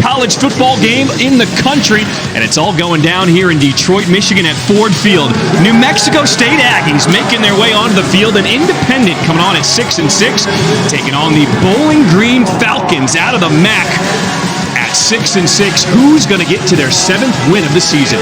college football game in the country, and it's all going down here in Detroit, Michigan at Ford Field. New Mexico State Aggies making their way onto the field, and Independent coming on at 6-6, taking on the Bowling Green Falcons out of the MAC. 6-6. Who's going to get to their 7th win of the season?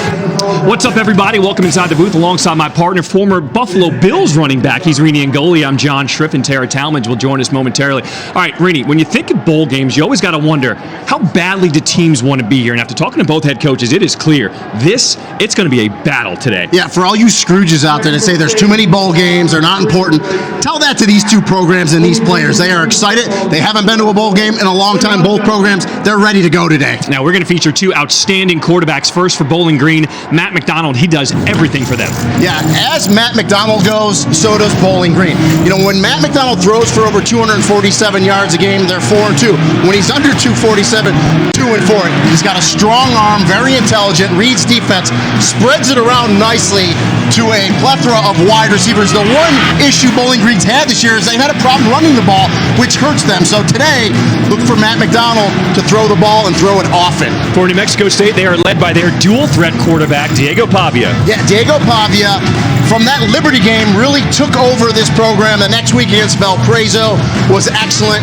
What's up, everybody? Welcome inside the booth alongside my partner, former Buffalo Bills running back. He's Rini Ngoli. I'm John Schriff, and Tara Talmadge will join us momentarily. All right, Rini, when you think of bowl games, you always got to wonder, how badly do teams want to be here? And after talking to both head coaches, it is clear it's going to be a battle today. Yeah, for all you Scrooges out there that say there's too many bowl games, they're not important, tell that to these two programs and these players. They are excited. They haven't been to a bowl game in a long time. Both programs, they're ready to go today. Now, we're going to feature two outstanding quarterbacks. First for Bowling Green, Matt McDonald. He does everything for them. Yeah, as Matt McDonald goes, so does Bowling Green. You know, when Matt McDonald throws for over 247 yards a game, they're 4-2. When he's under 247, 2-4. He's got a strong arm, very intelligent, reads defense, spreads it around nicely to a plethora of wide receivers. The one issue Bowling Green's had this year is they've had a problem running the ball, which hurts them. So today, look for Matt McDonald to throw the ball and throw it often. For New Mexico State, they are led by their dual-threat quarterback, Diego Pavia. Yeah, Diego Pavia, from that Liberty game, really took over this program. The next week against Valparaiso was excellent.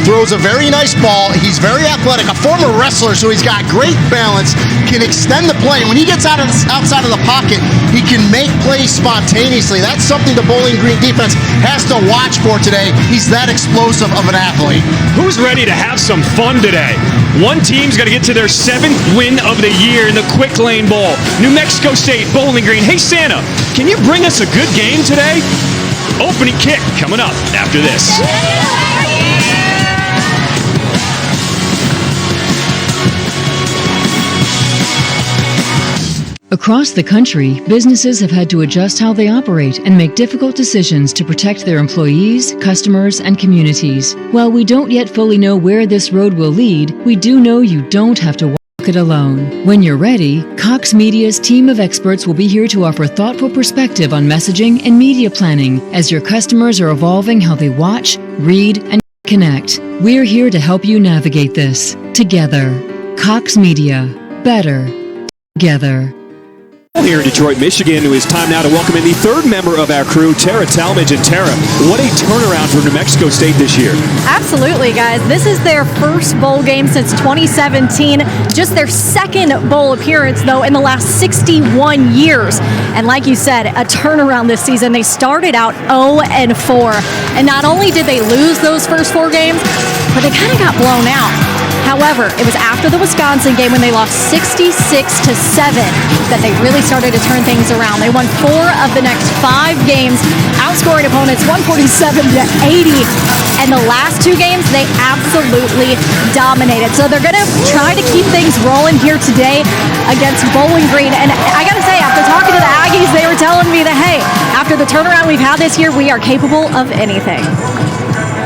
Throws a very nice ball. He's very athletic, a former wrestler, so he's got great balance, can extend the play. When he gets outside of the pocket, he can make plays spontaneously. That's something the Bowling Green defense has to watch for today. He's that explosive of an athlete. Who's ready to have some fun today? One team's going to get to their 7th win of the year in the Quick Lane Bowl. New Mexico State, Bowling Green. Hey, Santa, can you bring us a good game today? Opening kick coming up after this. Across the country, businesses have had to adjust how they operate and make difficult decisions to protect their employees, customers, and communities. While we don't yet fully know where this road will lead, we do know you don't have to walk it alone. When you're ready, Cox Media's team of experts will be here to offer thoughtful perspective on messaging and media planning as your customers are evolving how they watch, read, and connect. We're here to help you navigate this together. Cox Media. Better together. Here in Detroit, Michigan, it is time now to welcome in the third member of our crew, Tara Talmadge. And Tara, what a turnaround for New Mexico State this year. Absolutely, guys. This is their first bowl game since 2017. Just their second bowl appearance, though, in the last 61 years. And like you said, a turnaround this season. They started out 0-4. And not only did they lose those first 4 games, but they kind of got blown out. However, it was after the Wisconsin game when they lost 66-7 that they really started to turn things around. They won 4 of the next 5 games, outscoring opponents 147-80. And the last 2 games, they absolutely dominated. So they're going to try to keep things rolling here today against Bowling Green. And I got to say, after talking to the Aggies, they were telling me that, hey, after the turnaround we've had this year, we are capable of anything.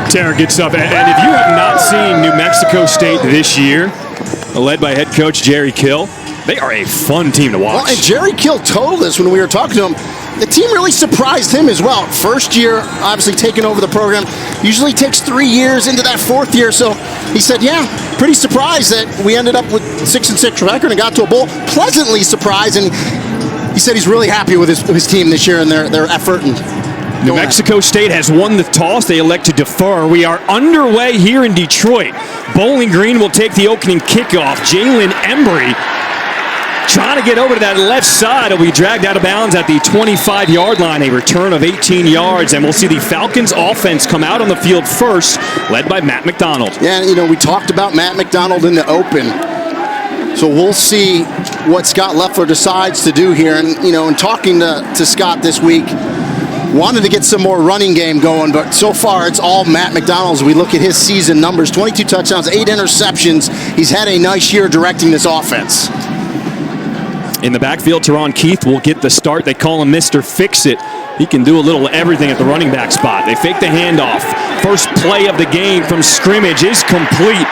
Tara, good stuff. And if you have not seen New Mexico State this year, led by head coach Jerry Kill, they are a fun team to watch. Well, and Jerry Kill told us when we were talking to him, the team really surprised him as well. First year, obviously taking over the program, usually takes 3 years into that 4th year. So he said, yeah, pretty surprised that we ended up with 6-6 record and got to a bowl. Pleasantly surprised, and he said he's really happy with his team this year and their effort. And New Mexico State has won the toss. They elect to defer. We are underway here in Detroit. Bowling Green will take the opening kickoff. Jalen Embry trying to get over to that left side. Will be dragged out of bounds at the 25-yard line. A return of 18 yards. And we'll see the Falcons offense come out on the field first, led by Matt McDonald. Yeah, you know, we talked about Matt McDonald in the open. So we'll see what Scott Loeffler decides to do here. And, you know, in talking to Scott this week, wanted to get some more running game going, but so far it's all Matt McDonald as we look at his season numbers. 22 touchdowns, 8 interceptions. He's had a nice year directing this offense. In the backfield, Teron Keith will get the start. They call him Mr. Fix-It. He can do a little everything at the running back spot. They fake the handoff. First play of the game from scrimmage is complete.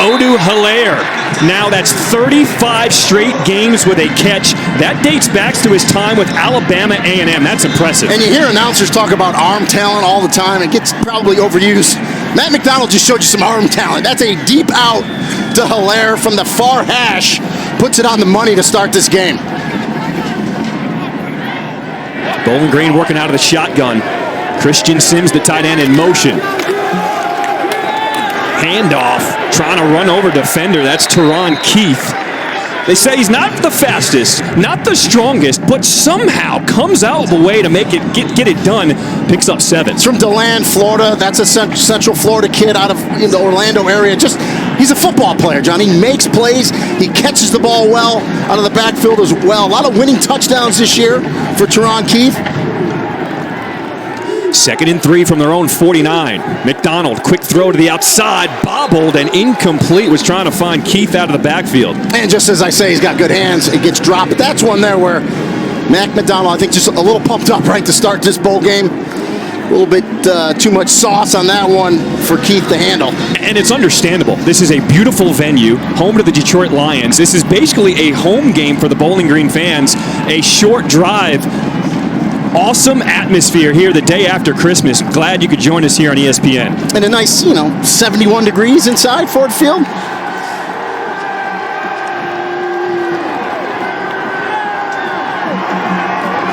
Odu Hilaire. Now that's 35 straight games with a catch. That dates back to his time with Alabama A&M. That's impressive. And you hear announcers talk about arm talent all the time. It gets probably overused. Matt McDonald just showed you some arm talent. That's a deep out de Hilaire from the far hash puts it on the money to start this game. Bowling Green working out of the shotgun. Christian Sims, the tight end, in motion. Handoff, trying to run over defender. That's Teron Keith. They say he's not the fastest, not the strongest, but somehow comes out of the way to make it get it done. Picks up 7. It's from DeLand, Florida. That's a Central Florida kid out of the Orlando area. He's a football player, John. He makes plays. He catches the ball well out of the backfield as well. A lot of winning touchdowns this year for Teron Keith. 2nd and 3 from their own 49. McDonald, quick throw to the outside, bobbled and incomplete. Was trying to find Keith out of the backfield. And just as I say, he's got good hands. It gets dropped. But that's one there where Mac McDonald, I think, just a little pumped up right to start this bowl game. A little bit too much sauce on that one for Keith to handle. And it's understandable. This is a beautiful venue, home to the Detroit Lions. This is basically a home game for the Bowling Green fans. A short drive. Awesome atmosphere here the day after Christmas. Glad you could join us here on ESPN. And a nice, 71 degrees inside Ford Field.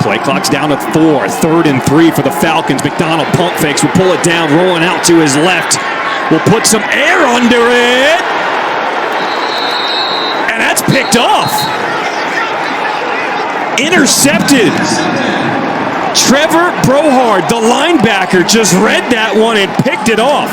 Play clock's down to 4. 3rd and 3 for the Falcons. McDonald pump fakes, will pull it down, rolling out to his left. Will put some air under it. And that's picked off. Intercepted. Trevor Brohard, the linebacker, just read that one and picked it off.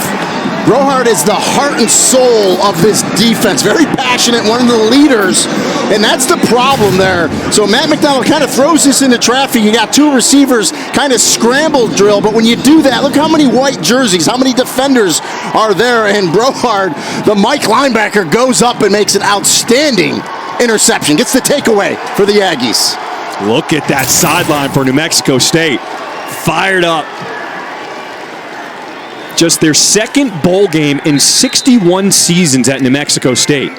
Brohard is the heart and soul of this defense. Very passionate, one of the leaders, and that's the problem there. So Matt McDonald kind of throws this into traffic. You got 2 receivers kind of scramble drill, but when you do that, look how many white jerseys, how many defenders are there, and Brohard, the Mike linebacker, goes up and makes an outstanding interception. Gets the takeaway for the Aggies. Look at that sideline for New Mexico State. Fired up. Just their 2nd bowl game in 61 seasons at New Mexico State.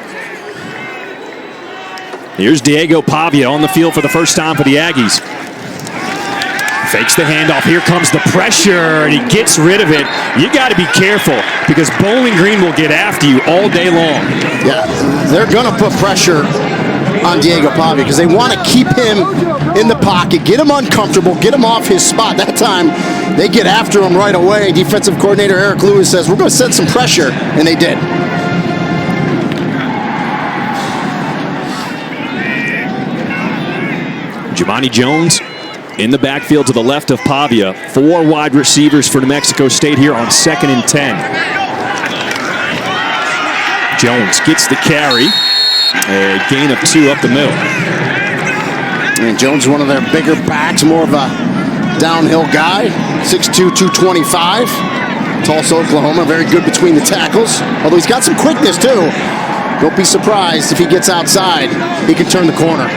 Here's Diego Pavia on the field for the first time for the Aggies. Fakes the handoff. Here comes the pressure, and he gets rid of it. You got to be careful because Bowling Green will get after you all day long. Yeah, they're going to put pressure on Diego Pavia because they want to keep him in the pocket, get him uncomfortable, get him off his spot. That time, they get after him right away. Defensive coordinator Eric Lewis says, we're going to send some pressure, and they did. Jamani Jones in the backfield to the left of Pavia. 4 wide receivers for New Mexico State here on 2nd and 10. Jones gets the carry. A gain of 2 up the middle. And Jones is one of their bigger backs, more of a downhill guy. 6'2", 225. Tulsa, Oklahoma, very good between the tackles. Although he's got some quickness too. Don't be surprised if he gets outside. He can turn the corner.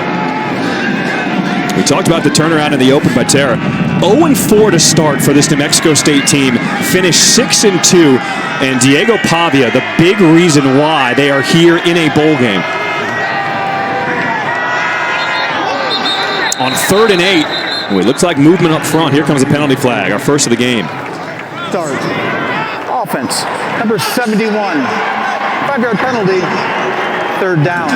We talked about the turnaround in the open by Tara. 0-4 to start for this New Mexico State team. Finished 6-2. And Diego Pavia, the big reason why they are here in a bowl game. On 3rd and 8, it looks like movement up front. Here comes a penalty flag, our first of the game. Start. Offense, number 71. 5-yard penalty, 3rd down.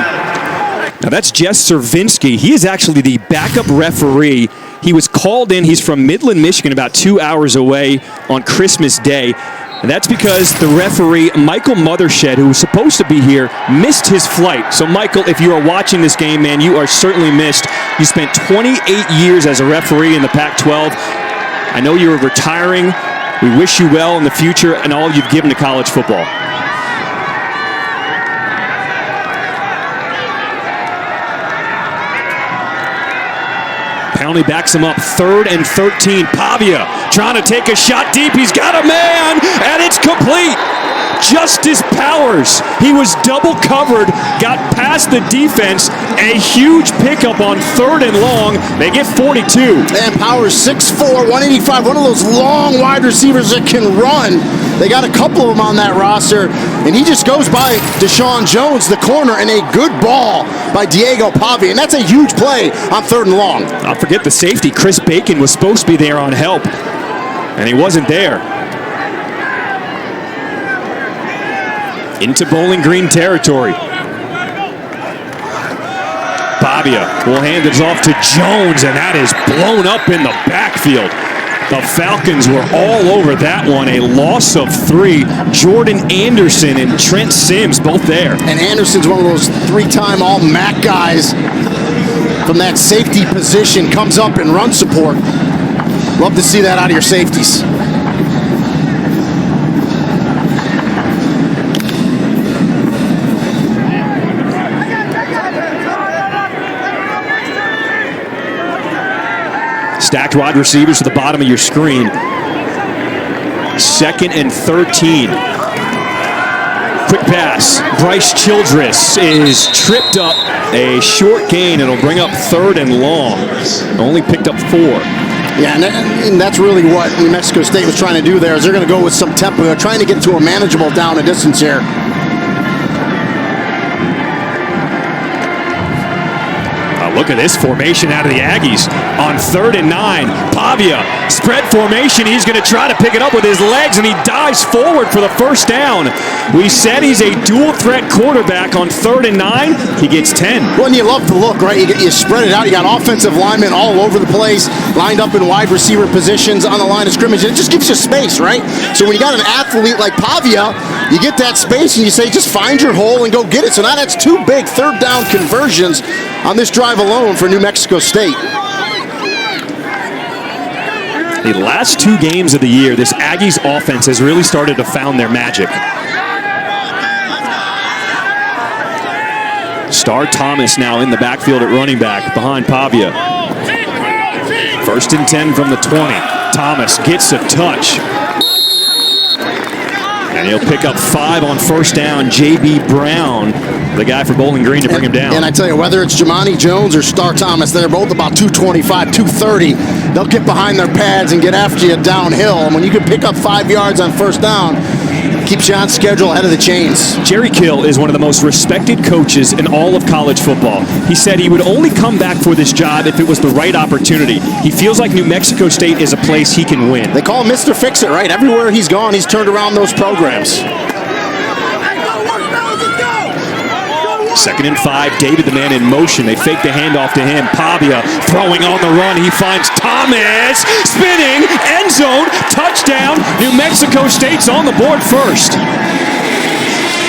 Now that's Jess Cervinski. He is actually the backup referee. He was called in. He's from Midland, Michigan, about 2 hours away on Christmas Day. And that's because the referee, Michael Mothershed, who was supposed to be here, missed his flight. So, Michael, if you are watching this game, man, you are certainly missed. You spent 28 years as a referee in the Pac-12. I know you're retiring. We wish you well in the future and all you've given to college football. Penalty backs him up. 3rd and 13. Pavia trying to take a shot deep. He's got a man, and it's complete. Justice Powers. He was double covered, got past the defense. A huge pickup on 3rd and long. They get 42. And Powers, 6'4", 185, one of those long wide receivers that can run. They got a couple of them on that roster, and he just goes by Deshaun Jones, the corner, and a good ball by Diego Pavia, and that's a huge play on 3rd and long. I'll forget the safety. Chris Bacon was supposed to be there on help, and he wasn't there. into Bowling Green territory. Pavia will hand it off to Jones, and that is blown up in the backfield. The Falcons were all over that one. A loss of 3. Jordan Anderson and Trent Sims both there. And Anderson's one of those 3-time All-MAC guys from that safety position, comes up and run support. Love to see that out of your safeties. Stacked wide receivers to the bottom of your screen. 2nd and 13. Quick pass. Bryce Childress is tripped up. A short gain. It'll bring up 3rd and long. Only picked up 4. Yeah, and that's really what New Mexico State was trying to do there, is they're going to go with some tempo. They're trying to get to a manageable down and distance here. Look at this formation out of the Aggies on 3rd and 9. Pavia, spread formation. He's going to try to pick it up with his legs, and he dives forward for the first down. We said he's a dual threat quarterback on 3rd and 9. He gets 10. Well, and you love the look, right? You spread it out. You got offensive linemen all over the place, lined up in wide receiver positions on the line of scrimmage. And it just gives you space, right? So when you got an athlete like Pavia, you get that space and you say, just find your hole and go get it. So now that's 2 big 3rd down conversions on this drive alone for New Mexico State. The last 2 games of the year, this Aggies offense has really started to found their magic. Star Thomas now in the backfield at running back behind Pavia. 1st and 10 from the 20. Thomas gets a touch. And he'll pick up 5 on 1st down. J.B. Brown, the guy for Bowling Green, to bring him down. And I tell you, whether it's Jamani Jones or Star Thomas, they're both about 225, 230. They'll get behind their pads and get after you downhill. And when you can pick up 5 yards on 1st down, keeps you on schedule ahead of the chains. Jerry Kill is one of the most respected coaches in all of college football. He said he would only come back for this job if it was the right opportunity. He feels like New Mexico State is a place he can win. They call him Mr. Fix-It, right? Everywhere he's gone, he's turned around those programs. 2nd and 5, David the man in motion. They fake the handoff to him. Pavia throwing on the run. He finds Thomas, spinning, end zone, touchdown. New Mexico State's on the board first.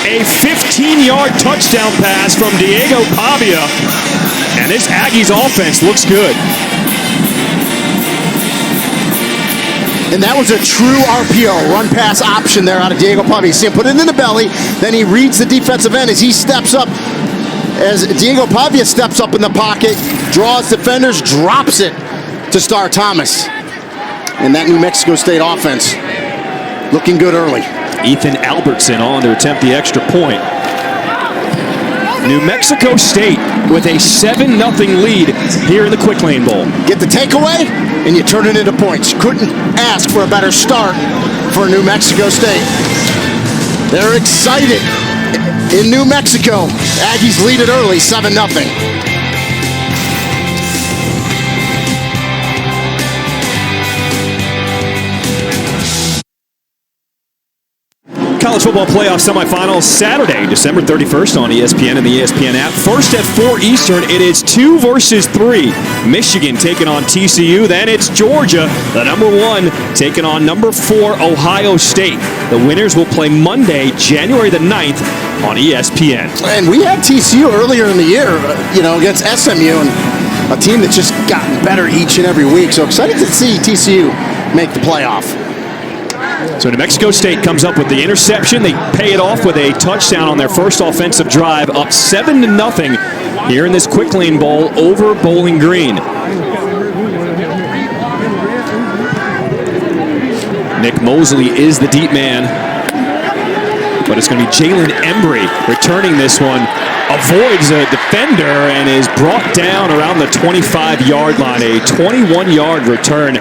A 15-yard touchdown pass from Diego Pavia. And this Aggies offense looks good. And that was a true RPO, run-pass option there out of Diego Pavia. You see him put it in the belly, then he reads the defensive end as he steps up. As Diego Pavia steps up in the pocket, draws defenders, drops it to Star Thomas. And that New Mexico State offense looking good early. Ethan Albertson on to attempt the extra point. New Mexico State with a 7-0 lead here in the Quick Lane Bowl. Get the takeaway, and you turn it into points. Couldn't ask for a better start for New Mexico State. They're excited in New Mexico. Aggies lead it early, 7-0. College football playoff semifinals Saturday, December 31st on ESPN and the ESPN app. First at 4 Eastern, it is 2 versus 3. Michigan taking on TCU. Then it's Georgia, the number 1, taking on number 4, Ohio State. The winners will play Monday, January the 9th on ESPN. And we had TCU earlier in the year, against SMU, and a team that's just gotten better each and every week. So excited to see TCU make the playoff. So New Mexico State comes up with the interception. They pay it off with a touchdown on their first offensive drive, up 7-0 here in this Quick Lane Bowl over Bowling Green. Nick Mosley is the deep man, but it's going to be Jalen Embry returning this one avoids a defender and is brought down around the 25-yard line. A 21-yard return.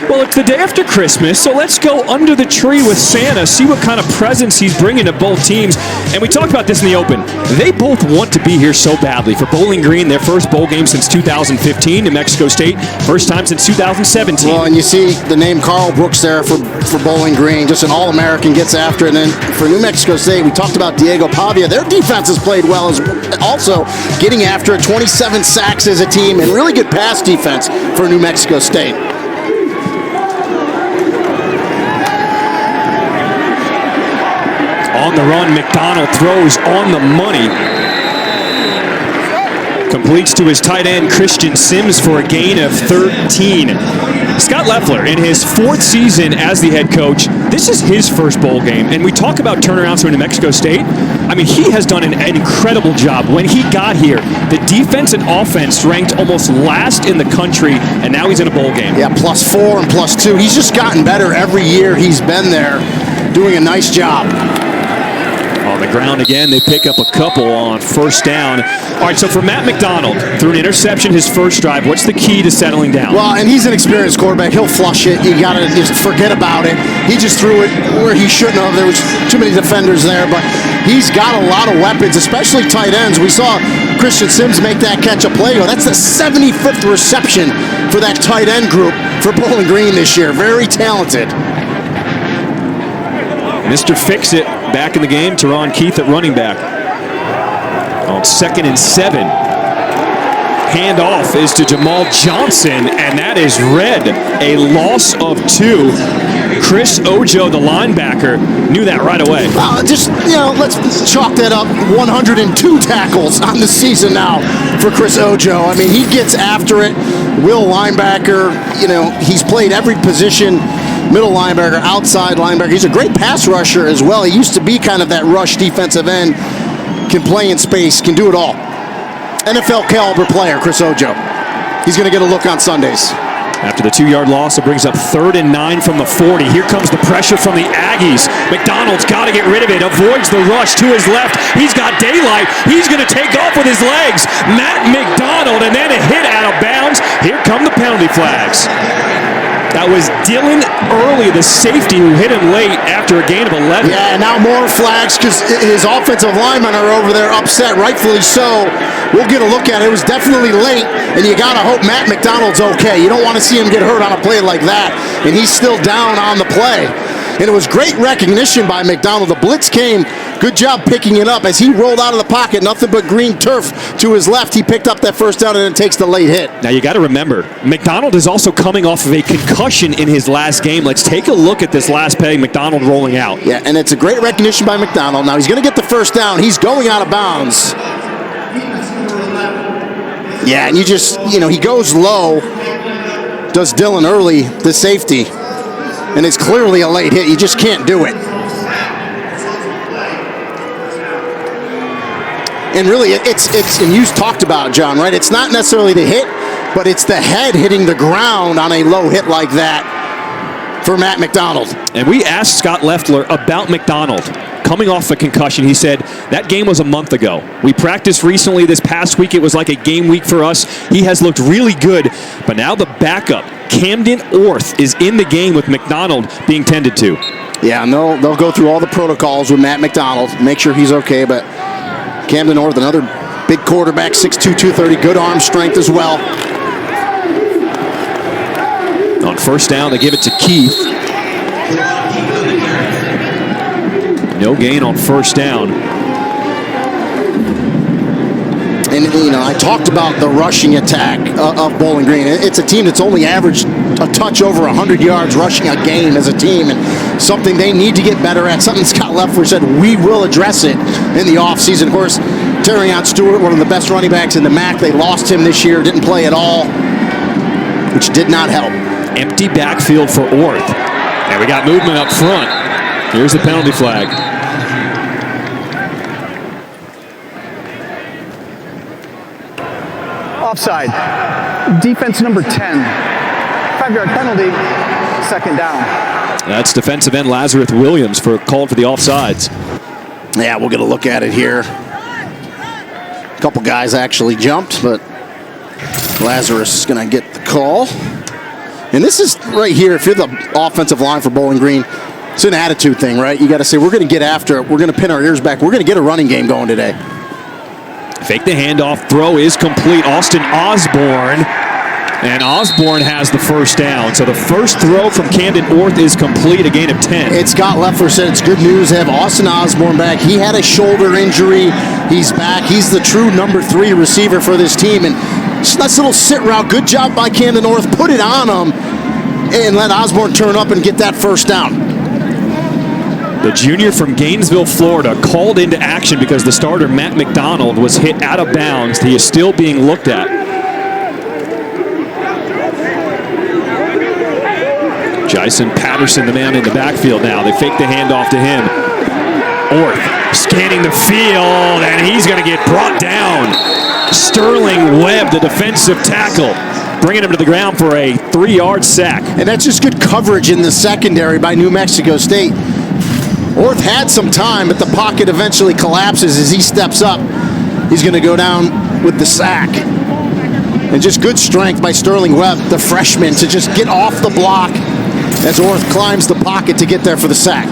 Well, it's the day after Christmas, so let's go under the tree with Santa, see what kind of presents he's bringing to both teams. And we talked about this in the open. They both want to be here so badly. For Bowling Green, their first bowl game since 2015. New Mexico State, first time since 2017. Well, and you see the name Carl Brooks there for Bowling Green, just an All-American, gets after it. And then for New Mexico State, we talked about Diego Pavia. Their defense has played well, as also getting after it. 27 sacks as a team, and really good pass defense for New Mexico State. On the run, McDonald throws on the money. Completes to his tight end, Christian Sims, for a gain of 13. Scott Leffler, in his 4th season as the head coach, this is his first bowl game. And we talk about turnarounds for New Mexico State. I mean, he has done an incredible job. When he got here, the defense and offense ranked almost last in the country, and now he's in a bowl game. Yeah, +4 and +2. He's just gotten better every year he's been there, doing a nice job. On the ground again, they pick up a couple on first down. All right, so for Matt McDonald, through an interception his first drive, what's the key to settling down? Well, and he's an experienced quarterback. He'll flush it. You got to just forget about it. He just threw it where he shouldn't have. There was too many defenders there, but he's got a lot of weapons, especially tight ends. We saw Christian Sims make that catch a play. That's the 75th reception for that tight end group for Bowling Green this year. Very talented. Mr. Fix-It back in the game. Teron Keith at running back. On 2nd and 7. Handoff is to Jamal Johnson, and that is red. A loss of 2. Chris Ojo, the linebacker, knew that right away. Let's chalk that up. 102 tackles on the season now for Chris Ojo. I mean, he gets after it. Will linebacker, he's played every position. Middle linebacker, outside linebacker. He's a great pass rusher as well. He used to be kind of that rush defensive end. Can play in space, can do it all. NFL caliber player, Chris Ojo. He's going to get a look on Sundays. After the 2-yard loss, it brings up 3rd and 9 from the 40. Here comes the pressure from the Aggies. McDonald's got to get rid of it. Avoids the rush to his left. He's got daylight. He's going to take off with his legs. Matt McDonald, and then a hit out of bounds. Here come the penalty flags. That was Dylan Early, the safety, who hit him late after a gain of 11. Yeah, now more flags because his offensive linemen are over there upset, rightfully so. We'll get a look at it. It was definitely late, and you got to hope Matt McDonald's okay. You don't want to see him get hurt on a play like that, and he's still down on the play. And it was great recognition by McDonald. The blitz came. Good job picking it up. As he rolled out of the pocket, nothing but green turf to his left. He picked up that first down and then takes the late hit. Now you got to remember, McDonald is also coming off of a concussion in his last game. Let's take a look at this last play, McDonald rolling out. Yeah, and it's a great recognition by McDonald. Now he's going to get the first down. He's going out of bounds. Yeah, and you just, he goes low, does Dylan Early, the safety, and it's clearly a late hit. You just can't do it. And really, it's and you talked about it, John, right? It's not necessarily the hit, but it's the head hitting the ground on a low hit like that for Matt McDonald. And we asked Scott Leffler about McDonald. Coming off a concussion, he said, that game was a month ago. We practiced recently this past week. It was like a game week for us. He has looked really good, but now the backup, Camden Orth, is in the game with McDonald being tended to. Yeah, and they'll go through all the protocols with Matt McDonald, make sure he's okay, but Camden Orth, another big quarterback, 6'2", 230, good arm strength as well. On first down, they give it to Keith. No gain on first down. And, I talked about the rushing attack of Bowling Green. It's a team that's only averaged a touch over 100 yards rushing a game as a team, and something they need to get better at, something Scott Leffler said, we will address it in the offseason. Of course, Terrion Stewart, one of the best running backs in the MAC, they lost him this year, didn't play at all, which did not help. Empty backfield for Orth. And we got movement up front. Here's the penalty flag. Offside. Defense number 10. 5-yard penalty. 2nd down. That's defensive end Lazarus Williams for calling for the offsides. Yeah, we'll get a look at it here. A couple guys actually jumped, but Lazarus is going to get the call. And this is right here, if you're the offensive line for Bowling Green, it's an attitude thing, right? You got to say, we're going to get after it. We're going to pin our ears back. We're going to get a running game going today. Fake the handoff. Throw is complete. Austin Osborne. And Osborne has the first down. So the first throw from Camden Orth is complete, a gain of 10. And Scott Leffler said it's good news to have Austin Osborne back. He had a shoulder injury. He's back. He's the true number 3 receiver for this team. And just nice little sit route. Good job by Camden Orth. Put it on him and let Osborne turn up and get that first down. The junior from Gainesville, Florida, called into action because the starter, Matt McDonald, was hit out of bounds. He is still being looked at. Jason Patterson, the man in the backfield now. They fake the handoff to him. Orth scanning the field, and he's going to get brought down. Sterling Webb, the defensive tackle, bringing him to the ground for a 3-yard sack. And that's just good coverage in the secondary by New Mexico State. Orth had some time, but the pocket eventually collapses as he steps up. He's going to go down with the sack. And just good strength by Sterling Webb, the freshman, to just get off the block as Orth climbs the pocket to get there for the sack.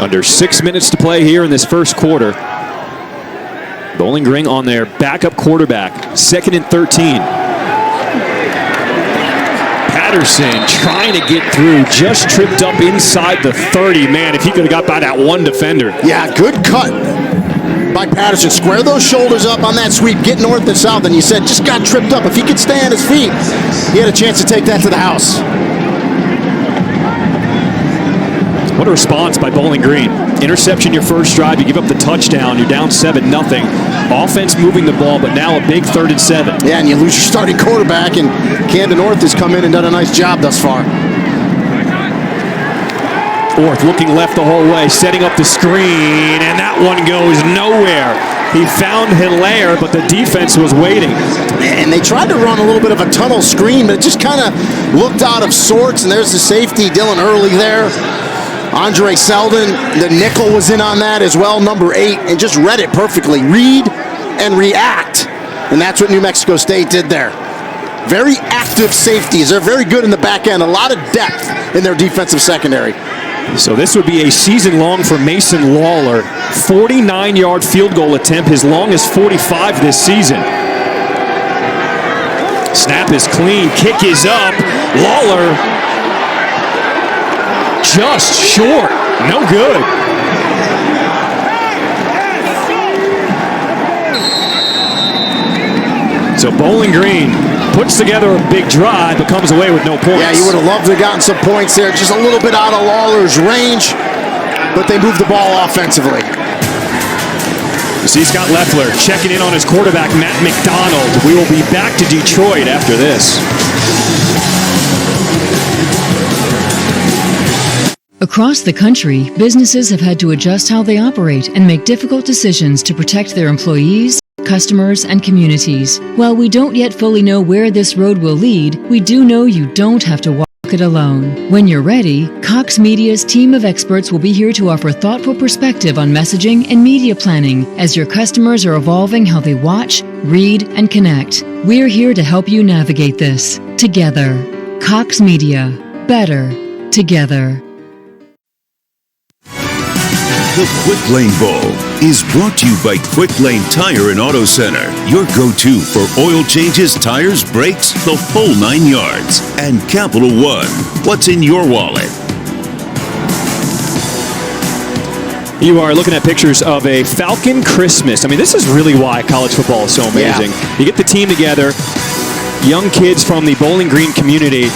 Under 6 minutes to play here in this first quarter. Bowling Green on their backup quarterback, 2nd and 13. Patterson trying to get through, just tripped up inside the 30. Man, if he could have got by that one defender. Yeah, good cut by Patterson. Square those shoulders up on that sweep, get north and south, and you said just got tripped up. If he could stay on his feet, he had a chance to take that to the house. What a response by Bowling Green. Interception your first drive, you give up the touchdown, you're down 7-0. Offense moving the ball, but now a big 3rd and 7. Yeah, and you lose your starting quarterback, and Camden Orth has come in and done a nice job thus far. Orth looking left the whole way, setting up the screen, and that one goes nowhere. He found Hilaire, but the defense was waiting. And they tried to run a little bit of a tunnel screen, but it just kind of looked out of sorts, and there's the safety, Dylan Early there. Andre Selden, the nickel, was in on that as well, number 8, and just read it perfectly. Read and react. And that's what New Mexico State did there. Very active safeties. They're very good in the back end. A lot of depth in their defensive secondary. So this would be a season long for Mason Lawler. 49-yard field goal attempt, his longest 45 this season. Snap is clean, kick is up. Lawler just short, no good. So Bowling Green puts together a big drive, but comes away with no points. Yeah, you would have loved to have gotten some points there. Just a little bit out of Lawler's range, but they moved the ball offensively. You see Scott Leffler checking in on his quarterback, Matt McDonald. We will be back to Detroit after this. Across the country, businesses have had to adjust how they operate and make difficult decisions to protect their employees, customers, and communities. While we don't yet fully know where this road will lead, we do know you don't have to walk it alone. When you're ready, Cox Media's team of experts will be here to offer thoughtful perspective on messaging and media planning as your customers are evolving how they watch, read, and connect. We're here to help you navigate this together. Cox Media. Better together. The Quick Lane Bowl is brought to you by Quick Lane Tire and Auto Center, your go-to for oil changes, tires, brakes, the whole 9 yards. And Capital One, what's in your wallet? You are looking at pictures of a Falcon Christmas. I mean, this is really why college football is so amazing. Yeah. You get the team together, young kids from the Bowling Green community,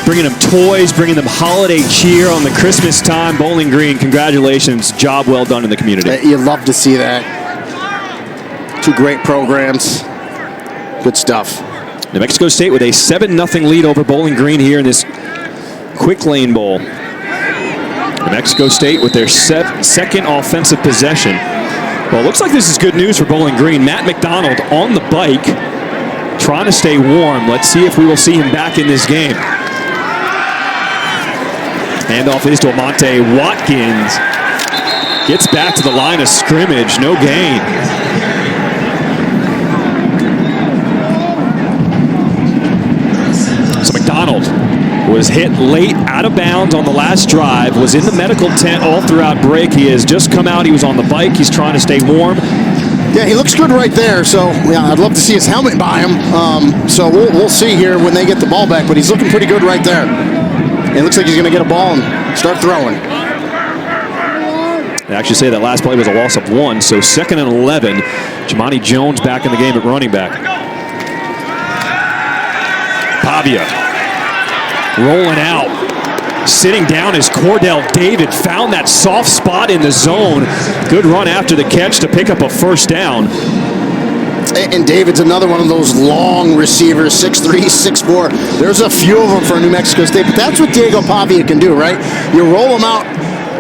bringing them toys, bringing them holiday cheer on the Christmas time. Bowling Green, congratulations. Job well done in the community. You love to see that. 2 great programs. Good stuff. New Mexico State with a 7-0 lead over Bowling Green here in this Quick Lane Bowl. New Mexico State with their second offensive possession. Well, it looks like this is good news for Bowling Green. Matt McDonald on the bike, trying to stay warm. Let's see if we will see him back in this game. Handoff is to Amante Watkins. Gets back to the line of scrimmage. No gain. So McDonald was hit late, out of bounds on the last drive, was in the medical tent all throughout break. He has just come out. He was on the bike. He's trying to stay warm. Yeah, he looks good right there. So, yeah, I'd love to see his helmet by him. So we'll see here when they get the ball back. But he's looking pretty good right there. It looks like he's going to get a ball and start throwing. They actually say that last play was a loss of 1. So 2nd and 11. Jamani Jones back in the game at running back. Pavia rolling out. Sitting down is Cordell David. Found that soft spot in the zone. Good run after the catch to pick up a first down. And David's another one of those long receivers, 6'3", 6'4". There's a few of them for New Mexico State, but that's what Diego Pavia can do, right? You roll him out.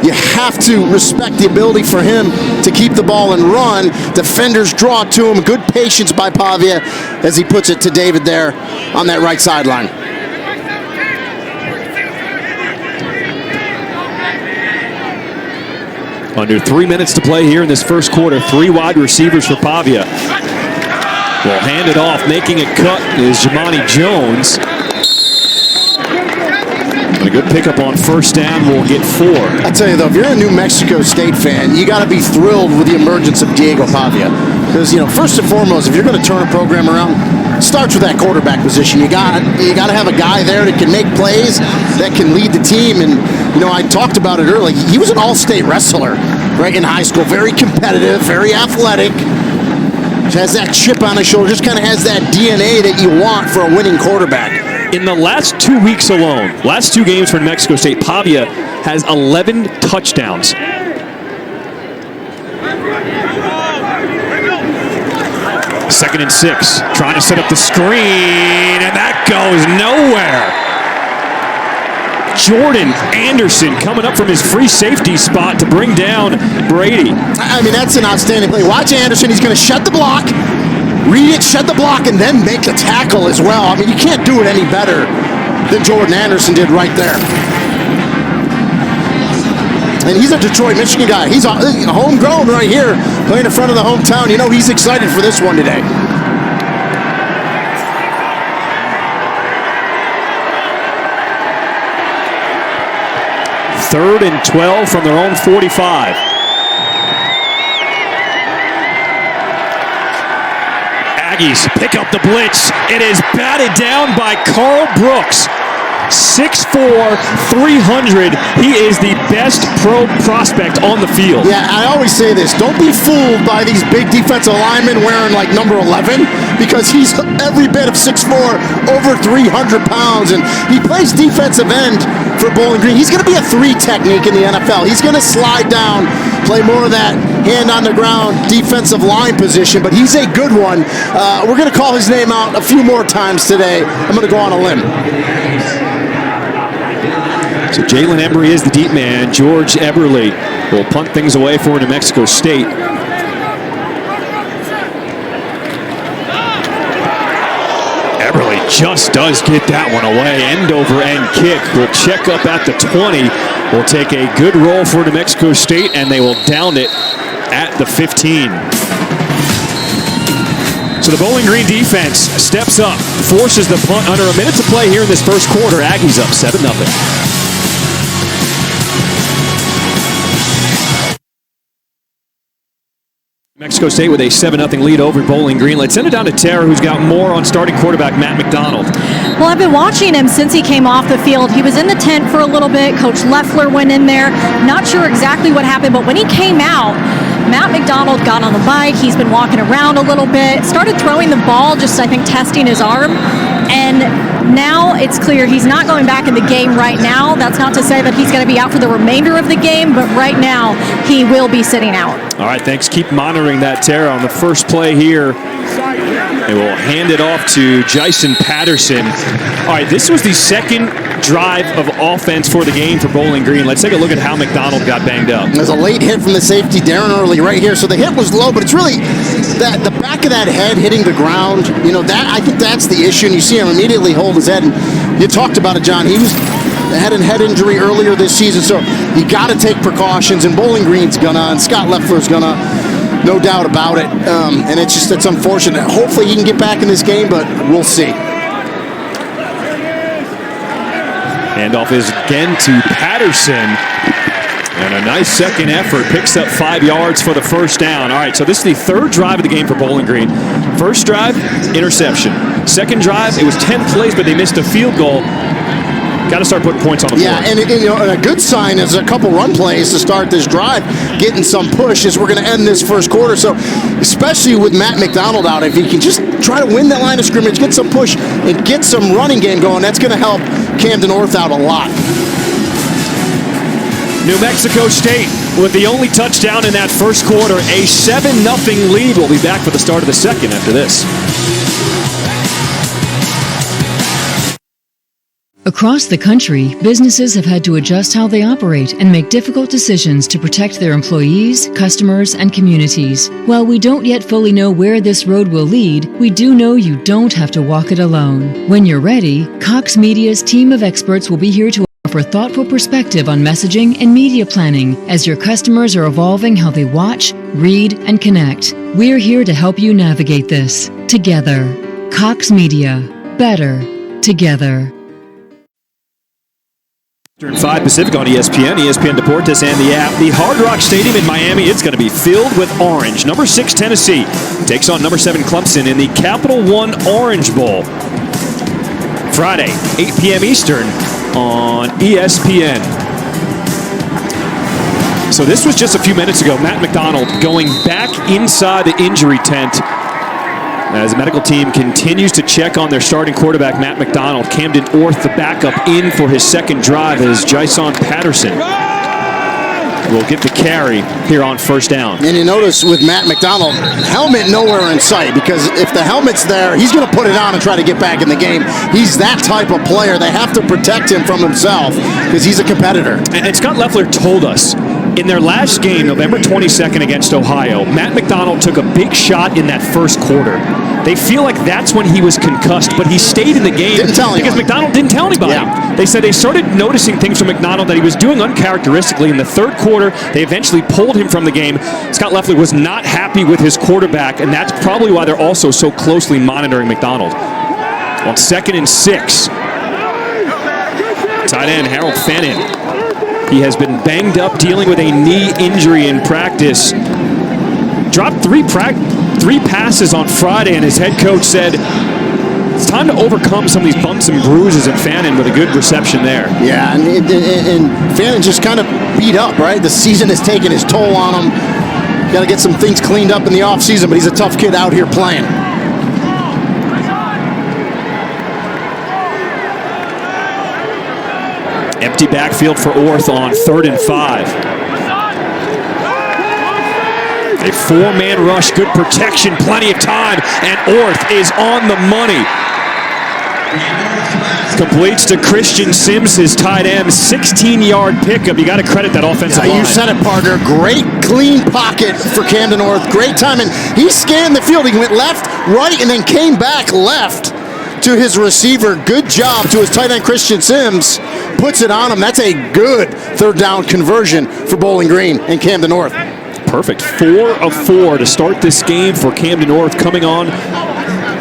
You have to respect the ability for him to keep the ball and run. Defenders draw to him. Good patience by Pavia as he puts it to David there on that right sideline. Under 3 minutes to play here in this first quarter. 3 wide receivers for Pavia. Will hand it off. Making it cut is Jamani Jones. A good pickup on first down. Will get 4. I tell you though, if you're a New Mexico State fan, you got to be thrilled with the emergence of Diego Pavia. Because, you know, first and foremost, if you're going to turn a program around, it starts with that quarterback position. You got to have a guy there that can make plays, that can lead the team. And, you know, I talked about it earlier. He was an all-state wrestler, right, in high school. Very competitive, very athletic. Has that chip on his shoulder. Just kind of has that DNA that you want for a winning quarterback. In the last 2 weeks alone, last 2 games for New Mexico State, Pavia has 11 touchdowns. Second and 6, trying to set up the screen, and that goes nowhere. Jordan Anderson coming up from his free safety spot to bring down Brady. I mean, that's an outstanding play. Watch Anderson. He's going to shut the block, read it, shut the block, and then make the tackle as well. I mean, you can't do it any better than Jordan Anderson did right there. And he's a Detroit, Michigan guy. He's homegrown right here, playing in front of the hometown. You know, he's excited for this one today. Third and 12 from their own 45. Aggies pick up the blitz. It is batted down by Carl Brooks. 6'4", 300. He is the best pro prospect on the field. Yeah, I always say this. Don't be fooled by these big defensive linemen wearing like number 11, because he's every bit of 6'4", over 300 pounds, and he plays defensive end for Bowling Green. He's going to be a 3 technique in the NFL. He's going to slide down, play more of that hand on the ground defensive line position, but he's a good one. We're going to call his name out a few more times today. I'm going to go on a limb. So Jalen Embry is the deep man. George Eberle will punt things away for New Mexico State. Eberle just does get that one away. End over end kick. Will check up at the 20. Will take a good roll for New Mexico State, and they will down it at the 15. So the Bowling Green defense steps up, forces the punt under a minute to play here in this first quarter. Aggies up 7-0. Mexico State with a 7-0 lead over Bowling Green. Let's send it down to Tara, who's got more on starting quarterback Matt McDonald. Well, I've been watching him since he came off the field. He was in the tent for a little bit. Coach Leffler went in there. Not sure exactly what happened, but when he came out, Matt McDonald got on the bike. He's been walking around a little bit, started throwing the ball, just I think testing his arm. And now it's clear he's not going back in the game right now. That's not to say that he's going to be out for the remainder of the game, but right now he will be sitting out. All right, thanks. Keep monitoring that, Tara. On the first play here, they will hand it off to Jason Patterson. All right, this was the second drive of offense for the game for Bowling Green. Let's take a look at how McDonald got banged up. There's a late hit from the safety, Darren Early, right here. So the hit was low, but it's really that the back of that head hitting the ground. You know, that I think that's the issue. And you see him immediately hold his head. And you talked about it, John. He was had a head injury earlier this season, so you got to take precautions, and Bowling Green's gonna, and Scott Leffler's gonna, no doubt about it. And it's unfortunate. Hopefully he can get back in this game, but we'll see. Handoff is again to Patterson. And a nice second effort. Picks up 5 yards for the first down. All right, so this is the third drive of the game for Bowling Green. First drive, interception. Second drive, it was 10 plays, but they missed a field goal. Got to start putting points on the board. Yeah, and a good sign is a couple run plays to start this drive, getting some push as we're going to end this first quarter. So, especially with Matt McDonald out, if he can just try to win that line of scrimmage, get some push, and get some running game going, that's going to help Camden North out a lot. New Mexico State with the only touchdown in that first quarter, a 7-0 lead. We'll be back for the start of the second after this. Across the country, businesses have had to adjust how they operate and make difficult decisions to protect their employees, customers, and communities. While we don't yet fully know where this road will lead, we do know you don't have to walk it alone. When you're ready, Cox Media's team of experts will be here to offer thoughtful perspective on messaging and media planning as your customers are evolving how they watch, read, and connect. We're here to help you navigate this together. Cox Media. Better together. 5 Pacific on ESPN, ESPN Deportes, and the app. The Hard Rock Stadium in Miami, it's going to be filled with orange. Number 6 Tennessee takes on number 7 Clemson in the Capital One Orange Bowl. Friday, 8 p.m. Eastern on ESPN. So this was just a few minutes ago. Matt McDonald going back inside the injury tent as the medical team continues to check on their starting quarterback, Matt McDonald. Camden Orth, the backup, in for his second drive as Jason Patterson will get the carry here on first down. And you notice with Matt McDonald, helmet nowhere in sight, because if the helmet's there, he's going to put it on and try to get back in the game. He's that type of player. They have to protect him from himself because he's a competitor. And Scott Leffler told us in their last game, November 22nd against Ohio, Matt McDonald took a big shot in that first quarter. They feel like that's when he was concussed, but he stayed in the game because McDonald didn't tell anybody. Yeah. They said they started noticing things from McDonald that he was doing uncharacteristically. In the third quarter, they eventually pulled him from the game. Scott Leffler was not happy with his quarterback, and that's probably why they're also so closely monitoring McDonald. On 2nd and 6, tight end Harold Fannin. He has been banged up, dealing with a knee injury in practice. Dropped three passes on Friday, and his head coach said it's time to overcome some of these bumps and bruises, and Fannin with a good reception there. Yeah, and Fannin just kind of beat up, right? The season has taken its toll on him. Got to get some things cleaned up in the offseason, but he's a tough kid out here playing. Empty backfield for Orth on 3rd and 5. A 4-man rush, good protection, plenty of time, and Orth is on the money. Completes to Christian Sims, his tight end, 16-yard pickup. You got to credit that offensive line. You said it, partner. Great, clean pocket for Camden North. Great timing. He scanned the field. He went left, right, and then came back left to his receiver. Good job to his tight end, Christian Sims. Puts it on him. That's a good third down conversion for Bowling Green and Camden North. Perfect. 4 of 4 to start this game for Camden North, coming on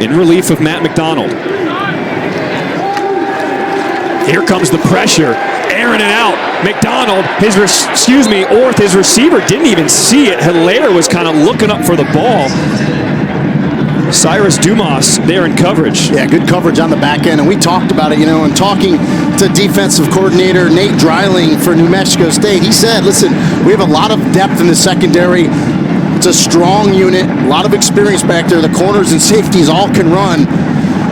in relief of Matt McDonald. Here comes the pressure. Airing it out. McDonald, Orth, his receiver didn't even see it. Hilaire was kind of looking up for the ball. Cyrus Dumas there in coverage. Yeah, good coverage on the back end. And we talked about it, and talking to defensive coordinator Nate Dreiling for New Mexico State, he said, listen, we have a lot of depth in the secondary. It's a strong unit, a lot of experience back there. The corners and safeties all can run.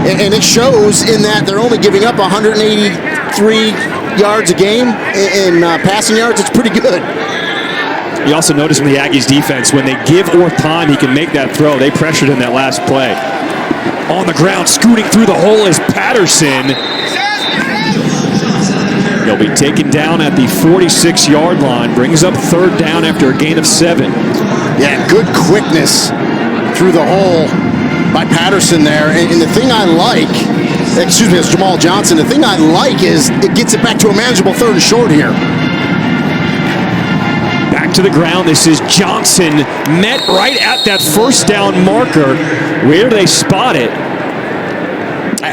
And it shows in that they're only giving up 183 yards a game in passing yards. It's pretty good. You also notice from the Aggies defense, when they give Orth time, he can make that throw. They pressured him that last play. On the ground, scooting through the hole is Patterson. He'll be taken down at the 46-yard line. Brings up 3rd down after a gain of 7. Yeah, good quickness through the hole by Patterson there. And the thing I like excuse me, it's Jamal Johnson. The thing I like is it gets it back to a manageable 3rd and short here. Back to the ground. This is Johnson, met right at that first down marker. Where do they spot it?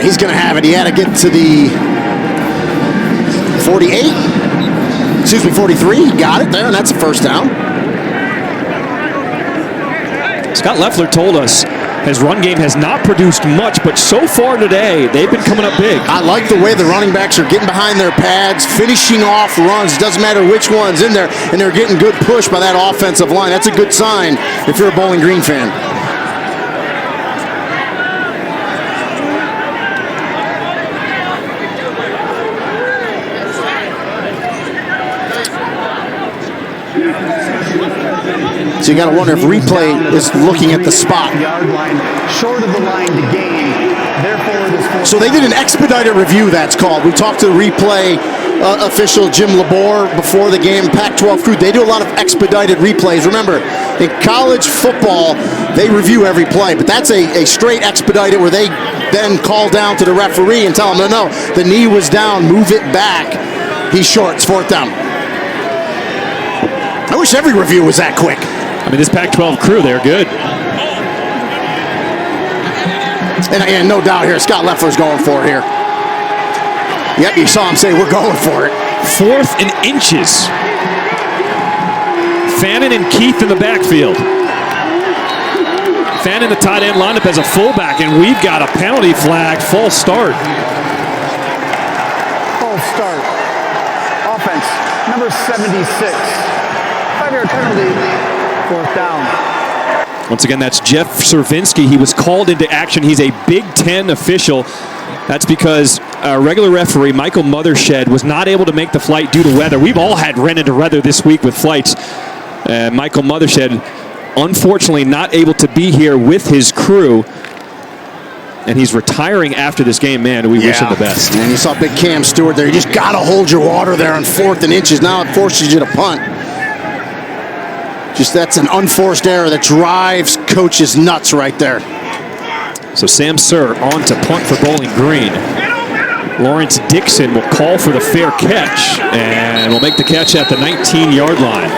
He's going to have it. He had to get to the 48. Excuse me, 43. He got it there, and that's a first down. Scott Loeffler told us his run game has not produced much, but so far today, they've been coming up big. I like the way the running backs are getting behind their pads, finishing off runs. It doesn't matter which one's in there, and they're getting good push by that offensive line. That's a good sign if you're a Bowling Green fan. So you got to wonder if replay is looking at the spot. Yard line, short of the line to gain. Therefore, this so they did an expedited review, that's called. We talked to the replay official Jim Labor before the game, Pac-12 crew. They do a lot of expedited replays. Remember, in college football, they review every play, but that's a straight expedited where they then call down to the referee and tell him, no, the knee was down, move it back. He's short, it's 4th down. I wish every review was that quick. I mean, this Pac-12 crew, they're good. And no doubt here, Scott Loeffler's going for it here. Yep, you saw him say, we're going for it. 4th and inches. Fannin and Keith in the backfield. Fannin, the tight end, lined up as a fullback, and we've got a penalty flag, false start. false start. Offense, number 76. 5-yard penalty, 4th down. Once again, that's Jeff Cervinski. He was called into action. He's a Big Ten official. That's because regular referee Michael Mothershed was not able to make the flight due to weather. We've all had ran into weather this week with flights. Michael Mothershed, unfortunately, not able to be here with his crew. And he's retiring after this game. Man, we wish him the best. And you saw big Cam Stewart there. You just got to hold your water there on 4th and inches. Now it forces you to punt. Just that's an unforced error that drives coaches nuts right there. So Sam Sir on to punt for Bowling Green. Lawrence Dixon will call for the fair catch and will make the catch at the 19-yard line.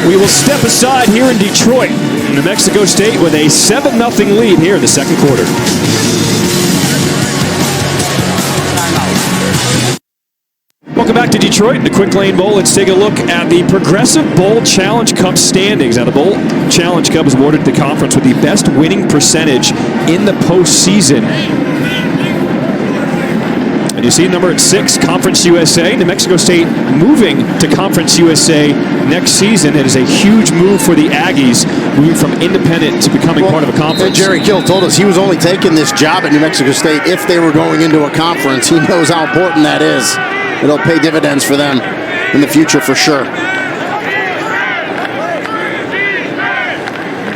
We will step aside here in Detroit. New Mexico State with a 7-0 lead here in the second quarter. Welcome back to Detroit, the Quick Lane Bowl. Let's take a look at the Progressive Bowl Challenge Cup standings. Now, the Bowl Challenge Cup is awarded to the conference with the best winning percentage in the postseason. And you see number 6, Conference USA. New Mexico State moving to Conference USA next season. It is a huge move for the Aggies, moving from independent to becoming part of a conference. Jerry Kill told us he was only taking this job at New Mexico State if they were going into a conference. He knows how important that is. It'll pay dividends for them in the future for sure.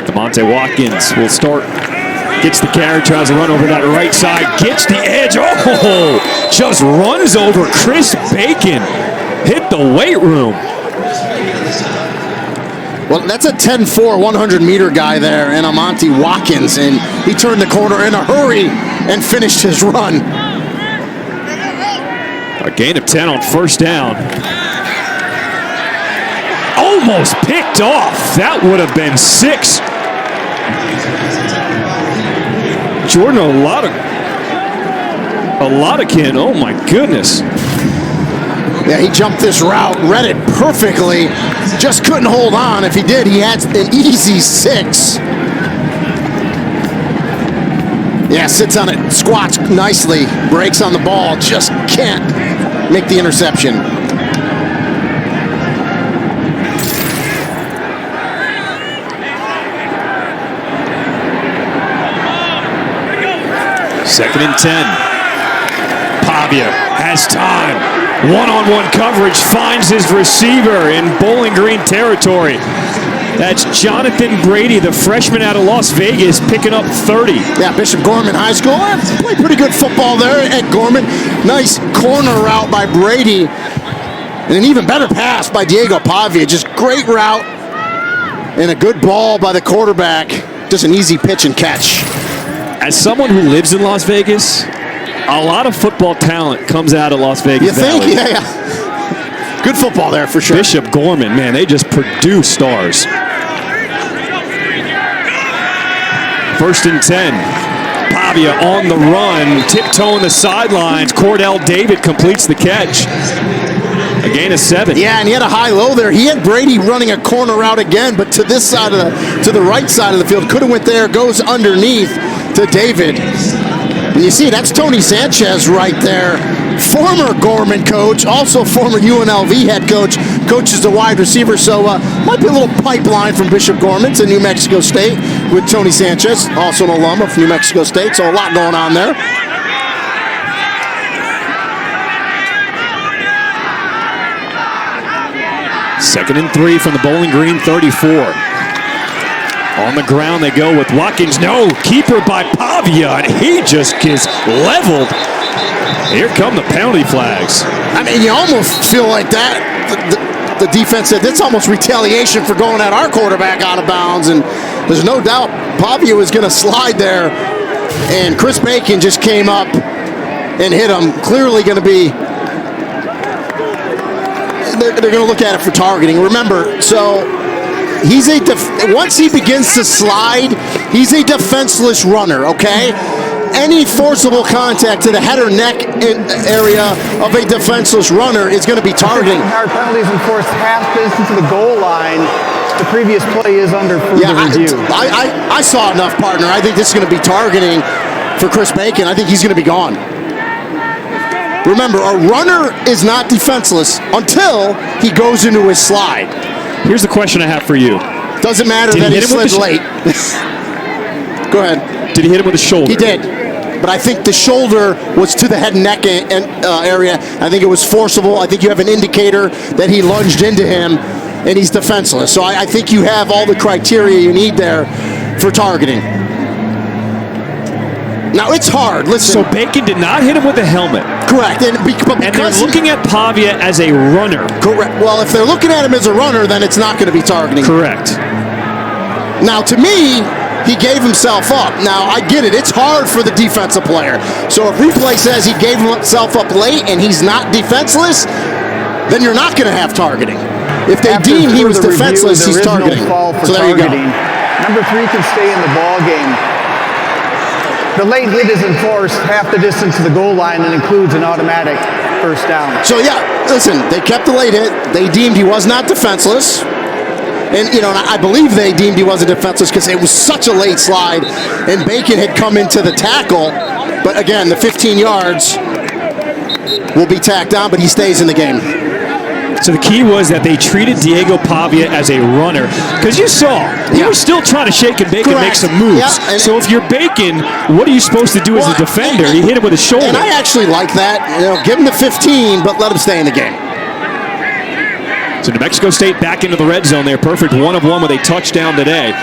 DeMonte Watkins will start. Gets the carry, tries to run over that right side, gets the edge. Oh, just runs over Chris Bacon. Hit the weight room. Well, that's a 10-4, 100-meter guy there, and Amonte Watkins, and he turned the corner in a hurry and finished his run. A gain of 10 on first down. Almost picked off. That would have been 6. Jordan Oladakin, oh my goodness. Yeah, he jumped this route, read it perfectly, just couldn't hold on. If he did, he had an easy 6. Yeah, sits on it, squats nicely, breaks on the ball, just can't make the interception. Second and 10. Pavia has time. One-on-one coverage, finds his receiver in Bowling Green territory. That's Jonathan Brady, the freshman out of Las Vegas, picking up 30. Yeah, Bishop Gorman High School. Played pretty good football there at Gorman. Nice corner route by Brady. And an even better pass by Diego Pavia. Just great route. And a good ball by the quarterback. Just an easy pitch and catch. As someone who lives in Las Vegas, a lot of football talent comes out of Las Vegas You think? Valley. Yeah. Good football there for sure. Bishop Gorman, man, they just produce stars. 1st and 10. Pavia on the run, tiptoeing the sidelines. Cordell David completes the catch. A gain of 7. Yeah, and he had a high-low there. He had Brady running a corner route again, but to this side of to the right side of the field. Could have went there, goes underneath to David. And you see, that's Tony Sanchez right there. Former Gorman coach, also former UNLV head coach, coaches the wide receiver. So might be a little pipeline from Bishop Gorman to New Mexico State with Tony Sanchez, also an alum of New Mexico State. So a lot going on there. Second and 3 from the Bowling Green 34. On the ground they go with Watkins. No, keeper by Pavia, and he just gets leveled. Here come the penalty flags. I mean, you almost feel like that. The defense said that's almost retaliation for going at our quarterback out of bounds, and there's no doubt Pavia was going to slide there, and Chris Bacon just came up and hit him. Clearly going to be. They're going to look at it for targeting. Remember, so he's once he begins to slide, he's a defenseless runner, okay? Any forcible contact to the head or neck area of a defenseless runner is going to be targeting. Hard penalties enforced half distance to the goal line. The previous play is under further review. I saw enough, partner. I think this is going to be targeting for Chris Bacon. I think he's going to be gone. Remember, a runner is not defenseless until he goes into his slide. Here's the question I have for you. Doesn't matter that he slid late. Go ahead. Did he hit him with the shoulder? He did. But I think the shoulder was to the head and neck area. I think it was forcible. I think you have an indicator that he lunged into him, and he's defenseless. So I think you have all the criteria you need there for targeting. Now, it's hard. Listen. So Bacon did not hit him with the helmet. Correct. And they're looking at Pavia as a runner. Correct. Well, if they're looking at him as a runner, then it's not going to be targeting. Correct. Now, to me, he gave himself up. Now, I get it. It's hard for the defensive player. So if replay says he gave himself up late and he's not defenseless, then you're not going to have targeting. If they deem he was defenseless, he's targeting. So there you go. Number 3 can stay in the ball game. The late hit is enforced half the distance to the goal line and includes an automatic first down. So, yeah, listen, they kept the late hit. They deemed he was not defenseless. And, I believe they deemed he wasn't defenseless because it was such a late slide, and Bacon had come into the tackle. But, again, the 15 yards will be tacked on, but he stays in the game. So the key was that they treated Diego Pavia as a runner. Because you saw, he was still trying to shake and bake and make some moves. Yeah, so if you're Bacon, what are you supposed to do as a defender? You hit him with his shoulder. And I actually like that. Give him the 15, but let him stay in the game. So New Mexico State back into the red zone there. Perfect 1 of 1 with a touchdown today.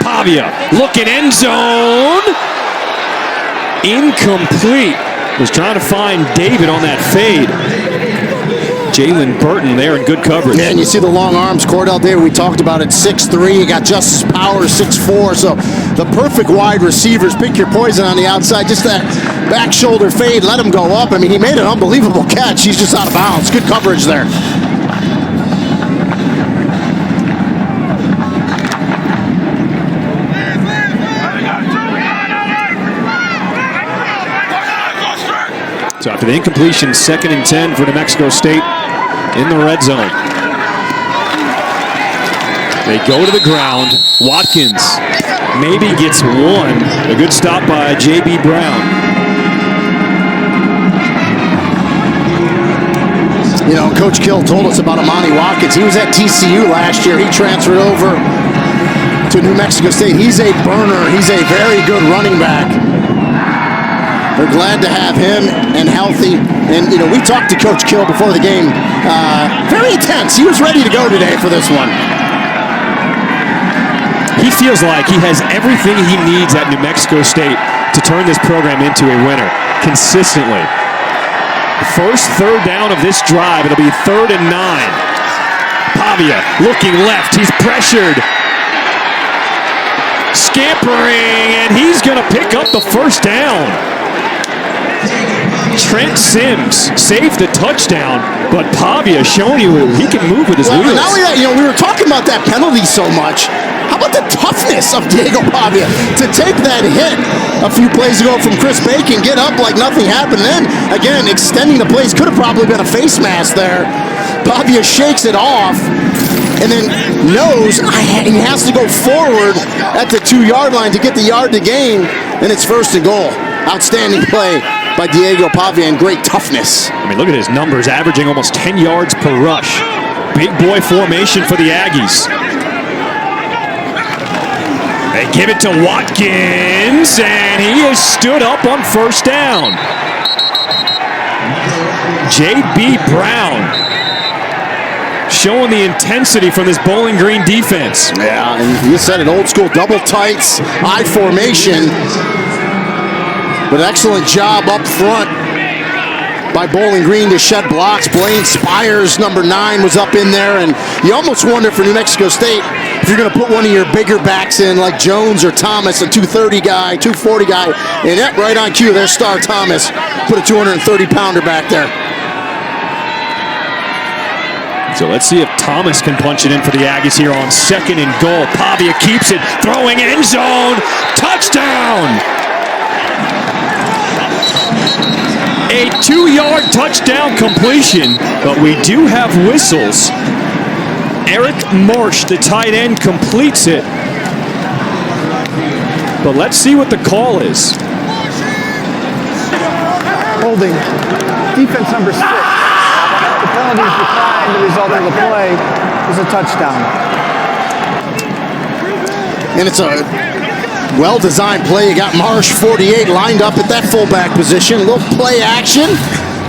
Pavia looking end zone. Incomplete. Was trying to find David on that fade. Jalen Burton there in good coverage. Yeah, and you see the long arms. Cordell David, we talked about it, 6'3". You got Justice Powers, 6'4". So the perfect wide receivers. Pick your poison on the outside. Just that back shoulder fade. Let him go up. I mean, he made an unbelievable catch. He's just out of bounds. Good coverage there. So after the incompletion, 2nd and 10 for New Mexico State in the red zone. They go to the ground. Watkins maybe gets 1. A good stop by J.B. Brown. Coach Kill told us about Amani Watkins. He was at TCU last year. He transferred over to New Mexico State. He's a burner. He's a very good running back. We're glad to have him and healthy. And, we talked to Coach Kill before the game. Very intense. He was ready to go today for this one. He feels like he has everything he needs at New Mexico State to turn this program into a winner consistently. First 3rd down of this drive. It'll be 3rd and 9. Pavia looking left. He's pressured. scampering, and he's going to pick up the first down. Trent Sims saved the touchdown, but Pavia showing you he can move with his wheels. Not only that, we were talking about that penalty so much. How about the toughness of Diego Pavia to take that hit a few plays ago from Chris Bacon, get up like nothing happened, then again extending the plays. Could have probably been a face mask there. Pavia shakes it off and then knows he has to go forward at the 2-yard line to get the yard to gain, and it's 1st and goal. Outstanding play by Diego Pavia and great toughness. I mean, look at his numbers, averaging almost 10 yards per rush. Big boy formation for the Aggies. They give it to Watkins, and he is stood up on 1st down. J.B. Brown showing the intensity from this Bowling Green defense. Yeah, and you said it, old school double tights, I formation. But excellent job up front by Bowling Green to shed blocks. Blaine Spires, number 9, was up in there, and you almost wonder for New Mexico State if you're going to put one of your bigger backs in like Jones or Thomas, a 230 guy, 240 guy, and that right on cue, there's Star Thomas. Put a 230-pounder back there. So let's see if Thomas can punch it in for the Aggies here on 2nd and goal. Pavia keeps it, throwing end zone, touchdown! A 2-yard touchdown completion, but we do have whistles. Eric Marsh, the tight end, completes it. But let's see what the call is. Holding. Defense number 6. The penalty is declined. The result of the play is a touchdown. And it's a well-designed play. You got Marsh, 48, lined up at that fullback position. A little play action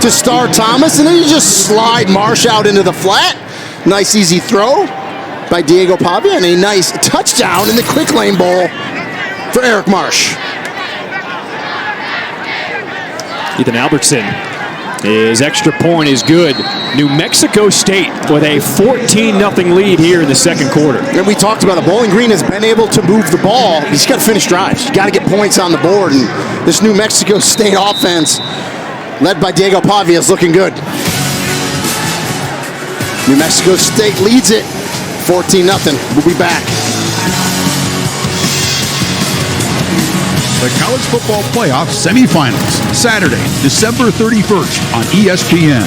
to Star Thomas, and then you just slide Marsh out into the flat. Nice, easy throw by Diego Pavia, and a nice touchdown in the quick lane bowl for Eric Marsh. Ethan Albertson, his extra point is good. New Mexico State with a 14-0 lead here in the 2nd quarter. And we talked about it. Bowling Green has been able to move the ball. You just got to finish drives. You got to get points on the board. And this New Mexico State offense, led by Diego Pavia, is looking good. New Mexico State leads it 14-0. We'll be back. The College Football Playoff Semifinals, Saturday, December 31st on ESPN.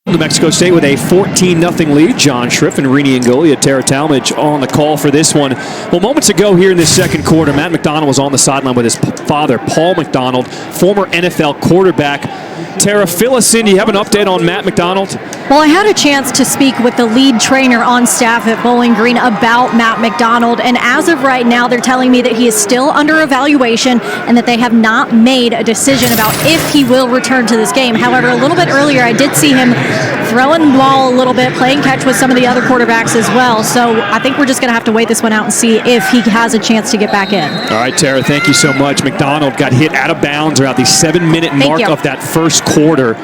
New Mexico State with a 14-0 lead. John Schriff and Rini Angolia, Tara Talmadge on the call for this one. Well, moments ago here in this 2nd quarter, Matt McDonald was on the sideline with his father, Paul McDonald, former NFL quarterback. Tara, fill us in. Do you have an update on Matt McDonald? Well, I had a chance to speak with the lead trainer on staff at Bowling Green about Matt McDonald, and as of right now, they're telling me that he is still under evaluation and that they have not made a decision about if he will return to this game. However, a little bit earlier, I did see him throwing the ball a little bit, playing catch with some of the other quarterbacks as well. So I think we're just going to have to wait this one out and see if he has a chance to get back in. All right, Tara, thank you so much. McDonald got hit out of bounds around the 7-minute mark of that 1st quarter.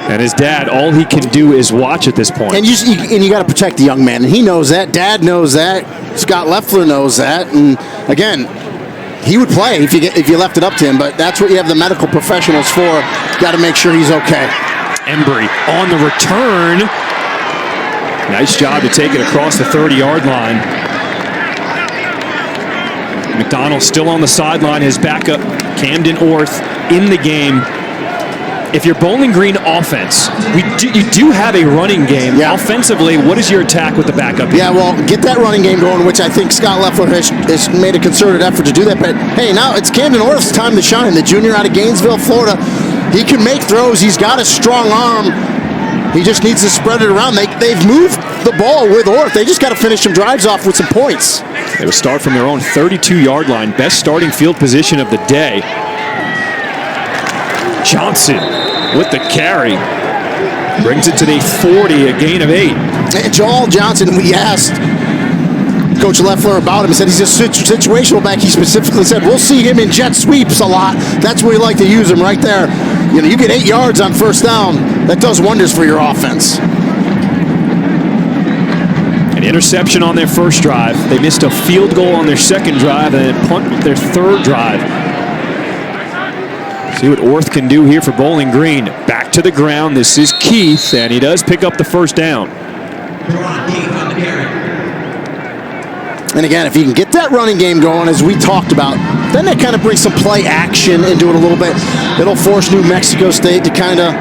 And his dad, all he can do is watch at this point. And you got to protect the young man. And he knows that. Dad knows that. Scott Leffler knows that. And again, he would play if you left it up to him. But that's what you have the medical professionals for. Got to make sure he's okay. Embry on the return. Nice job to take it across the 30-yard line. McDonald still on the sideline. His backup, Camden Orth, in the game. If you're Bowling Green offense, you do have a running game. Yeah. Offensively, what is your attack with the backup? Yeah, well, get that running game going, which I think Scott Leffler has made a concerted effort to do that. But, hey, now it's Camden Orth's time to shine. The junior out of Gainesville, Florida. He can make throws. He's got a strong arm. He just needs to spread it around. They've moved the ball with Orth. They just got to finish some drives off with some points. They will start from their own 32-yard line. Best starting field position of the day. Johnson with the carry. Brings it to the 40, a gain of 8. And Joel Johnson, we asked Coach Leffler about him. He said he's a situational back. He specifically said, we'll see him in jet sweeps a lot. That's where we like to use him right there. You get 8 yards on 1st down. That does wonders for your offense. An interception on their first drive. They missed a field goal on their second drive and then punt their third drive. See what Orth can do here for Bowling Green. Back to the ground. This is Keith, and he does pick up the first down. And again, if you can get that running game going, as we talked about, then that kind of brings some play action into it a little bit. It'll force New Mexico State to kind of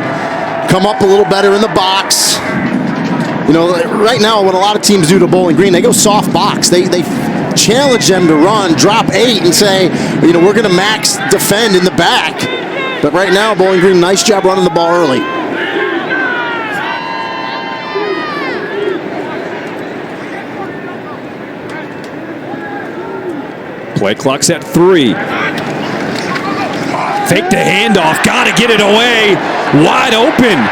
come up a little better in the box. You know, right now what a lot of teams do to Bowling Green, they go soft box. They challenge them to run, drop 8, and say, you know, we're going to max defend in the back. But right now, Bowling Green, nice job running the ball early. Play clock's at 3. Fake the handoff. Got to get it away. Wide open.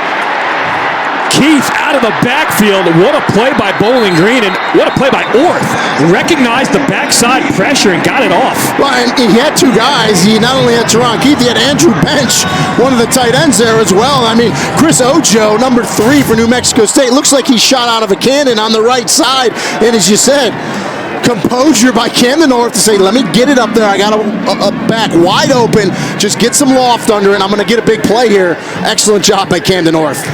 Keith out of the backfield. What a play by Bowling Green, and what a play by Orth. Recognized the backside pressure and got it off. Well, and he had 2 guys. He not only had Teron Keith, he had Andrew Bench, one of the tight ends there as well. I mean, Chris Ojo, number 3 for New Mexico State, looks like he shot out of a cannon on the right side. And as you said, composure by Camden North to say, let me get it up there. I got a back wide open. Just get some loft under it. I'm going to get a big play here. Excellent job by Camden North.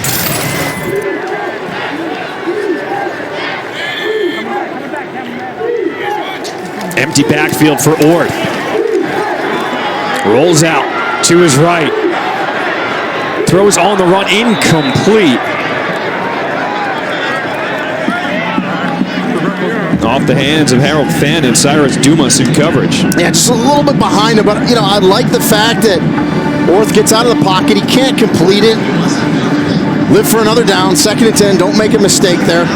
Empty backfield for Orth. Rolls out to his right. Throws on the run, incomplete. Off the hands of Harold Fenn and Cyrus Dumas in coverage. Yeah, just a little bit behind him, but, you know, I like the fact that Orth gets out of the pocket. He can't complete it. Live for another down, 2nd and 10. Don't make a mistake there.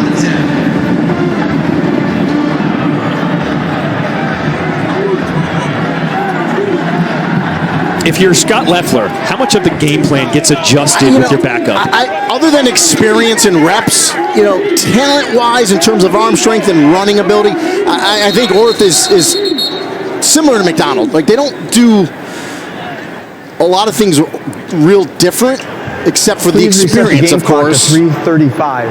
If you're Scott Leffler, how much of the game plan gets adjusted with your backup? Other than experience and reps, you know, talent-wise in terms of arm strength and running ability, I think Orth is similar to McDonald. Like, they don't do a lot of things real different, except for the experience, of course. 5:35.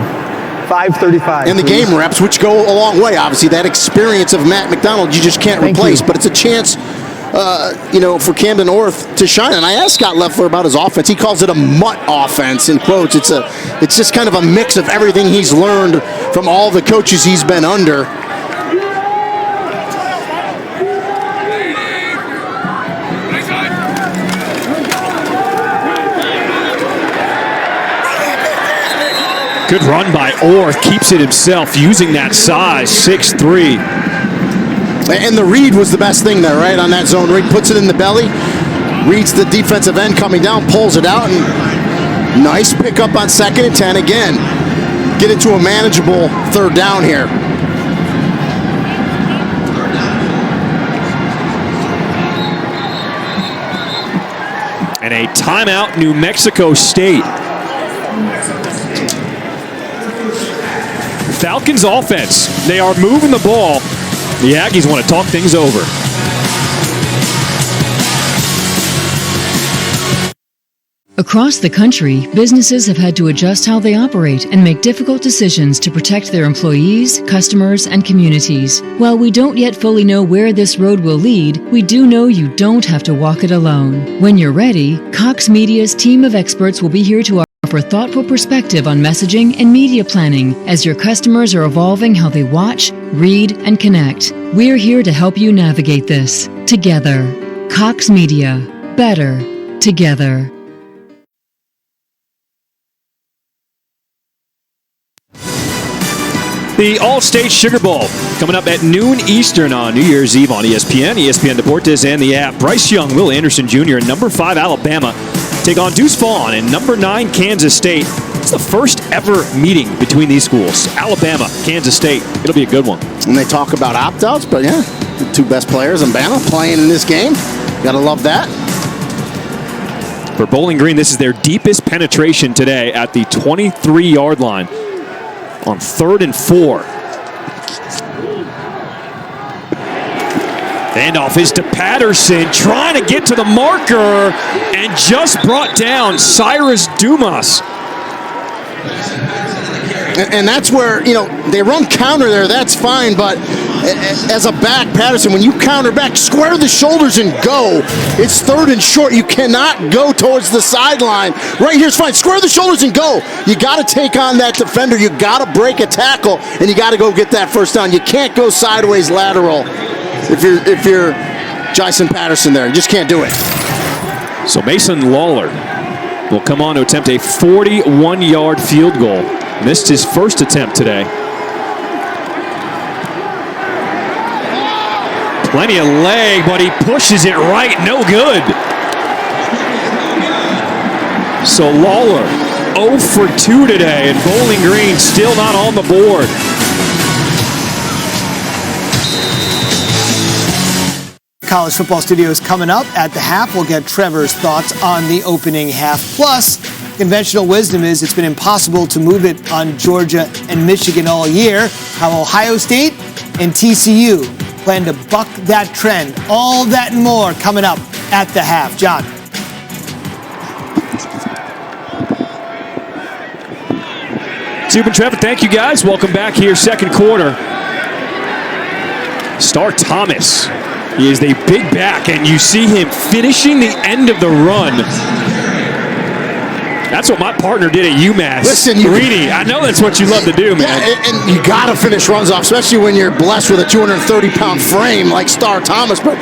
And the game reps, which go a long way, obviously. That experience of Matt McDonald, you just can't replace. But it's a chance, you know, for Camden North to shine. And I asked Scott Leffler about his offense. He calls it a mutt offense, in quotes. It's just kind of a mix of everything he's learned from all the coaches he's been under. Good run by Orth. Keeps it himself using that size, 6'3". And the read was the best thing there, right? On that zone read, puts it in the belly, reads the defensive end coming down, pulls it out, and nice pickup on 2nd and 10 again. Get it to a manageable 3rd down here. And a timeout, New Mexico State. Falcons offense. They are moving the ball. The Aggies want to talk things over. Across the country, businesses have had to adjust how they operate and make difficult decisions to protect their employees, customers, and communities. While we don't yet fully know where this road will lead, we do know you don't have to walk it alone. When you're ready, Cox Media's team of experts will be here to offer thoughtful perspective on messaging and media planning as your customers are evolving how they watch, read, and connect. We're here to help you navigate this together. Cox Media. Better together. The All-State Sugar Bowl coming up at noon Eastern on New Year's Eve on ESPN, ESPN Deportes, and the app. Bryce Young, Will Anderson Jr., and number 5 Alabama take on Deuce Vaughn and number 9 Kansas State. It's the first ever meeting between these schools. Alabama, Kansas State. It'll be a good one. And they talk about opt-outs, but yeah, the 2 best players in Bama playing in this game. Gotta love that. For Bowling Green, this is their deepest penetration today at the 23-yard line. On 3rd and 4. Handoff is to Patterson, trying to get to the marker, and just brought down Cyrus Dumas. And that's where, they run counter there. That's fine. But as a back, Patterson, when you counter back, square the shoulders and go. It's third and short. You cannot go towards the sideline. Right here's fine. Square the shoulders and go. You got to take on that defender. You got to break a tackle, and you got to go get that first down. You can't go sideways lateral if you're Jason Patterson there. You just can't do it. So Mason Lawler will come on to attempt a 41-yard field goal. Missed his first attempt today. Plenty of leg, but he pushes it right. No good. So Lawler 0 for 2 today, and Bowling Green still not on the board. College Football Studios coming up at the half. We'll get Trevor's thoughts on the opening half. Plus, conventional wisdom is it's been impossible to move it on Georgia and Michigan all year. How Ohio State and TCU plan to buck that trend. All that and more coming up at the half. John. Super Trevor, thank you guys. Welcome back here, second quarter. Star Thomas. He is the big back, and you see him finishing the end of the run. That's what my partner did at UMass. Listen, Reedy, I know that's what you love to do, man. Yeah, and you got to finish runs off, especially when you're blessed with a 230-pound frame like Star Thomas. But,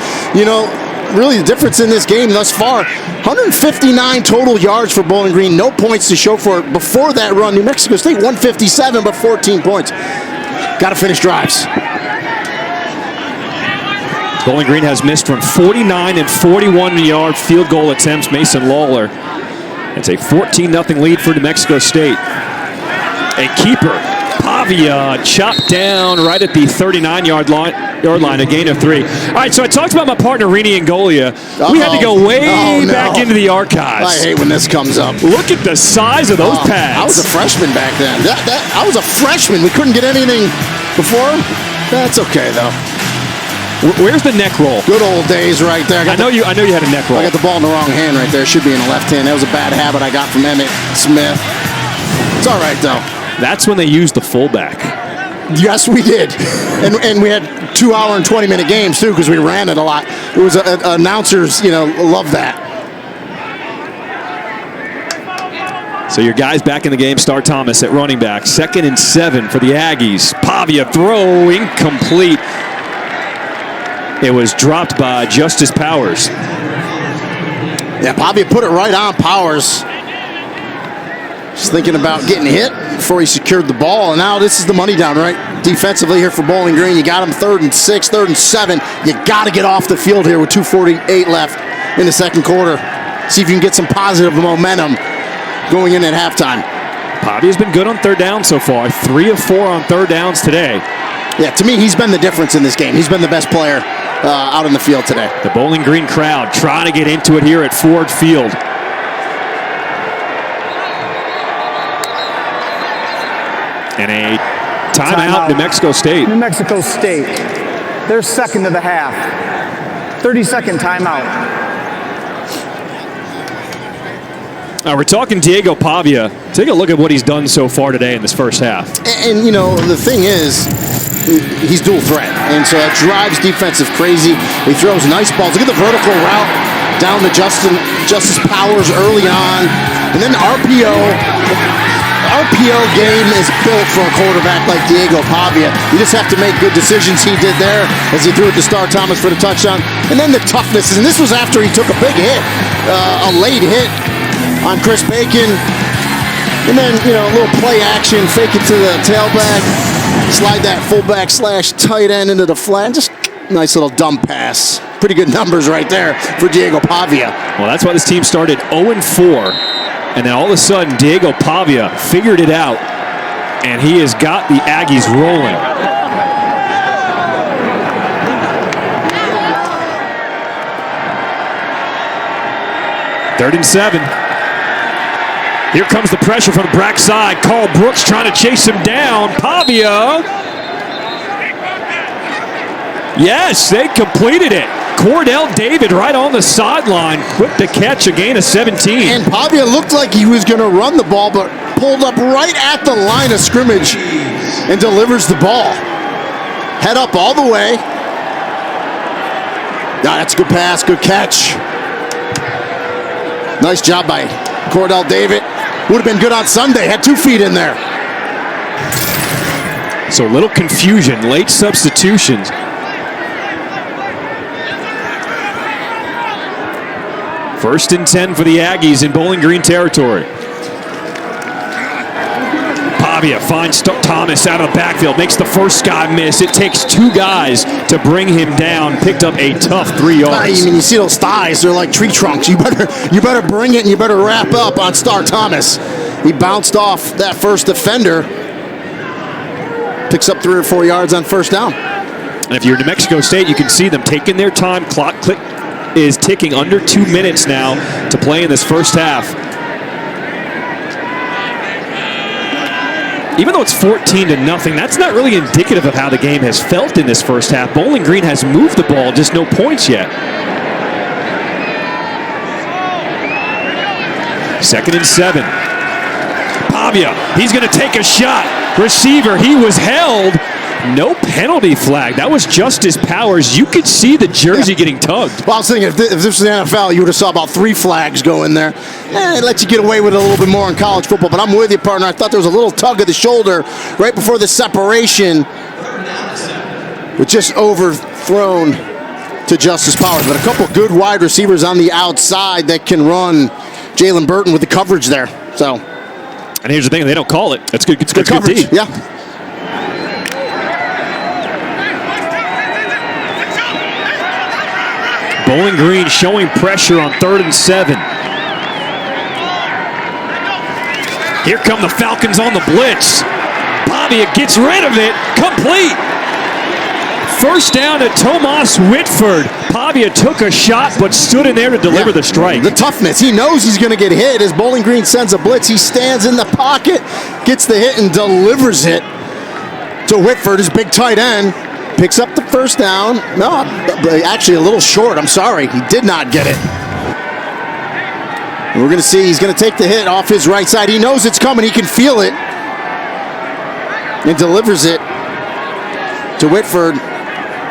really the difference in this game thus far, 159 total yards for Bowling Green, no points to show for it. Before that run, New Mexico State 157, but 14 points. Got to finish drives. Bowling Green has missed from 49 and 41-yard field goal attempts. Mason Lawler. It's a 14-0 lead for New Mexico State. A keeper, Pavia, chopped down right at the 39-yard line, a gain of 3. All right, so I talked about my partner, Rini Angolia. We had to go way back into the archives. I hate when this comes up. Look at the size of those pads. I was a freshman back then. I was a freshman. We couldn't get anything before him. That's okay, though. Where's the neck roll? Good old days right there. I know you had a neck roll. I got the ball in the wrong hand right there. It should be in the left hand. That was a bad habit I got from Emmitt Smith. It's all right, though. That's when they used the fullback. Yes, we did. And we had 2-hour and 20-minute games, too, because we ran it a lot. It was announcers, love that. So your guys back in the game, Star Thomas at running back. 2nd and 7 for the Aggies. Pavia throw incomplete. It was dropped by Justice Powers. Yeah, Pavia put it right on Powers. Just thinking about getting hit before he secured the ball. And now this is the money down, right? Defensively here for Bowling Green. You got him 3rd and 6, 3rd and 7. You got to get off the field here with 2:48 left in the second quarter. See if you can get some positive momentum going in at halftime. Pavia's been good on 3rd down so far. 3 of 4 on 3rd downs today. Yeah, to me, he's been the difference in this game. He's been the best player out in the field today. The Bowling Green crowd trying to get into it here at Ford Field. And a timeout, New Mexico State. New Mexico State. They're second of the half. 30-second timeout. We're talking Diego Pavia. Take a look at what he's done so far today in this first half. And the thing is, he's dual threat, and so that drives defensive crazy. He throws nice balls. Look at the vertical route down to Justice Powers early on, and then the RPO game is built for a quarterback like Diego Pavia. You just have to make good decisions. He did there as he threw it to Star Thomas for the touchdown, and then the toughness. And this was after he took a big hit, a late hit on Chris Bacon, and then a little play action, fake it to the tailback. Slide that fullback / tight end into the flat. Just nice little dump pass. Pretty good numbers right there for Diego Pavia. Well, that's why this team started 0-4. And then all of a sudden, Diego Pavia figured it out. And he has got the Aggies rolling. Third and 7. Here comes the pressure from the backside. Carl Brooks trying to chase him down. Pavia. Yes, they completed it. Cordell David right on the sideline. Quick to catch, a gain of 17. And Pavia looked like he was going to run the ball, but pulled up right at the line of scrimmage and delivers the ball. Head up all the way. That's a good pass, good catch. Nice job by Cordell David. Would have been good on Sunday, had 2 feet in there. So a little confusion, late substitutions. First and 10 for the Aggies in Bowling Green territory. Pavia finds Thomas out of the backfield, makes the first guy miss. It takes 2 guys to bring him down. Picked up a tough 3 yards. I mean, you see those thighs, they're like tree trunks. You better bring it and you better wrap up on Star Thomas. He bounced off that first defender. Picks up 3 or 4 yards on first down. And if you're New Mexico State, you can see them taking their time. Clock is ticking, under 2 minutes now to play in this first half. Even though it's 14-0, that's not really indicative of how the game has felt in this first half. Bowling Green has moved the ball, just no points yet. 2nd and 7. Pavia, he's going to take a shot. Receiver, he was held. No penalty flag. That was Justice Powers. You could see the jersey getting tugged. Well, I was thinking if this was the NFL, you would have saw about 3 flags go in there. It lets you get away with it a little bit more in college football. But I'm with you, partner. I thought there was a little tug of the shoulder right before the separation, but just overthrown to Justice Powers. But a couple good wide receivers on the outside that can run. Jalen Burton with the coverage there. So. And here's the thing, they don't call it. It's good. It's good coverage. Yeah. Bowling Green showing pressure on 3rd and 7. Here come the Falcons on the blitz. Pavia gets rid of it. Complete. First down to Tomas Whitford. Pavia took a shot but stood in there to deliver the strike. The toughness. He knows he's going to get hit. As Bowling Green sends a blitz, he stands in the pocket, gets the hit, and delivers it to Whitford, his big tight end. Picks up the first down. No, actually a little short. I'm sorry. He did not get it. And we're going to see he's going to take the hit off his right side. He knows it's coming. He can feel it. And delivers it to Whitford.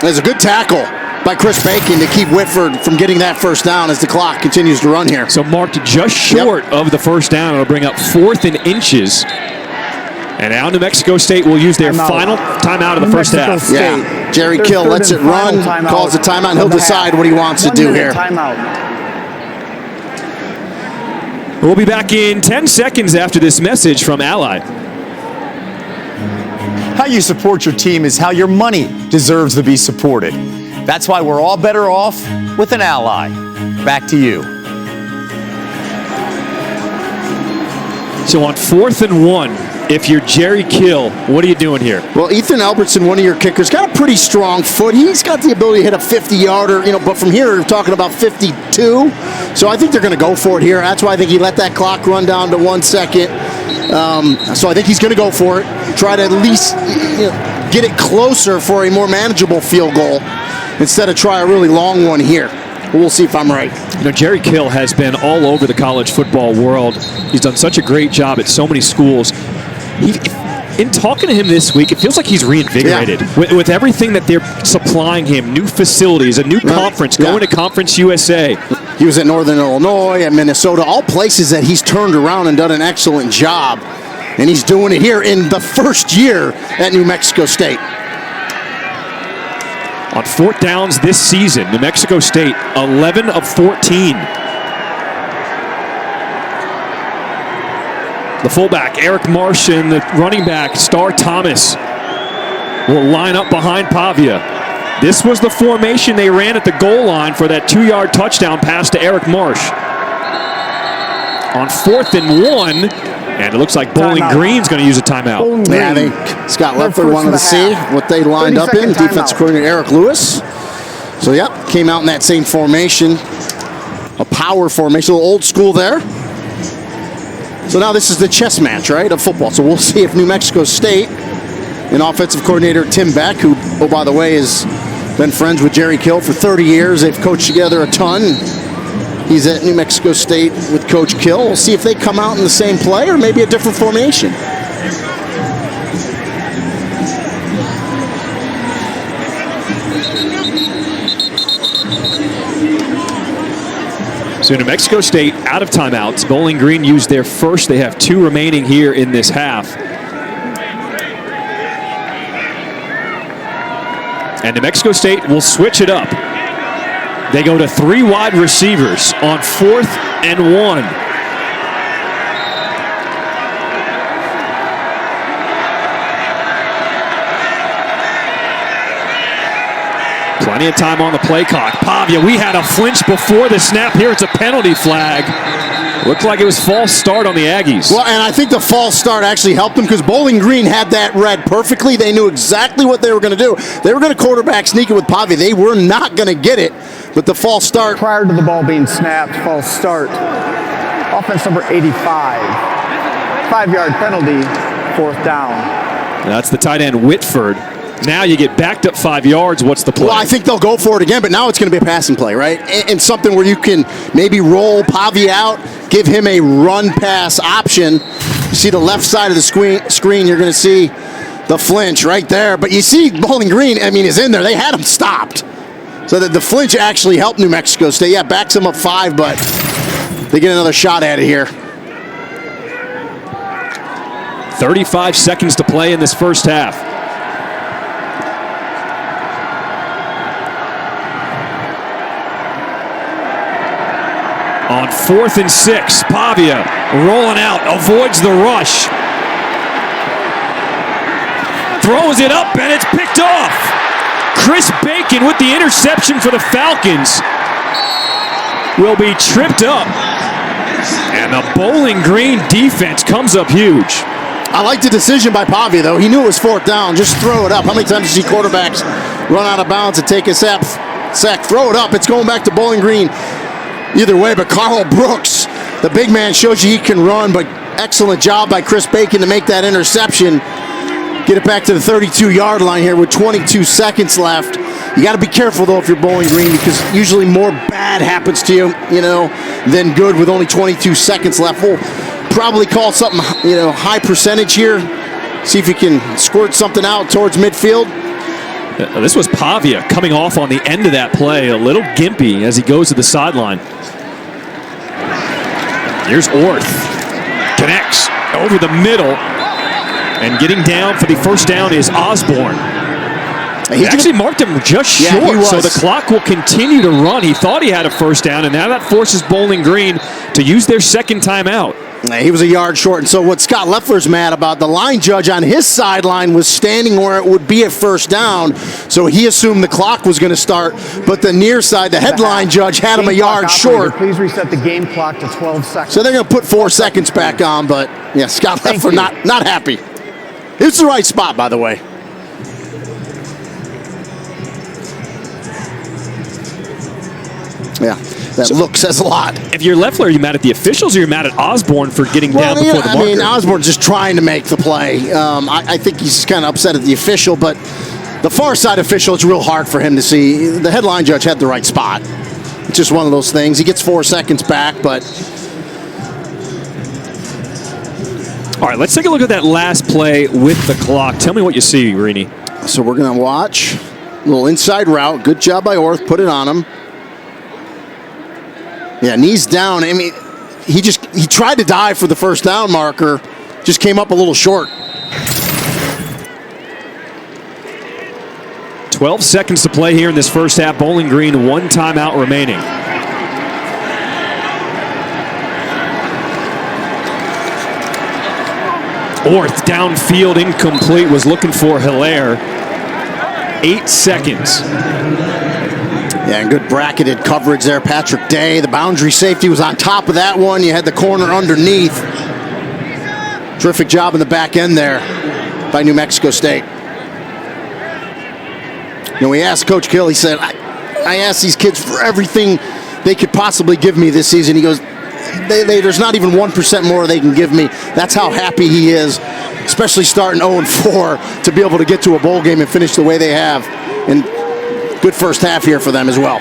There's a good tackle by Chris Bacon to keep Whitford from getting that first down as the clock continues to run here. So marked just short of the first down. It'll bring up 4th and inches. And now New Mexico State will use their final timeout of the first half. Yeah, Jerry Kill lets it run, calls the timeout, and he'll decide what he wants to do here. We'll be back in 10 seconds after this message from Ally. How you support your team is how your money deserves to be supported. That's why we're all better off with an Ally. Back to you. So on 4th and 1, if you're Jerry Kill, what are you doing here? Well, Ethan Albertson, one of your kickers, got a pretty strong foot. He's got the ability to hit a 50-yarder, but from here, we're talking about 52. So I think they're going to go for it here. That's why I think he let that clock run down to 1 second. So I think he's going to go for it. Try to at least get it closer for a more manageable field goal instead of try a really long one here. We'll see if I'm right. Jerry Kill has been all over the college football world. He's done such a great job at so many schools. In talking to him this week, it feels like he's reinvigorated with everything that they're supplying him. New facilities, a new conference, going to Conference USA. He was at Northern Illinois, at Minnesota, all places that he's turned around and done an excellent job. And he's doing it here in the first year at New Mexico State. On 4th downs this season, New Mexico State, 11 of 14. The fullback, Eric Marsh, and the running back, Star Thomas, will line up behind Pavia. This was the formation they ran at the goal line for that 2-yard touchdown pass to Eric Marsh. On 4th and 1, and it looks like Bowling Green's going to use a timeout. Yeah, I think Scott Leffler wanted to see what they lined up in. Defensive coordinator Eric Lewis. So, came out in that same formation. A power formation, a little old school there. So now this is the chess match, right, of football. So we'll see if New Mexico State and offensive coordinator Tim Beck, who, oh, by the way, is Been friends with Jerry Kill for 30 years. They've coached together a ton. He's at New Mexico State with Coach Kill. We'll see if they come out in the same play or maybe a different formation. So New Mexico State out of timeouts. Bowling Green used their first. They have 2 remaining here in this half. And New Mexico State will switch it up. They go to 3 wide receivers on 4th and 1. Plenty of time on the play clock. Pavia, we had a flinch before the snap. Here it's a penalty flag. Looked like it was false start on the Aggies. Well, and I think the false start actually helped them because Bowling Green had that read perfectly. They knew exactly what they were going to do. They were going to quarterback sneak it with Pavia. They were not going to get it, but the false start. Prior to the ball being snapped, false start. Offense number 85. 5-yard penalty, 4th down. That's the tight end Whitford. Now you get backed up 5 yards. What's the play? Well, I think they'll go for it again, but now it's going to be a passing play, right? And something where you can maybe roll Pavia out, give him a run-pass option. You see the left side of the screen, you're going to see the flinch right there. But you see Bowling Green, is in there. They had him stopped. So that the flinch actually helped New Mexico State. Yeah, backs them up 5, but they get another shot at it here. 35 seconds to play in this first half. On 4th and 6, Pavia rolling out, avoids the rush. Throws it up, and it's picked off. Chris Bacon with the interception for the Falcons will be tripped up. And the Bowling Green defense comes up huge. I like the decision by Pavia, though. He knew it was 4th down. Just throw it up. How many times do you see quarterbacks run out of bounds and take a sack? Throw it up. It's going back to Bowling Green. Either way, but Carl Brooks, the big man, shows you he can run, but excellent job by Chris Bacon to make that interception. Get it back to the 32-yard line here with 22 seconds left. You got to be careful, though, if you're Bowling Green, because usually more bad happens to you, than good with only 22 seconds left. We'll probably call something, high percentage here. See if you can squirt something out towards midfield. This was Pavia coming off on the end of that play, a little gimpy as he goes to the sideline. Here's Orth. Connects over the middle. And getting down for the first down is Osborne. He actually marked him just short, so the clock will continue to run. He thought he had a first down, and now that forces Bowling Green to use their second timeout. He was a yard short, and so what Scott Leffler's mad about, the line judge on his sideline was standing where it would be a first down, so he assumed the clock was going to start, but the near side, the headline judge had him a yard short. Please reset the game clock to 12 seconds. So they're going to put 4 seconds back on, but yeah, Scott Leffler not happy. It's the right spot, by the way. Yeah, that look says a lot. If you're Leffler, are you mad at the officials or you're mad at Osborne for getting down before the marker? Osborne's just trying to make the play. I think he's kind of upset at the official, but the far side official, it's real hard for him to see. The headline judge had the right spot. It's just one of those things. He gets 4 seconds back, but... All right, let's take a look at that last play with the clock. Tell me what you see, Rini. So we're going to watch a little inside route. Good job by Orth. Put it on him. Yeah, knees down. He tried to dive for the first down marker. Just came up a little short. 12 seconds to play here in this first half. Bowling Green, 1 timeout remaining. Orth downfield, incomplete, was looking for Hilaire. 8 seconds. Yeah, and good bracketed coverage there. Patrick Day, the boundary safety, was on top of that one. You had the corner underneath. Terrific job in the back end there by New Mexico State. We asked Coach Kill, he said, I asked these kids for everything they could possibly give me this season. He goes, there's not even 1% more they can give me. That's how happy he is, especially starting 0-4 to be able to get to a bowl game and finish the way they have. And good first half here for them as well.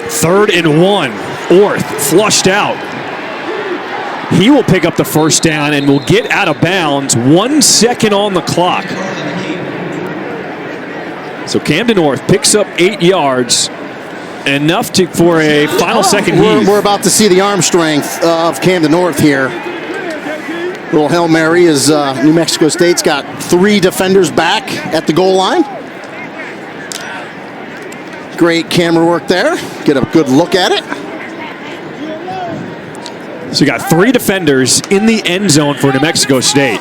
3rd and 1. Orth flushed out. He will pick up the first down and will get out of bounds. 1 second on the clock. So Camden Orth picks up 8 yards. Enough for a final second heave. We're about to see the arm strength of Camden North here. Little Hail Mary as New Mexico State's got 3 defenders back at the goal line. Great camera work there. Get a good look at it. So you got 3 defenders in the end zone for New Mexico State.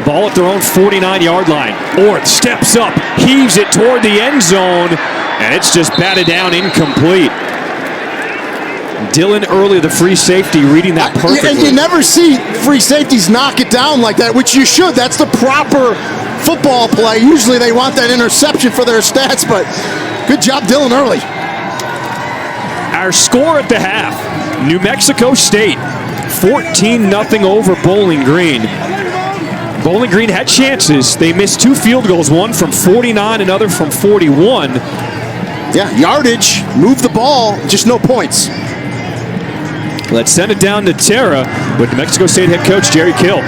Ball at their own 49-yard line. Orth steps up, heaves it toward the end zone, and it's just batted down, incomplete. Dylan Early, the free safety, reading that perfectly. And you never see free safeties knock it down like that, which you should. That's the proper football play. Usually they want that interception for their stats, but good job, Dylan Early. Our score at the half, New Mexico State, 14-0 over Bowling Green. Bowling Green had chances. They missed 2 field goals, one from 49, another from 41. Yeah, yardage, move the ball, just no points. Let's send it down to Terra with New Mexico State head coach Jerry Kill.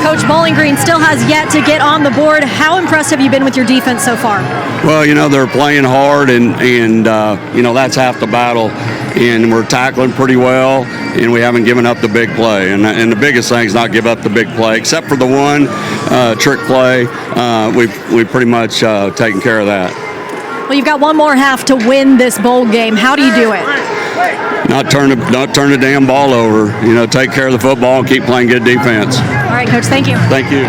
Coach, Bowling Green still has yet to get on the board. How impressed have you been with your defense so far? Well, they're playing hard, and that's half the battle. And we're tackling pretty well, and we haven't given up the big play. And the biggest thing is not give up the big play, except for the one trick play. We've pretty much taken care of that. Well, you've got one more half to win this bowl game. How do you do it? Not turn the damn ball over. Take care of the football and keep playing good defense. All right, Coach, thank you. Thank you.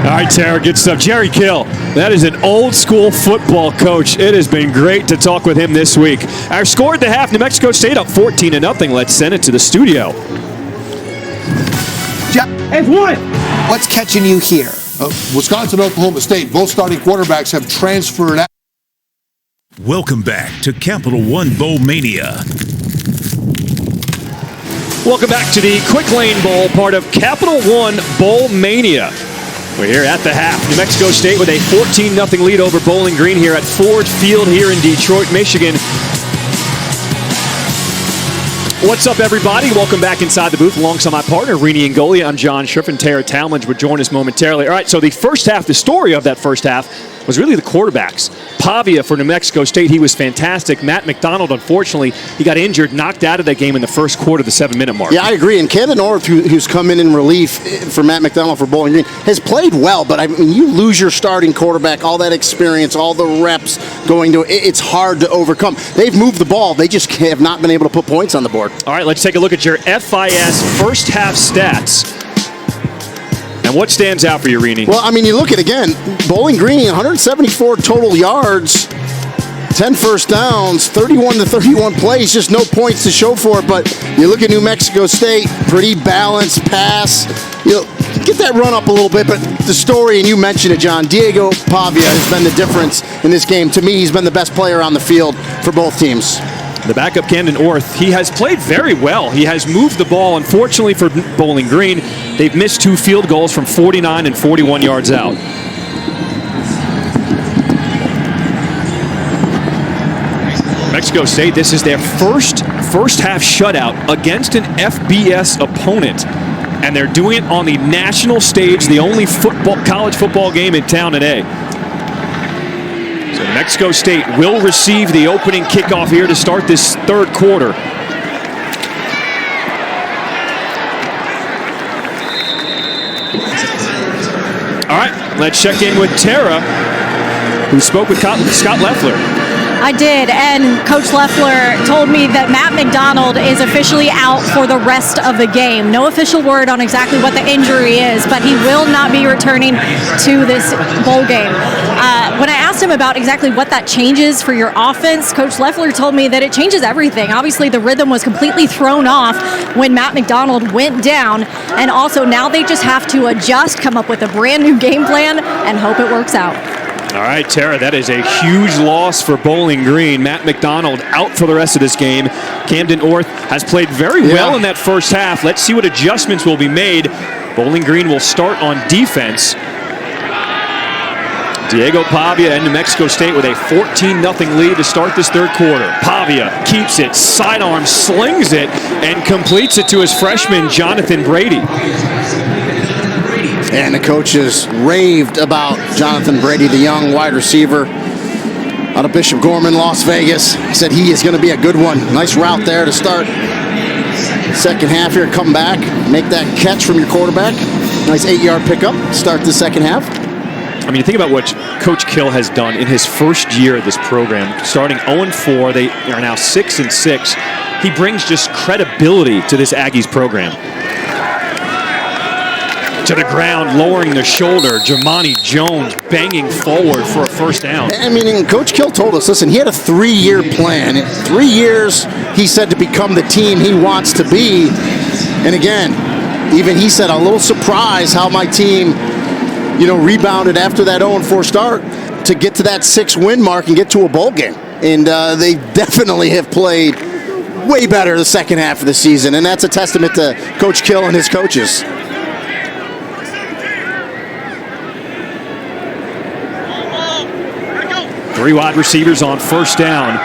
All right, Tara, good stuff. Jerry Kill, that is an old school football coach. It has been great to talk with him this week. Our score at the half, New Mexico State up 14-0. Let's send it to the studio. And what? What's catching you here? Wisconsin, Oklahoma State, both starting quarterbacks have transferred out. Welcome back to Capital One Bowl Mania. Welcome back to the Quick Lane Bowl, part of Capital One Bowl Mania. We're here at the half. New Mexico State with a 14-0 lead over Bowling Green here at Ford Field here in Detroit, Michigan. What's up, everybody? Welcome back inside the booth alongside my partner, Rini Ngoli. I'm John Shriffen. Tara Talmadge would join us momentarily. All right, so the first half, the story of that first half was really the quarterbacks. Pavia for New Mexico State, he was fantastic. Matt McDonald, unfortunately, he got injured, knocked out of that game in the first quarter, the 7-minute mark. Yeah, I agree. And Camden North, who's come in relief for Matt McDonald for Bowling Green, has played well. But, I mean, you lose your starting quarterback, all that experience, all the reps going to it. It's hard to overcome. They've moved the ball. They just have not been able to put points on the board. All right, let's take a look at your FIS first half stats. And what stands out for you, Rini? Well, I mean, you look at, again, Bowling Green, 174 total yards, 10 first downs, 31 plays, just no points to show for it. But you look at New Mexico State, pretty balanced pass. Get that run up a little bit, but the story, and you mentioned it, John, Diego Pavia has been the difference in this game. To me, he's been the best player on the field for both teams. The backup, Camden Orth, he has played very well. He has moved the ball. Unfortunately for Bowling Green, they've missed 2 field goals from 49 and 41 yards out. Mexico State, this is their first half shutout against an FBS opponent. And they're doing it on the national stage, the only college football game in town today. So Mexico State will receive the opening kickoff here to start this third quarter. All right, let's check in with Tara, who spoke with Scott Loeffler. I did, and Coach Loeffler told me that Matt McDonald is officially out for the rest of the game. No official word on exactly what the injury is, but he will not be returning to this bowl game. When I asked him about exactly what that changes for your offense, Coach Loeffler told me that it changes everything. Obviously, the rhythm was completely thrown off when Matt McDonald went down, and also now they just have to adjust, come up with a brand new game plan, and hope it works out. All right, Tara, that is a huge loss for Bowling Green. Matt McDonald out for the rest of this game. Camden Orth has played very well in that first half. Let's see what adjustments will be made Bowling Green will start on defense. Diego Pavia and New Mexico State with a 14-0 lead to start this third quarter. Pavia keeps it, sidearm, slings it, and completes it to his freshman, Jonathan Brady. And the coaches raved about Jonathan Brady, the young wide receiver out of Bishop Gorman, Las Vegas. He said he is going to be a good one. Nice route there to start second half here. Come back, make that catch from your quarterback. Nice 8-yard pickup. Start the second half. I mean, think about what Coach Kill has done in his first year of this program. Starting 0-4, they are now 6-6. He brings just credibility to this Aggies program. To the ground, lowering the shoulder. Jamani Jones banging forward for a first down. I mean, and Coach Kill told us, listen, he had a 3-year plan. In 3 years, he said, to become the team he wants to be. And again, even he said, a little surprised how my team, rebounded after that 0-4 start to get to that 6-win mark and get to a bowl game. And they definitely have played way better the second half of the season. And that's a testament to Coach Kill and his coaches. Three wide receivers on first down.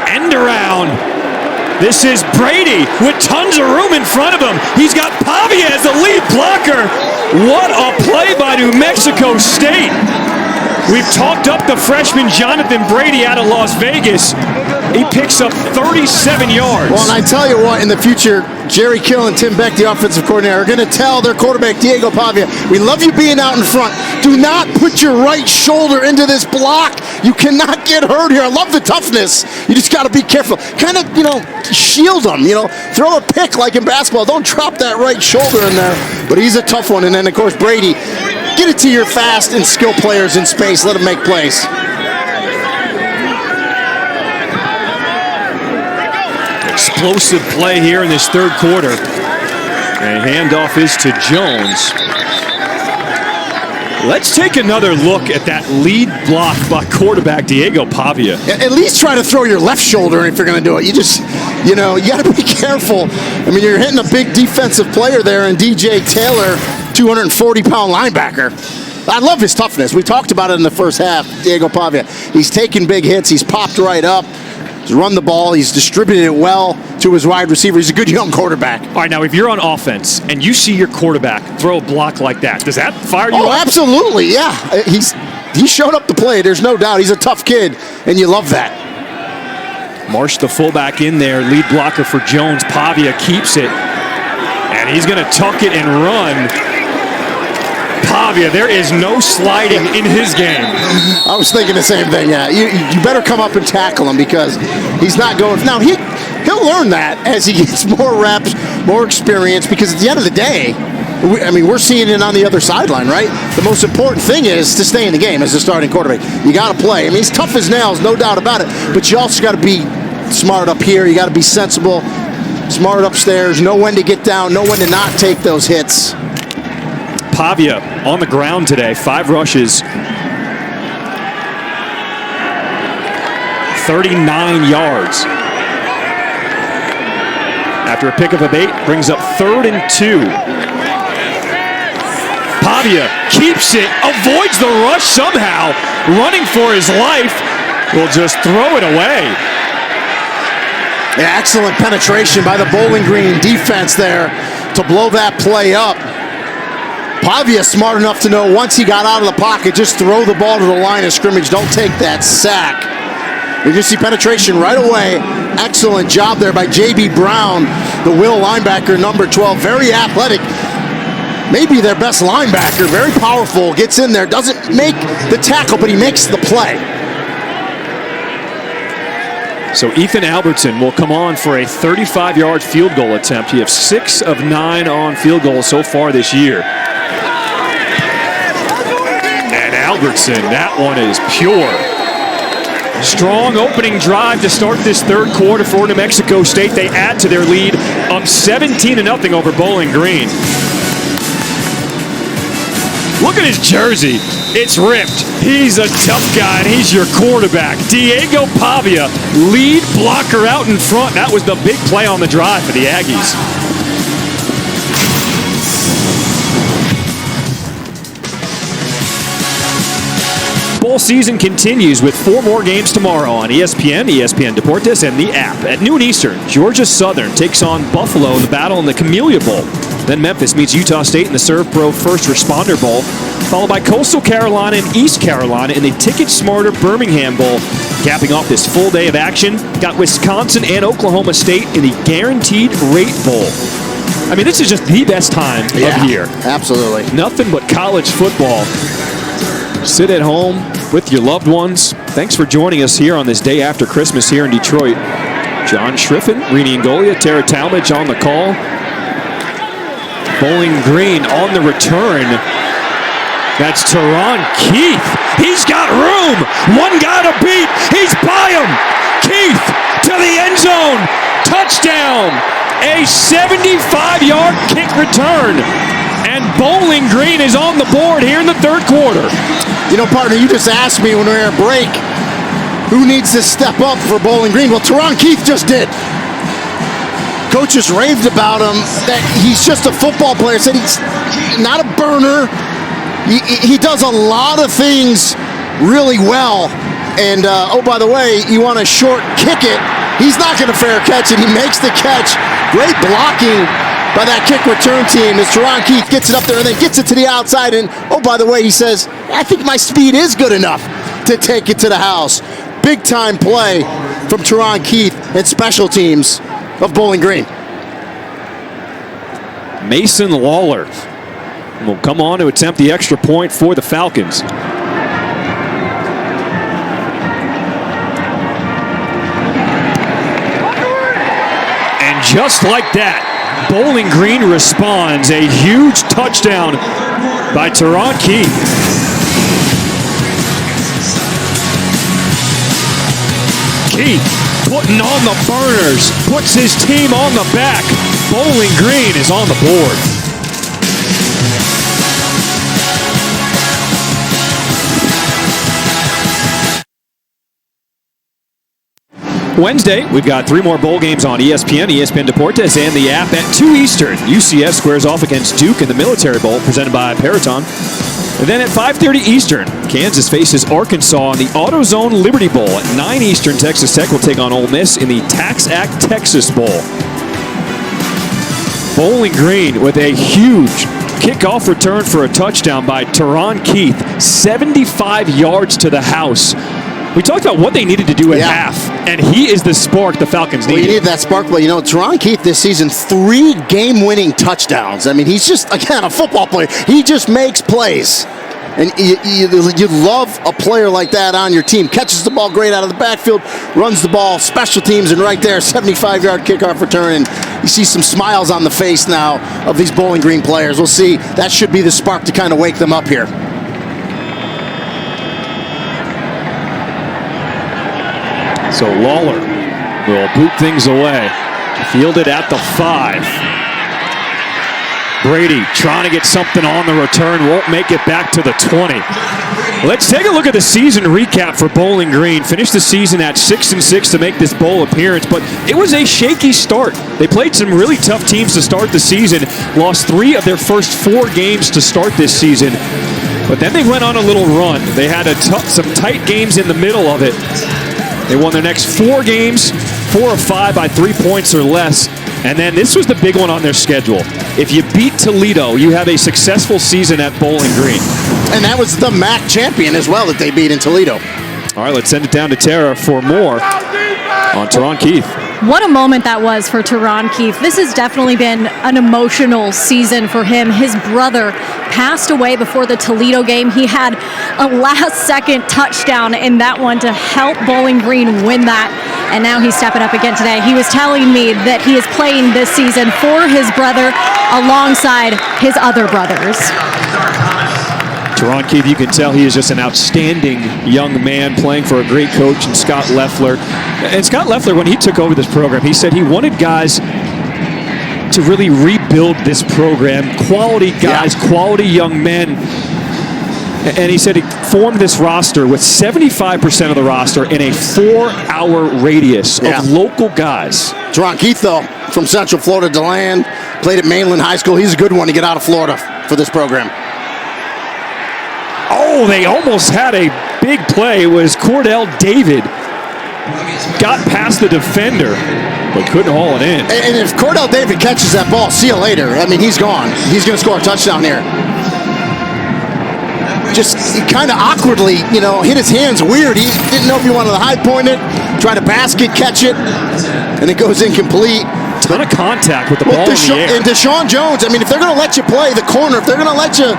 End around. This is Brady with tons of room in front of him. He's got Pavia as the lead blocker. What a play by New Mexico State. We've talked up the freshman Jonathan Brady out of Las Vegas. He picks up 37 yards. Well, and I tell you what, in the future, Jerry Kill and Tim Beck, the offensive coordinator, are going to tell their quarterback, Diego Pavia, we love you being out in front. Do not put your right shoulder into this block. You cannot get hurt here. I love the toughness. You just got to be careful. Kind of, shield them. Throw a pick like in basketball. Don't drop that right shoulder in there. But he's a tough one. And then, of course, Brady, get it to your fast and skilled players in space. Let them make plays. Explosive play here in this third quarter. And handoff is to Jones. Let's take another look at that lead block by quarterback Diego Pavia. At least try to throw your left shoulder if you're going to do it. You just, you got to be careful. I mean, you're hitting a big defensive player there in DJ Taylor, 240-pound linebacker. I love his toughness. We talked about it in the first half, Diego Pavia. He's taken big hits. He's popped right up. He's run the ball. He's distributed it well to his wide receiver. He's a good young quarterback. All right, now if you're on offense and you see your quarterback throw a block like that, does that fire you up? Oh, absolutely, yeah. He showed up to play. There's no doubt. He's a tough kid, and you love that. Marsh, the fullback, in there. Lead blocker for Jones. Pavia keeps it, and he's going to tuck it and run. Pavia, there is no sliding in his game. I was thinking the same thing. Yeah, you better come up and tackle him because he's not going. Now he'll learn that as he gets more reps, more experience. Because at the end of the day, we're seeing it on the other sideline, right? The most important thing is to stay in the game as a starting quarterback. You got to play. I mean, he's tough as nails, no doubt about it. But you also got to be smart up here. You got to be sensible, smart upstairs. Know when to get down. Know when to not take those hits. Pavia on the ground today, 5 rushes, 39 yards. After a pickup of 8, brings up 3rd and 2. Pavia keeps it, avoids the rush somehow, running for his life, will just throw it away. Yeah, excellent penetration by the Bowling Green defense there to blow that play up. Pavia smart enough to know once he got out of the pocket, just throw the ball to the line of scrimmage. Don't take that sack. You just see penetration right away. Excellent job there by J.B. Brown, the Will linebacker, number 12. Very athletic. Maybe their best linebacker. Very powerful. Gets in there. Doesn't make the tackle, but he makes the play. So Ethan Albertson will come on for a 35-yard field goal attempt. He has 6 of 9 on field goals so far this year. Albertson, that one is pure. Strong opening drive to start this third quarter for New Mexico State. They add to their lead up 17-0 over Bowling Green. Look at his jersey. It's ripped. He's a tough guy, and he's your quarterback. Diego Pavia, lead blocker out in front. That was the big play on the drive for the Aggies. bowl season continues with 4 more games tomorrow on ESPN, ESPN Deportes, and the app. At noon Eastern, Georgia Southern takes on Buffalo in the battle in the Camellia Bowl. Then Memphis meets Utah State in the ServPro First Responder Bowl, followed by Coastal Carolina and East Carolina in the Ticket Smarter Birmingham Bowl. Capping off this full day of action, got Wisconsin and Oklahoma State in the Guaranteed Rate Bowl. I mean, this is just the best time of year. Absolutely. Nothing but college football. Sit at home with your loved ones. Thanks for joining us here on this day after Christmas here in Detroit. John Schriffen, Rini Angolia, Tara Talmadge on the call. Bowling Green on the return. That's Teron Keith. He's got room. One guy to beat. He's by him. Keith to the end zone. Touchdown. A 75-yard kick return. And Bowling Green is on the board here in the third quarter. You know, partner, you just asked me when we were at break, who needs to step up for Bowling Green? Well, Teron Keith just did. Coaches raved about him, that he's just a football player. Said he's not a burner. He does a lot of things really well. And, oh, by the way, you want to short kick it. He's not going to fair catch it. He makes the catch. Great blocking by that kick return team as Teron Keith gets it up there and then gets it to the outside. And, oh, by the way, he says, I think my speed is good enough to take it to the house. Big-time play from Teron Keith and special teams of Bowling Green. Mason Lawler will come on to attempt the extra point for the Falcons. And just like that, Bowling Green responds. A huge touchdown by Teron Keith. Keith putting on the burners, puts his team on the back. Bowling Green is on the board. Wednesday, we've got 3 more bowl games on ESPN, ESPN Deportes, and the app at 2 Eastern. UCF squares off against Duke in the Military Bowl, presented by Peraton. And then at 5:30 Eastern, Kansas faces Arkansas in the AutoZone Liberty Bowl. At 9 Eastern, Texas Tech will take on Ole Miss in the Tax Act Texas Bowl. Bowling Green with a huge kickoff return for a touchdown by Teron Keith. 75 yards to the house. We talked about what they needed to do at half, and he is the spark the Falcons needed. Well, you need that spark play. You know, Teron Keith this season, 3 game-winning touchdowns. I mean, he's just, again, a football player. He just makes plays. And you love a player like that on your team. Catches the ball great out of the backfield, runs the ball, special teams, and right there, 75-yard kickoff return. And you see some smiles on the face now of these Bowling Green players. We'll see. That should be the spark to kind of wake them up here. So Lawler will boot things away. Fielded at the 5. Brady trying to get something on the return. Won't make it back to the 20. Let's take a look at the season recap for Bowling Green. Finished the season at 6-6 to make this bowl appearance, but it was a shaky start. They played some really tough teams to start the season. Lost 3 of their first 4 games to start this season. But then they went on a little run. They had some tight games in the middle of it. They won their next 4 games, 4 of 5 by 3 points or less. And then this was the big one on their schedule. If you beat Toledo, you have a successful season at Bowling Green. And that was the MAC champion as well that they beat in Toledo. All right, let's send it down to Tara for more on Teron Keith. What a moment that was for Teron Keith. This has definitely been an emotional season for him. His brother passed away before the Toledo game. He had a last-second touchdown in that one to help Bowling Green win that, and now he's stepping up again today. He was telling me that he is playing this season for his brother alongside his other brothers. Teron Keith, you can tell he is just an outstanding young man playing for a great coach in Scott Loeffler. And Scott Loeffler, when he took over this program, he said he wanted guys to really rebuild this program. Quality guys, quality young men. And he said he formed this roster with 75% of the roster in a 4-hour radius of local guys. Teron Keith, though, from Central Florida, DeLand, played at Mainland High School. He's a good one to get out of Florida for this program. Oh, they almost had a big play was Cordell David. Got past the defender, but couldn't haul it in. And if Cordell David catches that ball, see you later. I mean, he's gone. He's going to score a touchdown here. Just kind of awkwardly, hit his hands weird. He didn't know if he wanted to high point it, try to basket, catch it, and it goes incomplete. Ton of contact with the ball in the air. And Deshaun Jones, I mean, if they're going to let you play the corner, if they're going to let you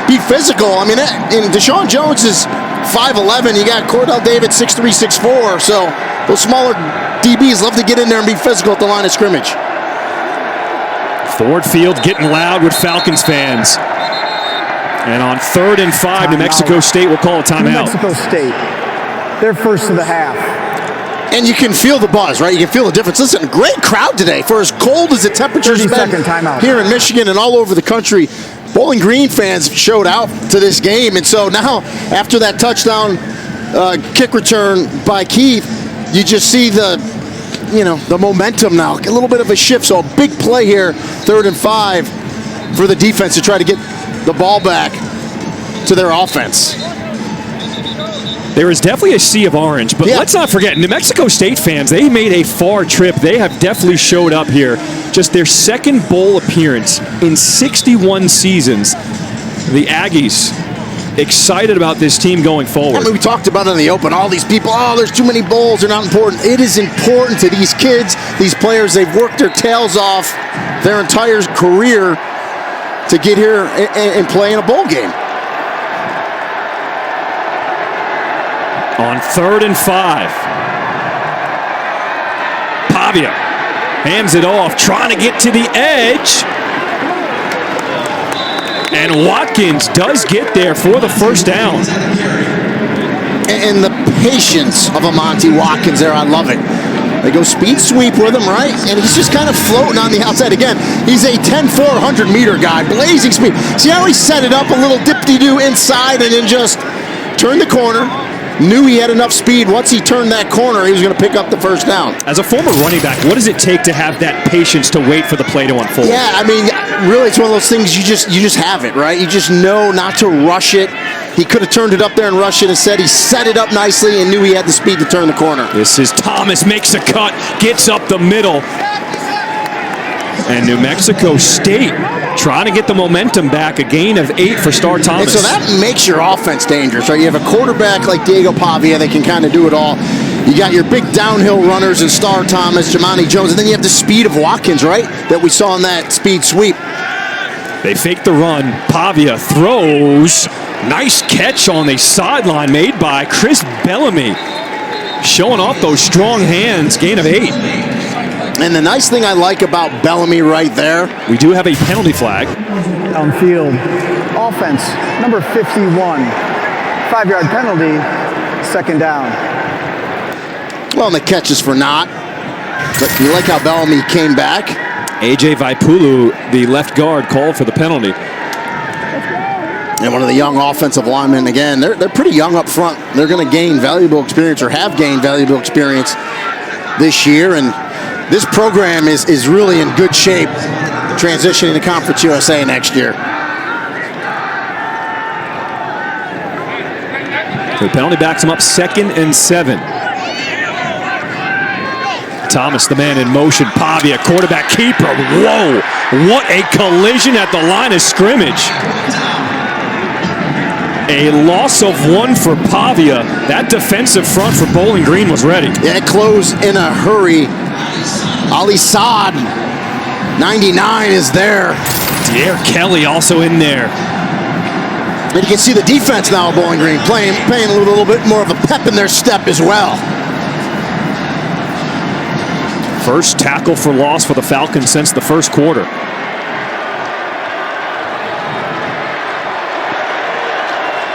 be physical, I mean, and Deshaun Jones is 5'11", you got Cordell David 6'3", 6'4", so those smaller DBs love to get in there and be physical at the line of scrimmage. Ford Field getting loud with Falcons fans. And on 3rd and 5, New Mexico State will call a timeout. New Mexico State, they're first of the half. And you can feel the buzz, right? You can feel the difference. Listen, great crowd today. For as cold as the temperature's been here in Michigan and all over the country, Bowling Green fans showed out to this game. And so now, after that touchdown kick return by Keith, you just see the momentum now. A little bit of a shift. So a big play here, 3rd and 5 for the defense to try to get the ball back to their offense. There is definitely a sea of orange, but let's not forget, New Mexico State fans, they made a far trip. They have definitely showed up here. Just their second bowl appearance in 61 seasons. The Aggies excited about this team going forward. I mean, we talked about it in the open. All these people, there's too many bowls, they're not important. It is important to these kids, these players. They've worked their tails off their entire career to get here and play in a bowl game. On 3rd and 5. Pavia hands it off, trying to get to the edge. And Watkins does get there for the first down. And the patience of Monty Watkins there, I love it. They go speed sweep with him, right? And he's just kind of floating on the outside. Again, he's a 10-400 meter guy, blazing speed. See how he set it up a little dip-de-doo inside and then just turned the corner. Knew he had enough speed. Once he turned that corner, he was going to pick up the first down. As a former running back, what does it take to have that patience to wait for the play to unfold? Yeah, I mean, really, it's one of those things you just have it, right? You just know not to rush it. He could have turned it up there and rushed it. Instead, he set it up nicely and knew he had the speed to turn the corner. This is Thomas, makes a cut, gets up the middle. And New Mexico State trying to get the momentum back. A gain of 8 for Star Thomas. And so that makes your offense dangerous, right? You have a quarterback like Diego Pavia that can kind of do it all. You got your big downhill runners in Star Thomas, Jamani Jones, and then you have the speed of Watkins, right? That we saw in that speed sweep. They fake the run. Pavia throws. Nice catch on the sideline made by Chris Bellamy. Showing off those strong hands. Gain of 8. And the nice thing I like about Bellamy right there, we do have a penalty flag. Downfield. Offense, number 51. 5-yard penalty, 2nd down. Well, and the catch is for naught. But you like how Bellamy came back. A.J. Vaipulu, the left guard, called for the penalty. And one of the young offensive linemen, again, they're pretty young up front. They're going to gain valuable experience or have gained valuable experience this year. And this program is really in good shape transitioning to Conference USA next year. The penalty backs him up 2nd and 7. Thomas, the man in motion. Pavia, quarterback keeper. Whoa, what a collision at the line of scrimmage. A loss of 1 for Pavia. That defensive front for Bowling Green was ready. Yeah, it closed in a hurry. Ali Saad, 99, is there. Dare Kelly also in there. And you can see the defense now of Bowling Green playing a little bit more of a pep in their step as well. First tackle for loss for the Falcons since the first quarter.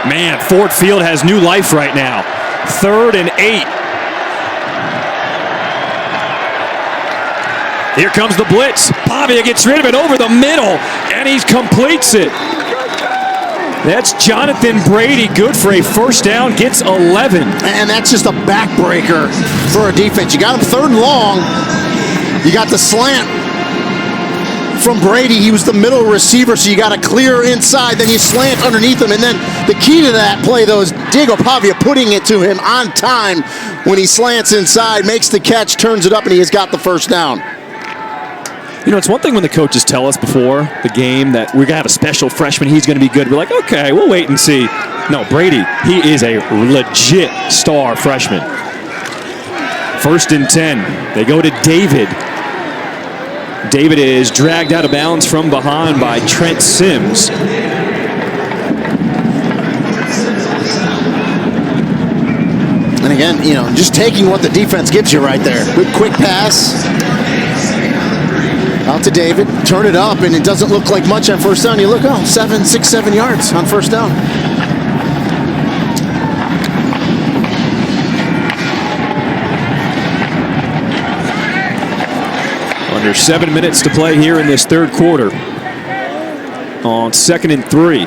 Man, Ford Field has new life right now. 3rd and 8. Here comes the blitz. Pavia gets rid of it over the middle, and he completes it. That's Jonathan Brady, good for a first down, gets 11. And that's just a backbreaker for a defense. You got him 3rd and long. You got the slant from Brady. He was the middle receiver, so you got to clear inside, then you slant underneath him. And then the key to that play, though, is Diego Pavia putting it to him on time when he slants inside, makes the catch, turns it up, and he has got the first down. You know, it's one thing when the coaches tell us before the game that we're going to have a special freshman, he's going to be good. We're like, okay, we'll wait and see. No, Brady, he is a legit star freshman. 1st and 10. They go to David. David is dragged out of bounds from behind by Trent Sims. And again, you know, just taking what the defense gives you right there. Good quick pass. Out to David, turn it up, and it doesn't look like much on first down. You look, 7 yards on first down. Under 7 minutes to play here in this third quarter. On 2nd and 3.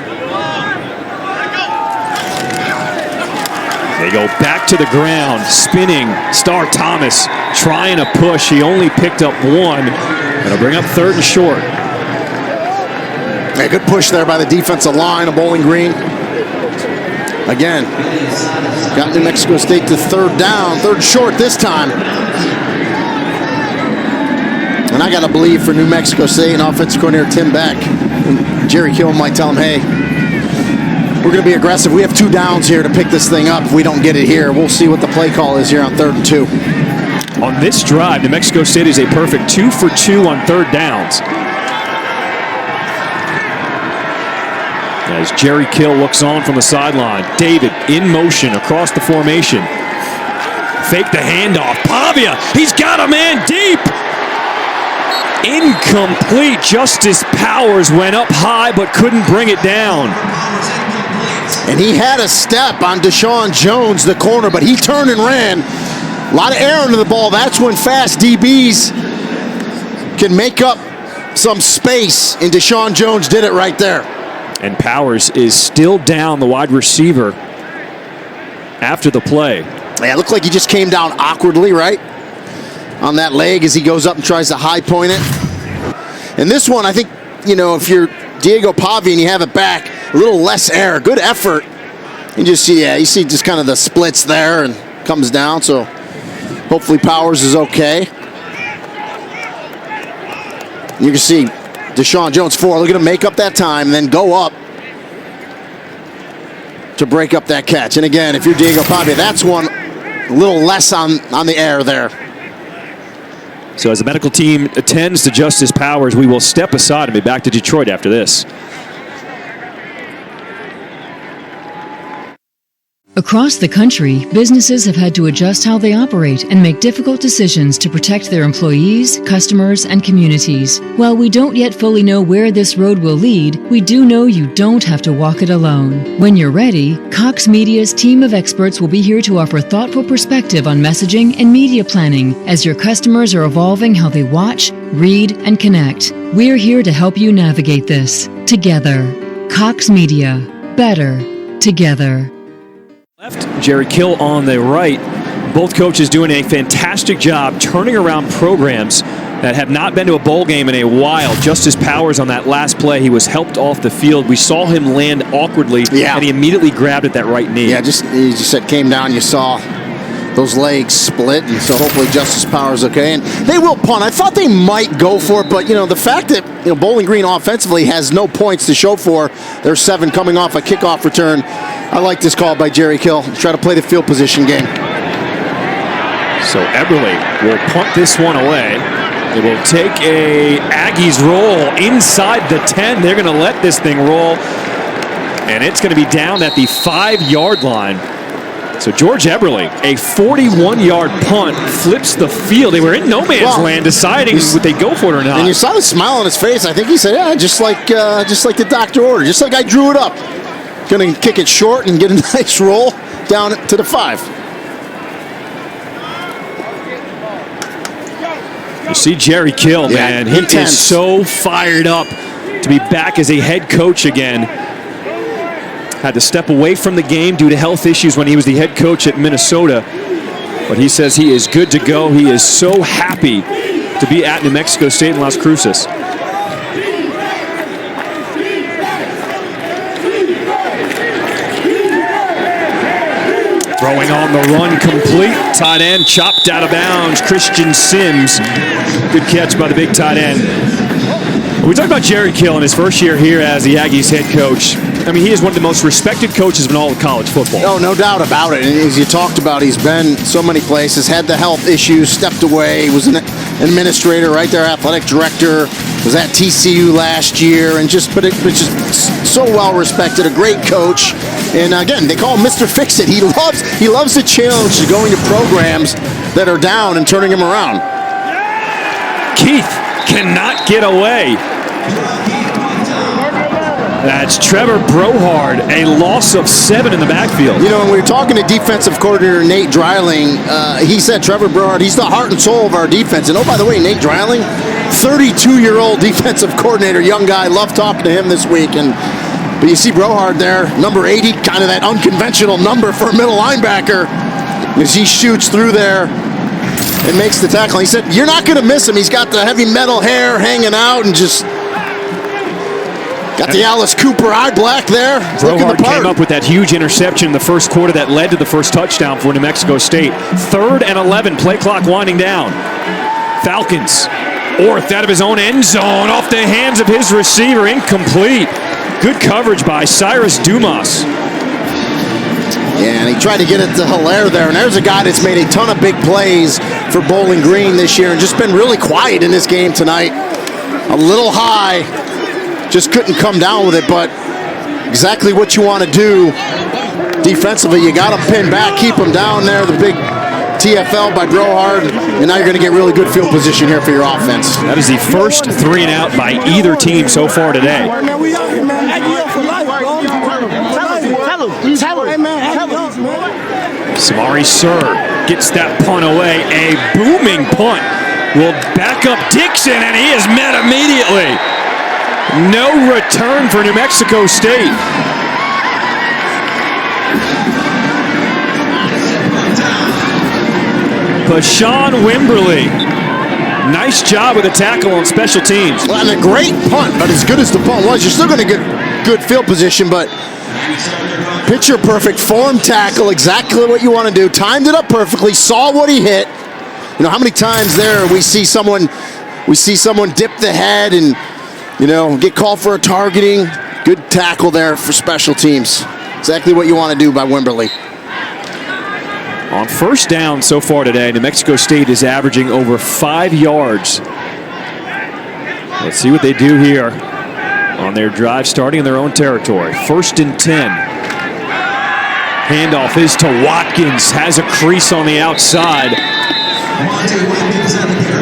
They go back to the ground, spinning. Star Thomas trying to push. He only picked up 1. It'll bring up 3rd and short. Yeah, good push there by the defensive line of Bowling Green. Again, got New Mexico State to 3rd down, 3rd short this time. And I got to believe for New Mexico State and offensive coordinator Tim Beck, Jerry Kill might tell him, hey, we're going to be aggressive. We have 2 downs here to pick this thing up. If we don't get it here, we'll see what the play call is here on 3rd and 2. On this drive, New Mexico State is a perfect 2 for 2 on 3rd downs. As Jerry Kill looks on from the sideline, David in motion across the formation. Fake the handoff. Pavia, he's got a man deep. Incomplete. Justice Powers went up high but couldn't bring it down. And he had a step on Deshaun Jones, the corner, but he turned and ran. A lot of air under the ball. That's when fast DBs can make up some space, and Deshaun Jones did it right there. And Powers is still down, the wide receiver, after the play. Yeah, it looked like he just came down awkwardly, right? On that leg as he goes up and tries to high point it. And this one, I think, you know, if you're Diego Pavia and you have it back, a little less air, good effort. You just see, you see just kind of the splits there and comes down, so hopefully Powers is okay. You can see Deshaun Jones 4. Look at him make up that time and then go up to break up that catch. And again, if you're Diego Pavia, that's one a little less on the air there. So as the medical team attends to Justice Powers, we will step aside and be back to Detroit after this. Across the country, businesses have had to adjust how they operate and make difficult decisions to protect their employees, customers, and communities. While we don't yet fully know where this road will lead, we do know you don't have to walk it alone. When you're ready, Cox Media's team of experts will be here to offer thoughtful perspective on messaging and media planning as your customers are evolving how they watch, read, and connect. We're here to help you navigate this together. Cox Media. Better together. Left, Jerry Kill on the right. Both coaches doing a fantastic job turning around programs that have not been to a bowl game in a while. Justice Powers on that last play, he was helped off the field. We saw him land awkwardly, and he immediately grabbed at that right knee. Yeah, he just said came down, you saw those legs split, and so hopefully Justice Powers okay. And they will punt. I thought they might go for it, but the fact that Bowling Green offensively has no points to show for, there's 7 coming off a kickoff return. I like this call by Jerry Kill. Try to play the field position game. So Eberle will punt this one away. It will take a Aggies roll inside the 10. They're going to let this thing roll, and it's going to be down at the 5-yard line. So George Eberle, a 41-yard punt, flips the field. They were in no man's land deciding would they go for it or not. And you saw the smile on his face. I think he said, yeah, just like the doctor ordered, just like I drew it up. Going to kick it short and get a nice roll down to the 5. You see Jerry Kill, man. He is so fired up to be back as a head coach again. Had to step away from the game due to health issues when he was the head coach at Minnesota. But he says he is good to go. He is so happy to be at New Mexico State in Las Cruces. Throwing on the run complete. Tight end chopped out of bounds. Christian Sims. Good catch by the big tight end. We talked about Jerry Kill in his first year here as the Aggies head coach. I mean, he is one of the most respected coaches in all of college football. Oh, no doubt about it. And as you talked about, he's been so many places, had the health issues, stepped away, was an administrator right there, athletic director, was at TCU last year, and just so well respected, a great coach. And again, they call him Mr. Fix-It. He loves the challenge of going to programs that are down and turning them around. Keith cannot get away. That's Trevor Brohard, a loss of 7 in the backfield. You know, when we were talking to defensive coordinator Nate Dreiling, he said Trevor Brohard, he's the heart and soul of our defense. And oh, by the way, Nate Dreiling, 32-year-old defensive coordinator, young guy. Love talking to him this week. But you see Brohard there, number 80, kind of that unconventional number for a middle linebacker, as he shoots through there and makes the tackle. He said, you're not going to miss him. He's got the heavy metal hair hanging out and just got the Alice Cooper eye black there. Brohard came up with that huge interception in the first quarter that led to the first touchdown for New Mexico State. 3rd and 11, play clock winding down. Falcons, Orth out of his own end zone, off the hands of his receiver, incomplete. Good coverage by Cyrus Dumas. Yeah, and he tried to get it to Hilaire there. And there's a guy that's made a ton of big plays for Bowling Green this year and just been really quiet in this game tonight. A little high. Just couldn't come down with it, but exactly what you want to do defensively. You got them pinned back, keep them down there. The big TFL by Brohard, and now you're going to get really good field position here for your offense. That is the first 3 and out by either team so far today. Samari Sir gets that punt away. A booming punt will back up Dixon, and he is met immediately. No return for New Mexico State. Bashawn Wimberly. Nice job with the tackle on special teams. Well, and a great punt, but as good as the punt was, you're still going to get good field position, but picture perfect form tackle, exactly what you want to do. Timed it up perfectly, saw what he hit. You know, how many times there we see someone dip the head and, you know, get called for a targeting. Good tackle there for special teams. Exactly what you want to do by Wimberly. On first down so far today, New Mexico State is averaging over 5 yards. Let's see what they do here on their drive, starting in their own territory. 1st and 10. Handoff is to Watkins. Has a crease on the outside.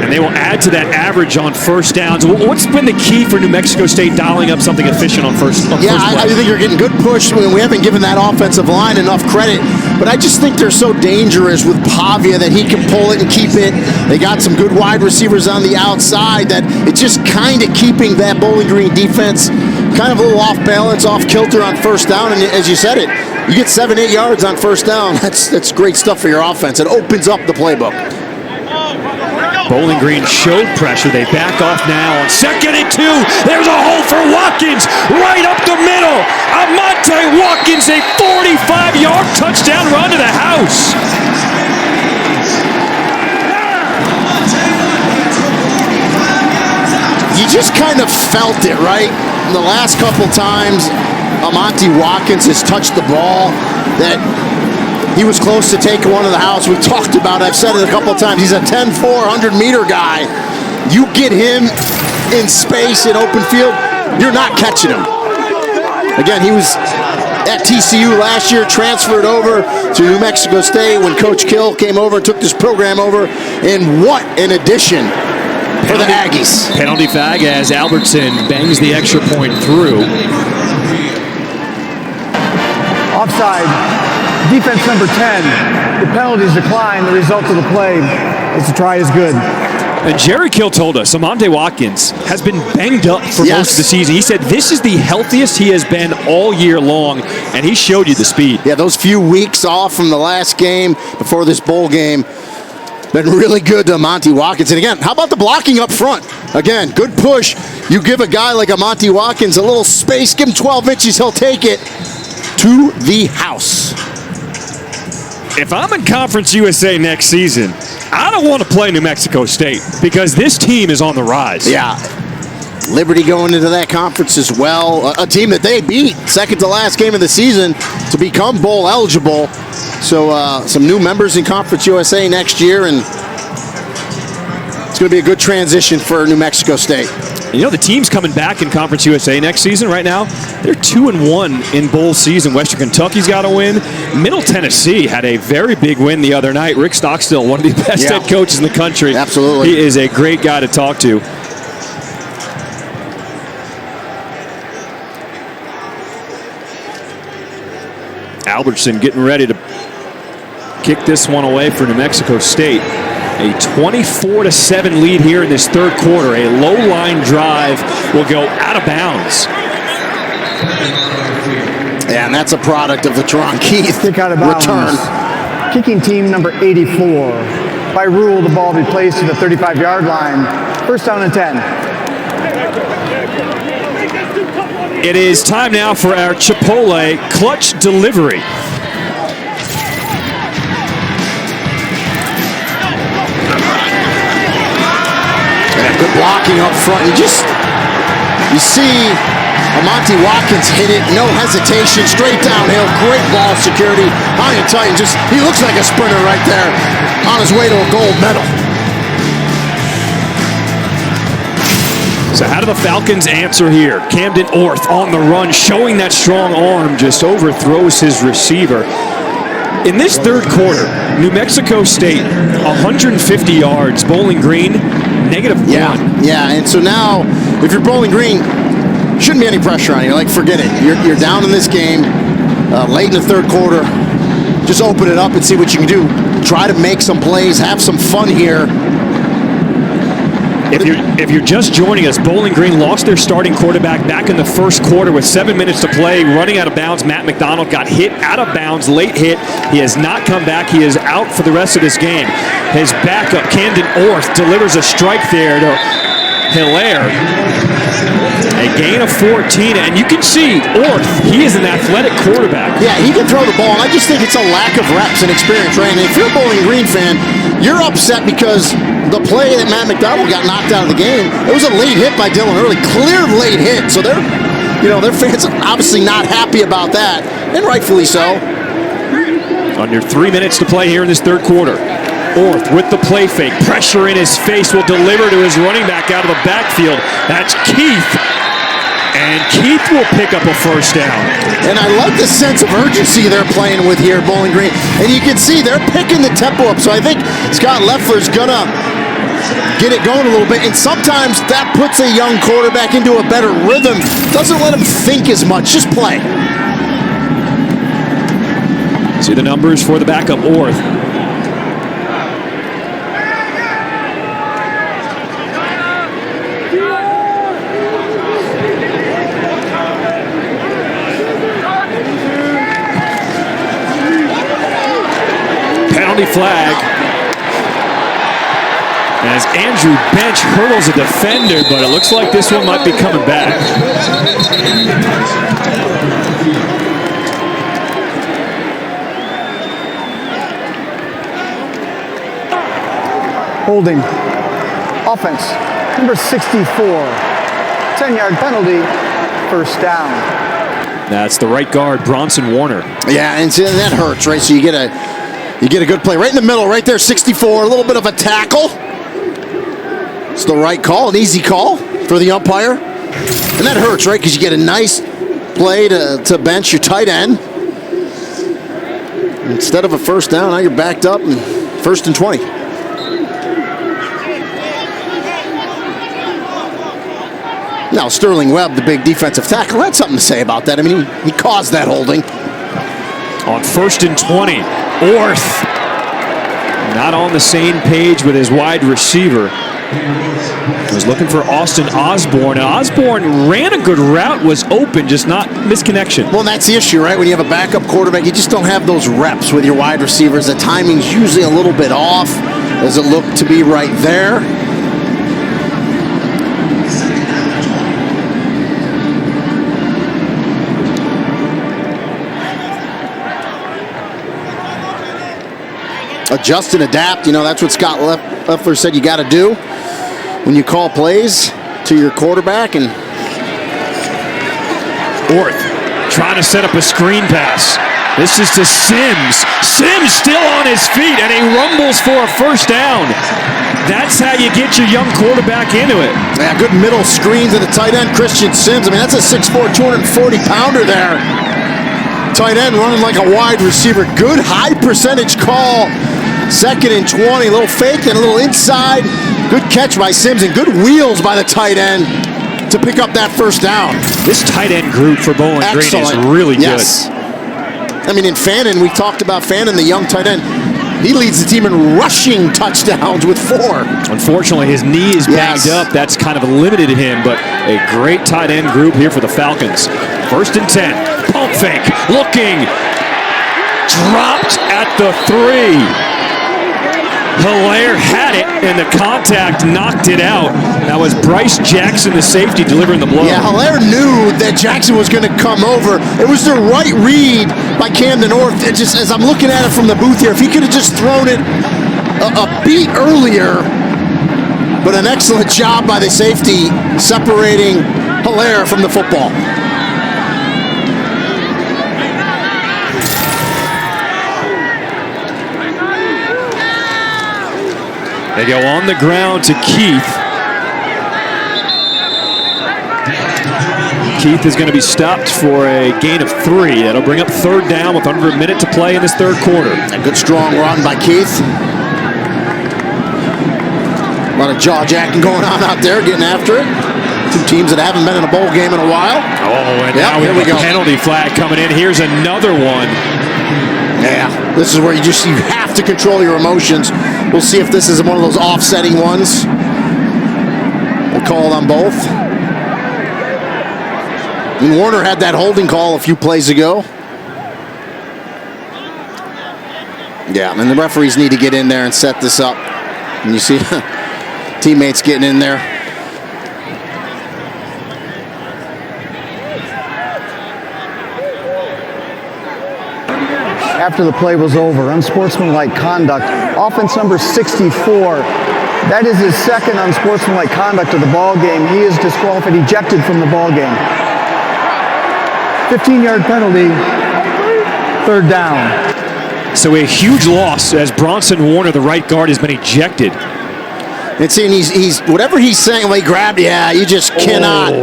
And they will add to that average on first downs. What's been the key for New Mexico State dialing up something efficient on first play? I think you're getting good push. We haven't given that offensive line enough credit, but I just think they're so dangerous with Pavia that he can pull it and keep it. They got some good wide receivers on the outside that it's just kind of keeping that Bowling Green defense kind of a little off balance, off kilter on first down. And as you said it, you get 7-8 yards on first down. That's great stuff for your offense. It opens up the playbook. Bowling Green showed pressure. They back off now on 2nd and 2. There's a hole for Watkins right up the middle. Amonte Watkins, a 45-yard touchdown run to the house. You just kind of felt it, right? The last couple times Amonte Watkins has touched the ball, that he was close to taking one to the house. We've talked about it. I've said it a couple times. He's a 10-4, 100-meter guy. You get him in space in open field, you're not catching him. Again, he was at TCU last year, transferred over to New Mexico State when Coach Kill came over and took this program over. And what an addition for the Aggies. Penalty flag as Albertson bangs the extra point through. Offside. Defense number 10. The penalties decline. The result of the play is the try is good. And Jerry Kill told us Amonte Watkins has been banged up for most of the season. He said this is the healthiest he has been all year long, and he showed you the speed. Yeah, those few weeks off from the last game before this bowl game been really good to Amonte Watkins. And again, how about the blocking up front? Again, good push. You give a guy like Amonte Watkins a little space, give him 12 inches, he'll take it to the house. if I'm in Conference USA next season, I don't want to play New Mexico State because this team is on the rise. Yeah. Liberty going into that conference as well. A team that they beat second to last game of the season to become bowl eligible. So some new members in Conference USA next year, and it's going to be a good transition for New Mexico State. You know, the team's coming back in Conference USA next season right now. They're 2-1 in bowl season. Western Kentucky's got a win. Middle Tennessee had a very big win the other night. Rick Stockstill, one of the best head coaches in the country. Absolutely. He is a great guy to talk to. Albertson getting ready to kick this one away for New Mexico State. A 24-7 lead here in this third quarter. A low line drive will go out of bounds. Yeah, and that's a product of the Teron Keith Kick out of bounds. return. Kicking team number 84. By rule, the ball will be placed to the 35-yard line. First down and 10. It is time now for our Chipotle clutch delivery. Yeah, good blocking up front. You see Amonte Watkins hit it, no hesitation, straight downhill, great ball security. High and tight, he looks like a sprinter right there on his way to a gold medal. So how do the Falcons answer here? Camden Orth on the run, showing that strong arm, just overthrows his receiver. In this third quarter, New Mexico State, 150 yards. Bowling Green, -1. Yeah, and so now, if you're Bowling Green, shouldn't be any pressure on you. Like, forget it. You're down in this game, late in the third quarter. Just open it up and see what you can do. Try to make some plays, have some fun here. If you're just joining us, Bowling Green lost their starting quarterback back in the first quarter with 7 minutes to play, running out of bounds. Matt McDonald got hit out of bounds, late hit. He has not come back. He is out for the rest of this game. His backup, Camden Orth, delivers a strike there to Hilaire. A gain of 14, and you can see Orth, he is an athletic quarterback. Yeah, he can throw the ball, and I just think it's a lack of reps and experience, right? And if you're a Bowling Green fan, you're upset because the play that Matt McDonald got knocked out of the game, it was a late hit by Dylan Early, clear late hit. So their fans are obviously not happy about that, and rightfully so. Under 3 minutes to play here in this third quarter. Orth with the play fake, pressure in his face, will deliver to his running back out of the backfield. That's Keith. And Keith will pick up a first down. And I love the sense of urgency they're playing with here, Bowling Green. And you can see they're picking the tempo up. So I think Scott Leffler's gonna get it going a little bit. And sometimes that puts a young quarterback into a better rhythm. Doesn't let him think as much. Just play. See the numbers for the backup, Orth. Penalty flag as Andrew Bench hurdles a defender, but it looks like this one might be coming back. Holding. Offense. Number 64. 10-yard penalty. First down. That's the right guard, Bronson Warner. Yeah, and that hurts, right? So you get a good play right in the middle, right there, 64, a little bit of a tackle. It's the right call, an easy call for the umpire. And that hurts, right? Because you get a nice play to bench your tight end. Instead of a first down, now you're backed up and 1st and 20. Now, Sterling Webb, the big defensive tackle, had something to say about that. I mean, he caused that holding. On 1st and 20, Orth not on the same page with his wide receiver. He was looking for Austin Osborne, and Osborne ran a good route, was open, just not misconnection. Well, and that's the issue, right? When you have a backup quarterback, you just don't have those reps with your wide receivers. The timing's usually a little bit off. Does it look to be right there? adjust and adapt. That's what Scott Loeffler said you got to do when you call plays to your quarterback. And Orth trying to set up a screen pass. This is to Sims. Sims still on his feet, and he rumbles for a first down. That's how you get your young quarterback into it. Yeah, good middle screen to the tight end, Christian Sims. I mean, that's a 6'4", 240-pounder there. Tight end running like a wide receiver. Good high percentage call. 2nd and 20, a little fake and a little inside. Good catch by Sims and good wheels by the tight end to pick up that first down. This tight end group for Bowling Green is really good. I mean, in Fannin, we talked about Fannin, the young tight end. He leads the team in rushing touchdowns with 4. Unfortunately, his knee is banged up. That's kind of limited him, but a great tight end group here for the Falcons. 1st and 10. Pump fake. Looking. Dropped at the 3. Hilaire had it, and the contact knocked it out. That was Bryce Jackson, the safety, delivering the blow. Yeah, Hilaire knew that Jackson was going to come over. It was the right read by Camden Orth. It just, as I'm looking at it from the booth here, if he could have just thrown it a beat earlier, but an excellent job by the safety separating Hilaire from the football. They go on the ground to Keith. Keith is going to be stopped for a gain of 3. That'll bring up 3rd down with under a minute to play in this 3rd quarter. A good strong run by Keith. A lot of jaw-jacking going on out there, getting after it. 2 teams that haven't been in a bowl game in a while. Oh, and now we have a penalty flag coming in. Here's another one. Yeah, this is where you have to control your emotions. We'll see if this is one of those offsetting ones. We'll call it on both. And Warner had that holding call a few plays ago. Yeah, and the referees need to get in there and set this up. And you see teammates getting in there. After the play was over, unsportsmanlike conduct. Offense number 64. That is his 2nd unsportsmanlike conduct of the ball game. He is disqualified, ejected from the ball game. 15-yard penalty, 3rd down. So a huge loss as Bronson Warner, the right guard, has been ejected. And seeing he's whatever he's saying when he grabbed, you just cannot.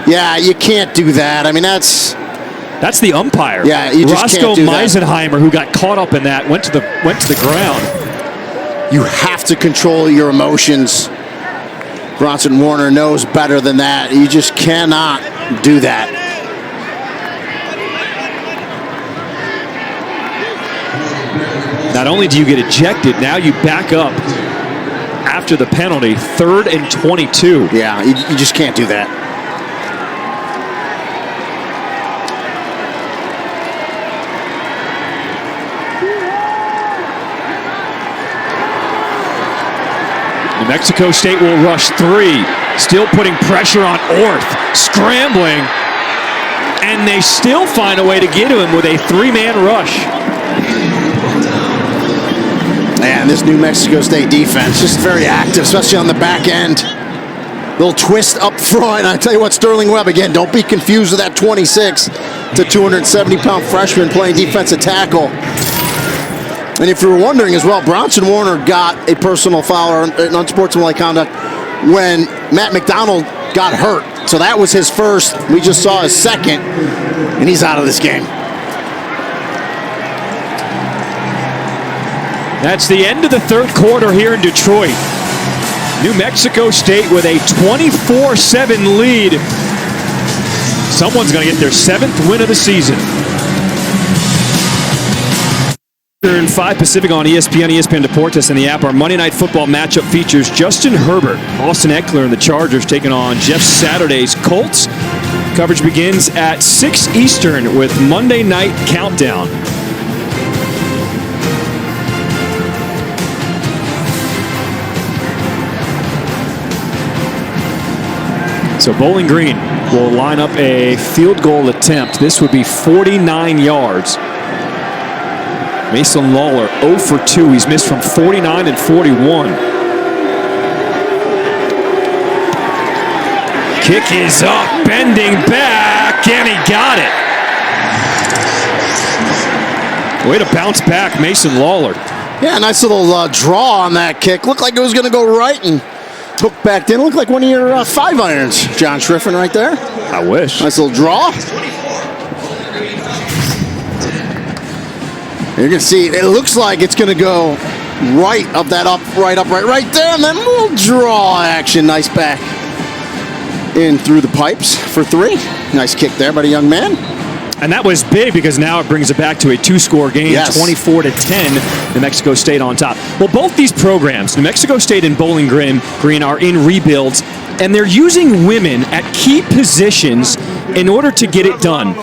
Yeah, you can't do that. I mean, that's the umpire. Yeah, you just Roscoe can't do Meisenheimer, who got caught up in that, went to the ground. You have to control your emotions. Bronson Warner knows better than that. You just cannot do that. Not only do you get ejected, now you back up after the penalty, 3rd and 22. Yeah, you just can't do that. New Mexico State will rush 3, still putting pressure on Orth, scrambling, and they still find a way to get to him with a 3-man rush. Man, this New Mexico State defense just very active, especially on the back end. Little twist up front. And I tell you what, Sterling Webb, again, don't be confused with that 26 to 270-pound freshman playing defensive tackle. And if you were wondering as well, Bronson Warner got a personal foul or an unsportsmanlike conduct when Matt McDonald got hurt. So that was his first. We just saw his 2nd, and he's out of this game. That's the end of the 3rd quarter here in Detroit. New Mexico State with a 24-7 lead. Someone's going to get their 7th win of the season. 5 Pacific on ESPN, ESPN Deportes, and the app. Our Monday Night Football matchup features Justin Herbert, Austin Eckler, and the Chargers taking on Jeff Saturday's Colts. Coverage begins at 6 Eastern with Monday Night Countdown. So Bowling Green will line up a field goal attempt. This would be 49 yards. Mason Lawler 0 for 2. He's missed from 49 and 41. Kick is up, bending back, and he got it. Way to bounce back, Mason Lawler. Yeah, nice little draw on that kick. Looked like it was going to go right and hooked back in. Looked like one of your 5 irons, John Schriffen, right there. I wish. Nice little draw. You're going to see, it looks like it's going to go right up that right there, and then a little draw action. Nice back in through the pipes for 3. Nice kick there by the young man. And that was big because now it brings it back to a 2-score game, yes. 24-10, New Mexico State on top. Well, both these programs, New Mexico State and Bowling Green, are in rebuilds, and they're using women at key positions in order to get it done.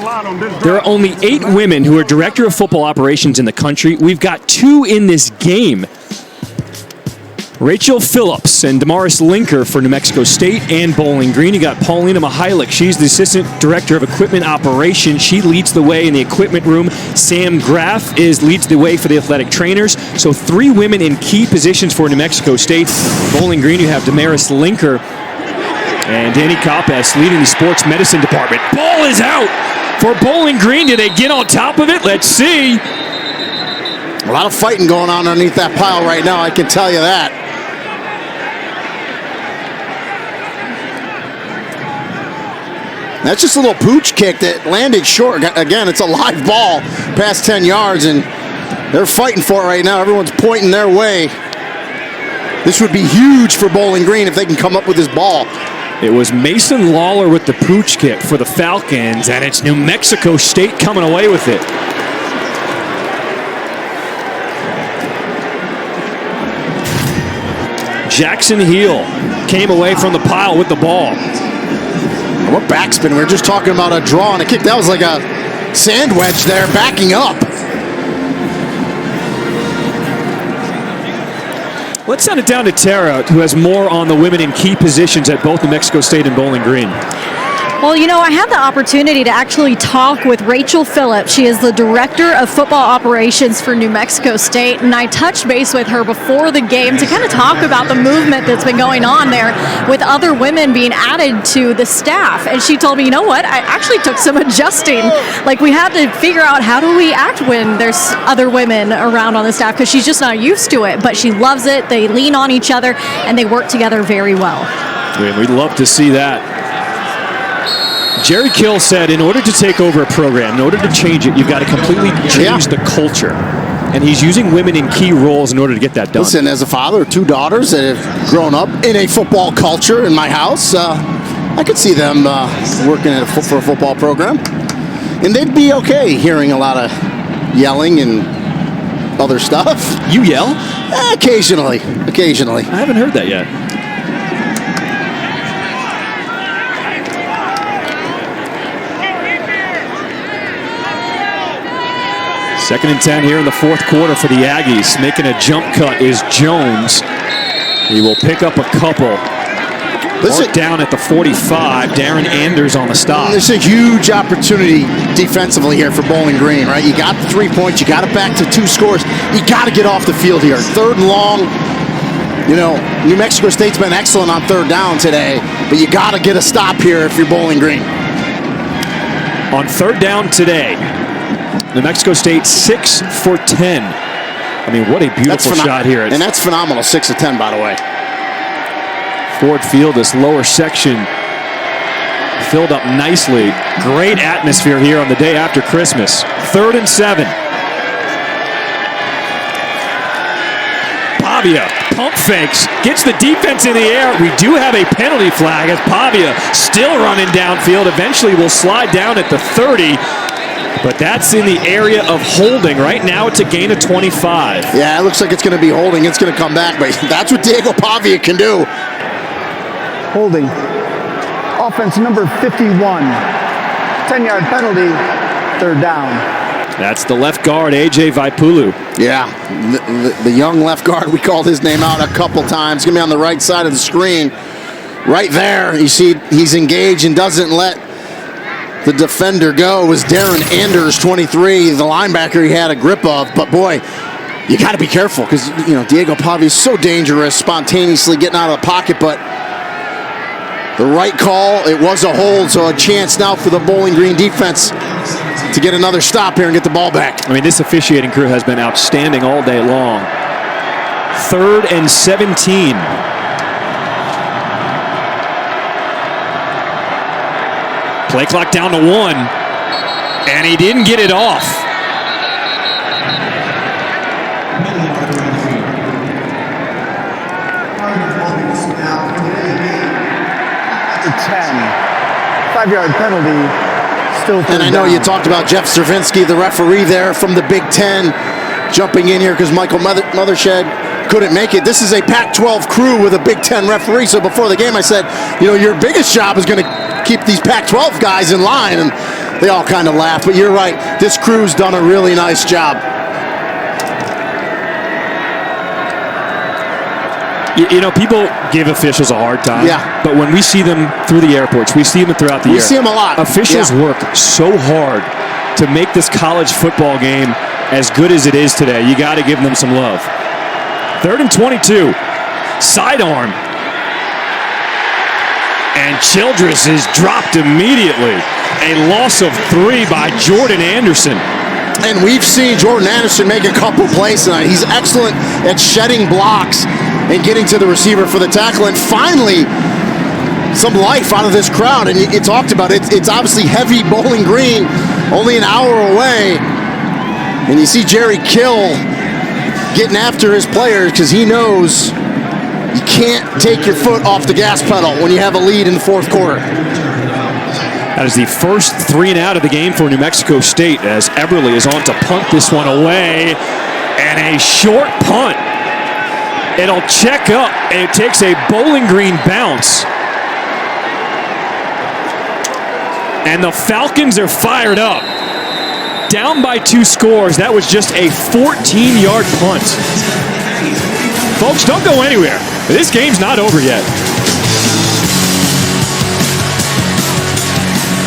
There are only 8 women who are director of football operations in the country. We've got 2 in this game. Rachel Phillips and Damaris Linker for New Mexico State and Bowling Green. You got Paulina Mihalik. She's the Assistant Director of Equipment Operations. She leads the way in the equipment room. Sam Graff leads the way for the athletic trainers. So 3 women in key positions for New Mexico State. Bowling Green, you have Damaris Linker and Danny Coppes leading the sports medicine department. Ball is out for Bowling Green. Do they get on top of it? Let's see. A lot of fighting going on underneath that pile right now, I can tell you that. That's just a little pooch kick that landed short. Again, it's a live ball past 10 yards, and they're fighting for it right now. Everyone's pointing their way. This would be huge for Bowling Green if they can come up with this ball. It was Mason Lawler with the pooch kick for the Falcons, and it's New Mexico State coming away with it. Jackson Heel came away from the pile with the ball. What backspin? We were just talking about a draw and a kick. That was like a sand wedge there, backing up. Let's send it down to Tara, who has more on the women in key positions at both New Mexico State and Bowling Green. Well, you know, I had the opportunity to actually talk with Rachel Phillips. She is the Director of Football Operations for New Mexico State, and I touched base with her before the game to kind of talk about the movement that's been going on there with other women being added to the staff. And she told me, you know what, I actually took some adjusting. Like, we had to figure out how do we act when there's other women around on the staff, because she's just not used to it, but she loves it. They lean on each other, and they work together very well. We'd love to see that. Jerry Kill said in order to take over a program, in order to change it, you've got to completely change the culture. And he's using women in key roles in order to get that done. Listen, as a father of 2 daughters that have grown up in a football culture in my house, I could see them working at for a football program. And they'd be okay hearing a lot of yelling and other stuff. You yell? Occasionally. I haven't heard that yet. Second and 10 here in the 4th quarter for the Aggies. Making a jump cut is Jones. He will pick up a couple. Mark down at the 45. Darren Anders on the stop. There's a huge opportunity defensively here for Bowling Green, right? You got the 3 points. You got it back to 2 scores. You got to get off the field here. 3rd and long. You know, New Mexico State's been excellent on 3rd down today, but you got to get a stop here if you're Bowling Green. On 3rd down today, New Mexico State 6 for 10. I mean, what a beautiful shot here. And that's phenomenal, 6 of 10, by the way. Ford Field, this lower section filled up nicely. Great atmosphere here on the day after Christmas. 3rd and 7. Pavia pump fakes, gets the defense in the air. We do have a penalty flag as Pavia still running downfield. Eventually will slide down at the 30. But that's in the area of holding. Right now it's a gain of 25. Yeah, it looks like it's going to be holding. It's going to come back, but that's what Diego Pavia can do. Holding. Offense number 51. 10-yard penalty. 3rd down. That's the left guard, A.J. Vaipulu. Yeah, the young left guard. We called his name out a couple times. He's going to be on the right side of the screen. Right there, you see he's engaged and doesn't let the defender go was Darren Anders, 23, the linebacker he had a grip of. But boy, you got to be careful because, Diego Pavia is so dangerous, spontaneously getting out of the pocket. But the right call, it was a hold, so a chance now for the Bowling Green defense to get another stop here and get the ball back. I mean, this officiating crew has been outstanding all day long. 3rd and 17. Play clock down to 1, and he didn't get it off. The 10. 5-yard penalty. Still and I know you talked about Jeff Stravinsky, the referee there from the Big Ten, jumping in here because Michael Mothershed couldn't make it. This is a Pac-12 crew with a Big Ten referee. So before the game, I said, your biggest job is going to keep these Pac-12 guys in line, and they all kind of laughed. But you're right, this crew's done a really nice job. People give officials a hard time. Yeah. But when we see them through the airports, we see them throughout the year. We see them a lot. Officials work so hard to make this college football game as good as it is today. You got to give them some love. 3rd and 22. Sidearm. And Childress is dropped immediately. A loss of 3 by Jordan Anderson. And we've seen Jordan Anderson make a couple plays tonight. He's excellent at shedding blocks and getting to the receiver for the tackle. And finally, some life out of this crowd. And you talked about it. It's obviously heavy Bowling Green, only an hour away. And you see Jerry Kill getting after his players because he knows you can't take your foot off the gas pedal when you have a lead in the 4th quarter. That is the first 3 and out of the game for New Mexico State as Eberle is on to punt this one away. And a short punt. It'll check up, and it takes a Bowling Green bounce. And the Falcons are fired up. Down by 2 scores. That was just a 14-yard punt. Folks, don't go anywhere. This game's not over yet.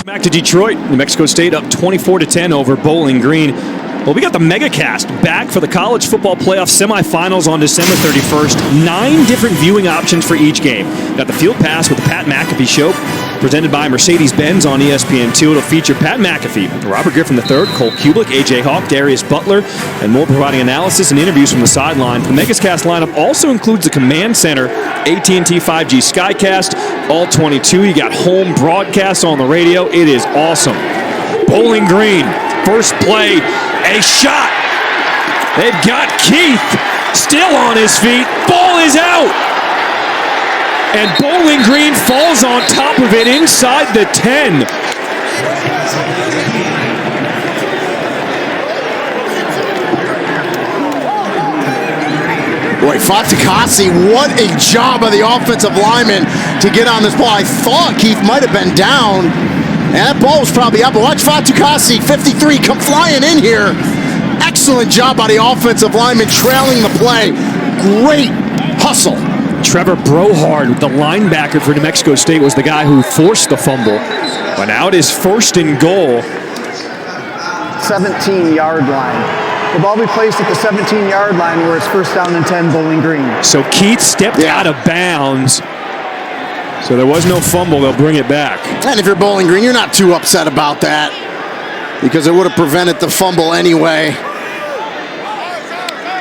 Back to Detroit. New Mexico State up 24-10 over Bowling Green. Well, we got the MegaCast back for the college football playoff semifinals on December 31st. 9 different viewing options for each game. Got the Field Pass with the Pat McAfee Show, presented by Mercedes-Benz on ESPN2. It'll feature Pat McAfee, Robert Griffin III, Cole Kubelik, AJ Hawk, Darius Butler, and more, providing analysis and interviews from the sideline. The MegaCast lineup also includes the Command Center, AT&T 5G Skycast, all 22. You got home broadcasts on the radio. It is awesome. Bowling Green, first play, a shot. They've got Keith still on his feet. Ball is out. And Bowling Green falls on top of it inside the 10. Boy, Fatukasi, what a job by the offensive lineman to get on this ball. I thought Keith might have been down, and that ball was probably up. But watch Fatukasi, 53, come flying in here. Excellent job by the offensive lineman trailing the play. Great hustle. Trevor Brohard, the linebacker for New Mexico State, was the guy who forced the fumble. But now it is 1st and goal. 17-yard line. The ball be placed at the 17-yard line where it's 1st down and 10, Bowling Green. So Keith stepped out of bounds. So there was no fumble. They'll bring it back. And if you're Bowling Green, you're not too upset about that because it would have prevented the fumble anyway.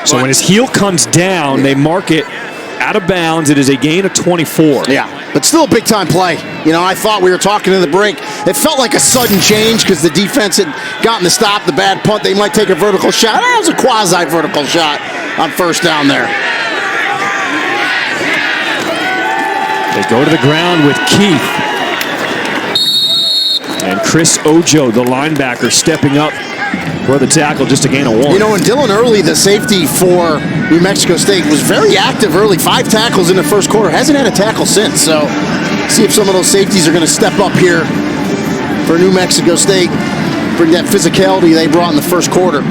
So when his heel comes down, they mark it out of bounds. It is a gain of 24. Yeah, but still a big-time play. I thought we were talking in the break. It felt like a sudden change because the defense had gotten the stop, the bad punt. They might take a vertical shot. That was a quasi-vertical shot on 1st down there. They go to the ground with Keith. And Chris Ojo, the linebacker, stepping up for the tackle, just a gain of 1. And Dylan Early, the safety for New Mexico State, was very active early. 5 tackles in the 1st quarter. Hasn't had a tackle since. So see if some of those safeties are going to step up here for New Mexico State. Bring that physicality they brought in the 1st quarter.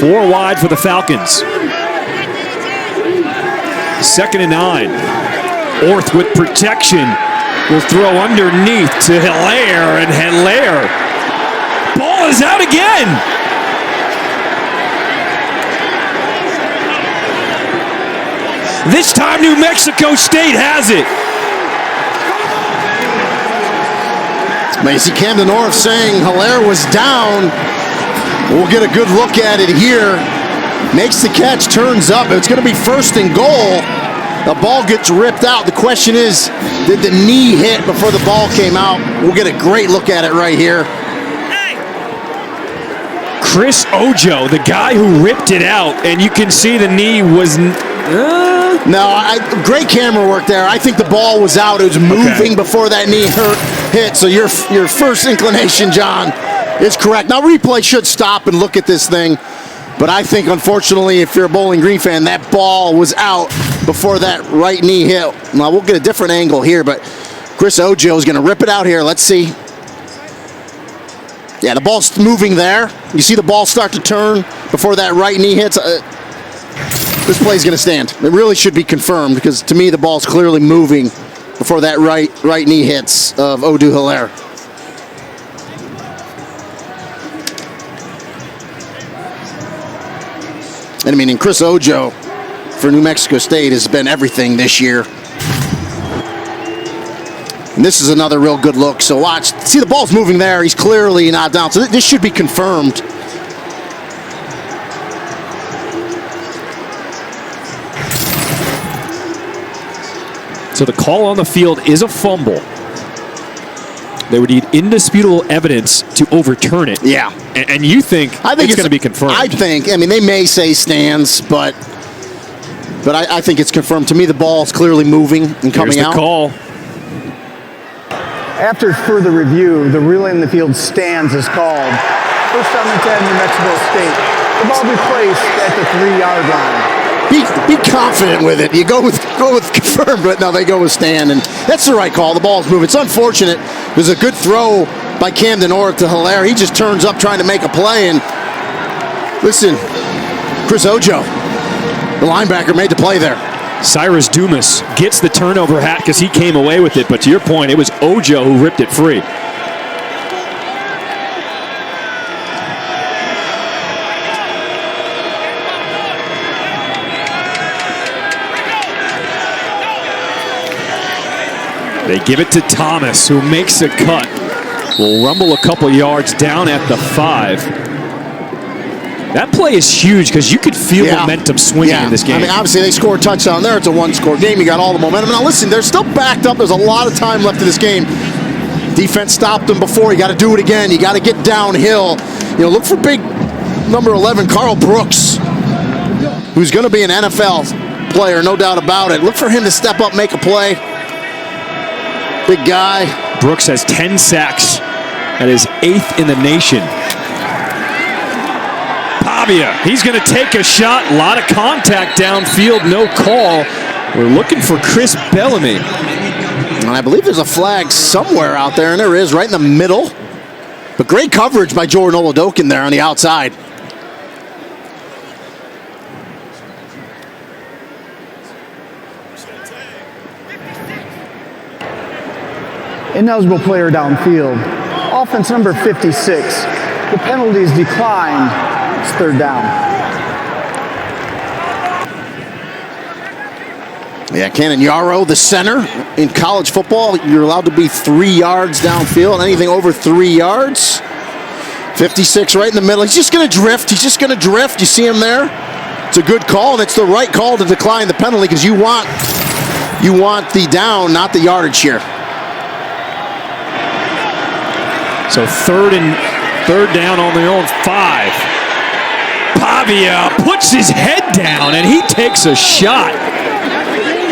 Four wide for the Falcons. 2nd and 9. Orth with protection. Will throw underneath to Hilaire, and Hilaire. Ball is out again. This time New Mexico State has it. You see Camden North saying Hilaire was down. We'll get a good look at it here. Makes the catch, turns up. It's going to be first and goal. The ball gets ripped out. The question is, did the knee hit before the ball came out? We'll get a great look at it right here. Chris Ojo, the guy who ripped it out, and you can see the knee was... No, great camera work there. I think the ball was out. It was moving before that knee hit. So your first inclination, John, is correct. Now, replay should stop and look at this thing. But I think, unfortunately, if you're a Bowling Green fan, that ball was out before that right knee hit. Now, we'll get a different angle here, but Chris Ojo is going to rip it out here. Let's see. Yeah, the ball's moving there. You see the ball start to turn before that right knee hits. This play's going to stand. It really should be confirmed because, to me, the ball's clearly moving before that right knee hits of Odu Hilaire. And I mean, Chris Ojo for New Mexico State has been everything this year. And this is another real good look. So watch. See, the ball's moving there. He's clearly not down. So this should be confirmed. So the call on the field is a fumble. They would need indisputable evidence to overturn it. Yeah. And you think it's going to be confirmed? I mean, they may say stands, but I think it's confirmed. To me, the ball's clearly moving and coming out. Here's the call. After further review, the ruling in the field stands is called. First down and 10, New Mexico State. The ball be placed at the 3-yard line. Be confident with it. You go with confirmed, but no, they go with stand, and that's the right call. The ball's moving. It's unfortunate. There's a good throw by Camden North to Hilaire. He just turns up trying to make a play, and listen, Chris Ojo, the linebacker, made the play there. Cyrus Dumas gets the turnover hat because he came away with it, but to your point, it was Ojo who ripped it free. They give it to Thomas, who makes a cut. Will rumble a couple yards down at the 5. That play is huge because you could feel momentum swinging in this game. I mean, obviously, they score a touchdown there. It's a one-score game. You got all the momentum. Now, listen, they're still backed up. There's a lot of time left in this game. Defense stopped them before. You got to do it again. You got to get downhill. You know, look for big number 11, Carl Brooks, who's going to be an NFL player, no doubt about it. Look for him to step up, make a play. Big guy. Brooks has 10 sacks. That is 8th in the nation. Pavia, he's going to take a shot. A lot of contact downfield, no call. We're looking for Chris Bellamy. And I believe there's a flag somewhere out there, and there is, right in the middle. But great coverage by Jordan Oladokin there on the outside. Ineligible player downfield. Offense number 56. The penalties declined. It's 3rd down. Yeah, Cannon Yarrow, the center in college football. You're allowed to be 3 yards downfield. Anything over 3 yards. 56 right in the middle. He's just going to drift. He's just going to drift. You see him there? It's a good call, and it's the right call to decline the penalty because you want the down, not the yardage here. So third down on their own 5. Pavia puts his head down and he takes a shot.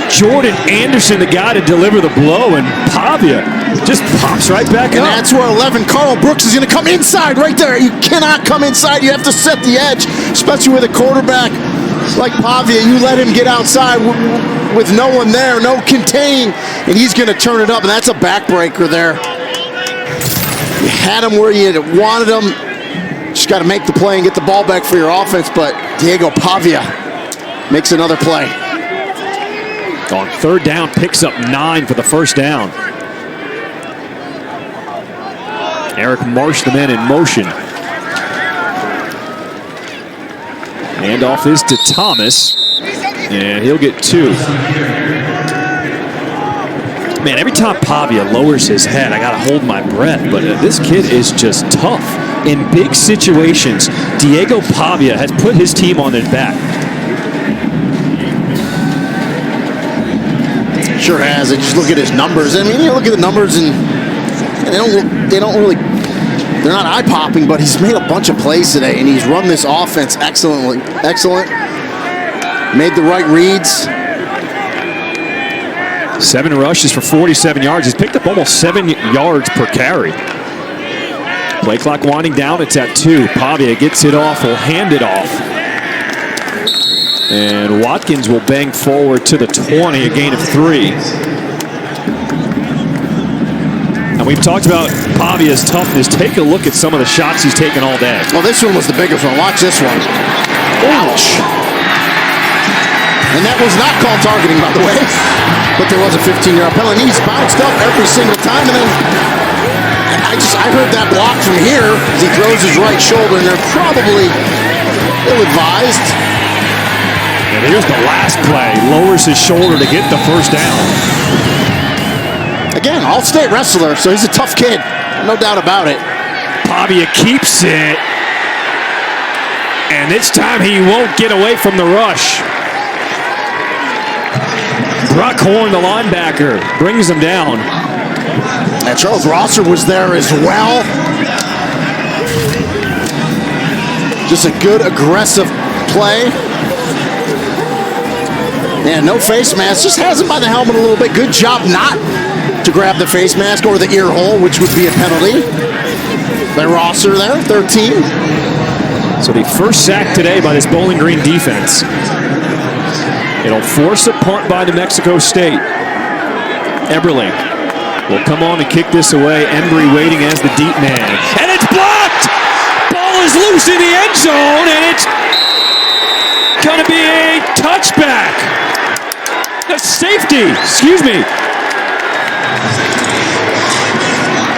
Jordan Anderson, the guy to deliver the blow, and Pavia just pops right back up. And that's where 11, Carl Brooks, is going to come inside right there. You cannot come inside. You have to set the edge, especially with a quarterback like Pavia. You let him get outside with no one there, no containing, and he's going to turn it up, and that's a backbreaker there. You had him where you wanted him. Just got to make the play and get the ball back for your offense, but Diego Pavia makes another play. On third down, picks up 9 for the first down. Eric Marsh, the man in motion. Handoff is to Thomas, and he'll get 2. Man, every time Pavia lowers his head, I got to hold my breath. But this kid is just tough. In big situations, Diego Pavia has put his team on his back. Sure has. And just look at his numbers. I mean, you look at the numbers, and they're not eye-popping, but he's made a bunch of plays today, and he's run this offense excellent. Made the right reads. 7 rushes for 47 yards. He's picked up almost 7 yards per carry. Play clock winding down. It's at 2. Pavia gets it off. Will hand it off. And Watkins will bang forward to the 20, a gain of 3. And we've talked about Pavia's toughness. Take a look at some of the shots he's taken all day. Well, this one was the biggest one. Watch this one. Ouch. And that was not called targeting, by the way. But there was a 15-yard penalty. He's bounced up every single time. And then I heard that block from here as he throws his right shoulder, and they're probably ill-advised. And here's the last play. Lowers his shoulder to get the first down. Again, all-state wrestler, so he's a tough kid. No doubt about it. Pavia keeps it. And this time he won't get away from the rush. Brock Horn, the linebacker, brings him down. And Charles Rosser was there as well. Just a good, aggressive play. And no face mask, just has him by the helmet a little bit. Good job not to grab the face mask or the ear hole, which would be a penalty. By Rosser there, 13. So the first sack today by this Bowling Green defense. It'll force a punt by New Mexico State. Eberle will come on and kick this away. Embry waiting as the deep man. And it's blocked! Ball is loose in the end zone, and it's going to be a touchback. A safety, excuse me.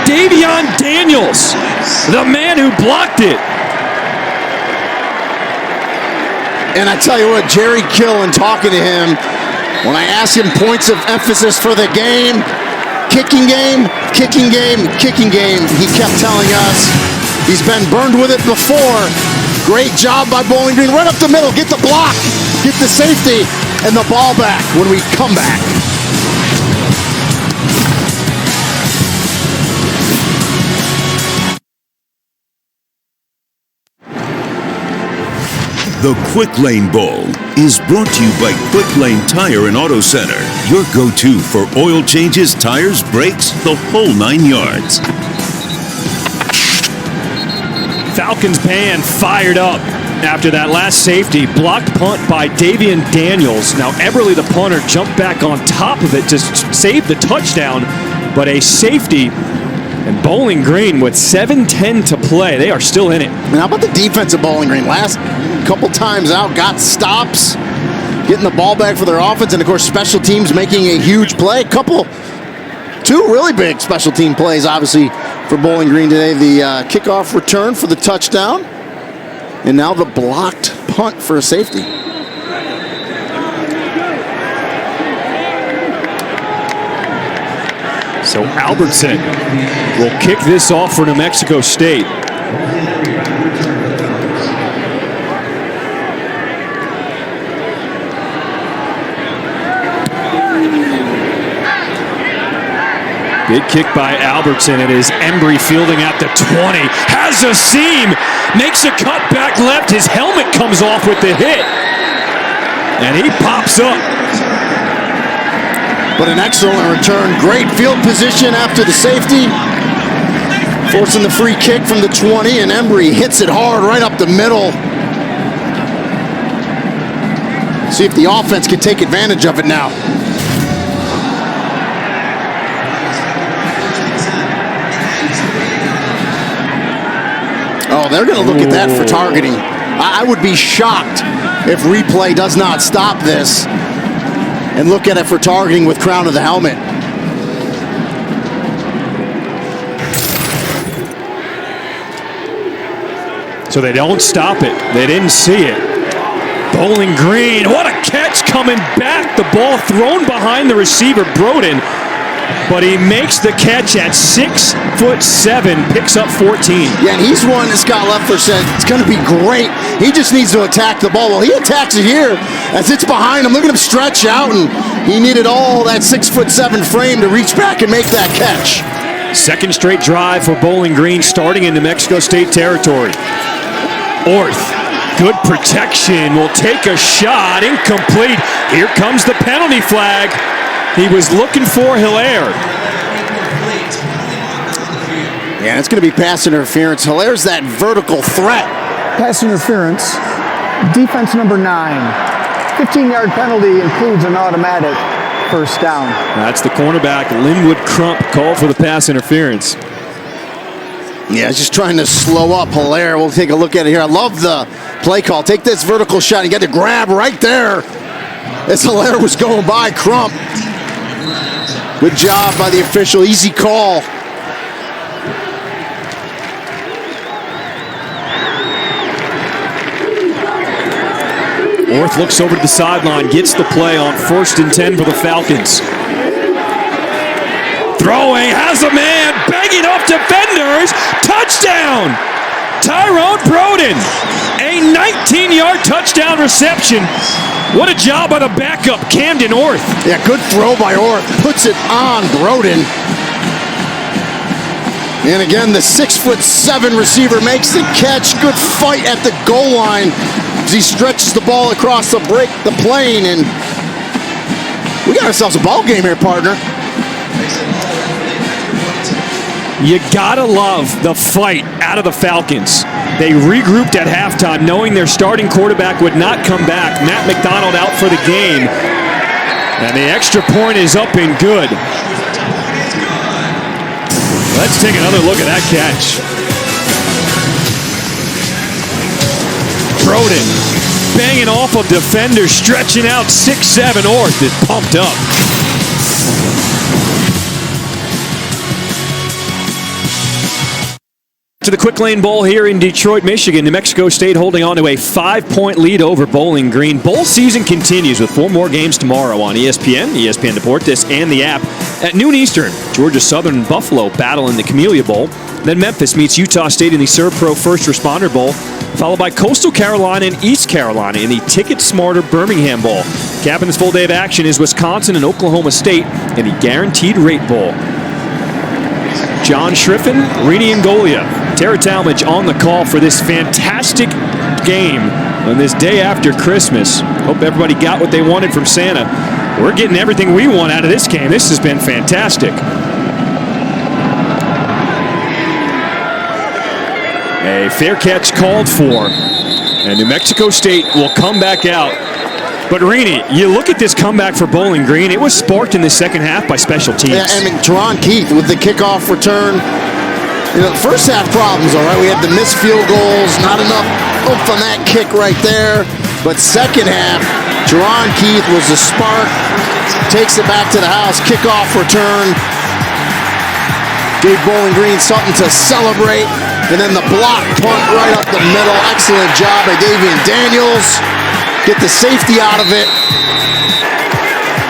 Davion Daniels, the man who blocked it. And I tell you what, Jerry Killen talking to him, when I asked him points of emphasis for the game, kicking game, kicking game, kicking game, he kept telling us he's been burned with it before. Great job by Bowling Green. Right up the middle, get the block, get the safety, and the ball back when we come back. The Quick Lane Bowl is brought to you by Quick Lane Tire and Auto Center, your go-to for oil changes, tires, brakes, the whole 9 yards. Falcons band fired up after that last safety. Blocked punt by Davion Daniels. Now Eberle, the punter, jumped back on top of it to save the touchdown, but a safety. And Bowling Green with 7:10 to play. They are still in it. And how about the defense of Bowling Green? Last couple times out, got stops, getting the ball back for their offense, and of course special teams making a huge play. Two really big special team plays, obviously, for Bowling Green today. The kickoff return for the touchdown, and now the blocked punt for a safety. So Albertson will kick this off for New Mexico State. Big kick by Albertson. It is Embry fielding at the 20. Has a seam. Makes a cut back left. His helmet comes off with the hit. And he pops up. But an excellent return. Great field position after the safety. Forcing the free kick from the 20, and Embry hits it hard right up the middle. See if the offense can take advantage of it now. Oh, they're going to look at that for targeting. I would be shocked if replay does not stop this. and look at it for targeting with crown of the helmet. So they don't stop it. They didn't see it. Bowling Green, what a catch coming back. The ball thrown behind the receiver, Broden. But he makes the catch at 6'7", picks up 14. Yeah, and he's one that Scott Leffler said it's going to be great. He just needs to attack the ball. Well, he attacks it here as it's behind him. Look at him stretch out, and he needed all that 6'7" frame to reach back and make that catch. Second straight drive for Bowling Green, starting in New Mexico State territory. Orth, good protection, will take a shot, incomplete. Here comes the penalty flag. He was looking for Hilaire. Yeah, it's going to be pass interference. Hilaire's that vertical threat. Pass interference, defense number 9. 15-yard penalty includes an automatic first down. That's the cornerback, Linwood Crump, called for the pass interference. Yeah, just trying to slow up Hilaire. We'll take a look at it here. I love the play call. Take this vertical shot. You got to grab right there as Hilaire was going by Crump. Good job by the official. Easy call. Orth looks over to the sideline, gets the play on 1st and 10 for the Falcons. Throwing, has a man, banging off defenders, touchdown! Tyrone Broden, a 19-yard touchdown reception. What a job by the backup, Camden Orth. Yeah, good throw by Orth, puts it on Broden. And again, the 6'7" receiver makes the catch. Good fight at the goal line as he stretches the ball across the plane, and we got ourselves a ball game here, partner. You gotta love the fight out of the Falcons. They regrouped at halftime knowing their starting quarterback would not come back. Matt McDonald out for the game. And the extra point is up and good. Let's take another look at that catch. Broden banging off of defenders, stretching out 6'7". Orth is pumped up. To the Quick Lane Bowl here in Detroit, Michigan. New Mexico State holding on to a 5-point lead over Bowling Green. Bowl season continues with 4 more games tomorrow on ESPN, ESPN Deportes, and the app. At noon Eastern, Georgia Southern and Buffalo battle in the Camellia Bowl. Then Memphis meets Utah State in the ServPro First Responder Bowl, followed by Coastal Carolina and East Carolina in the Ticket Smarter Birmingham Bowl. Capping this full day of action is Wisconsin and Oklahoma State in the Guaranteed Rate Bowl. John Schriffen, Rini Ngolia, Tara Talmadge on the call for this fantastic game on this day after Christmas. Hope everybody got what they wanted from Santa. We're getting everything we want out of this game. This has been fantastic. A fair catch called for, and New Mexico State will come back out. But Rini, you look at this comeback for Bowling Green, it was sparked in the second half by special teams. Yeah, and Teron Keith with the kickoff return. You know, the first half problems, all right. We had the missed field goals, not enough oomph on that kick right there. But second half, Teron Keith was the spark, takes it back to the house, kickoff return. Gave Bowling Green something to celebrate. And then the block punt right up the middle. Excellent job by Davian Daniels. Get the safety out of it.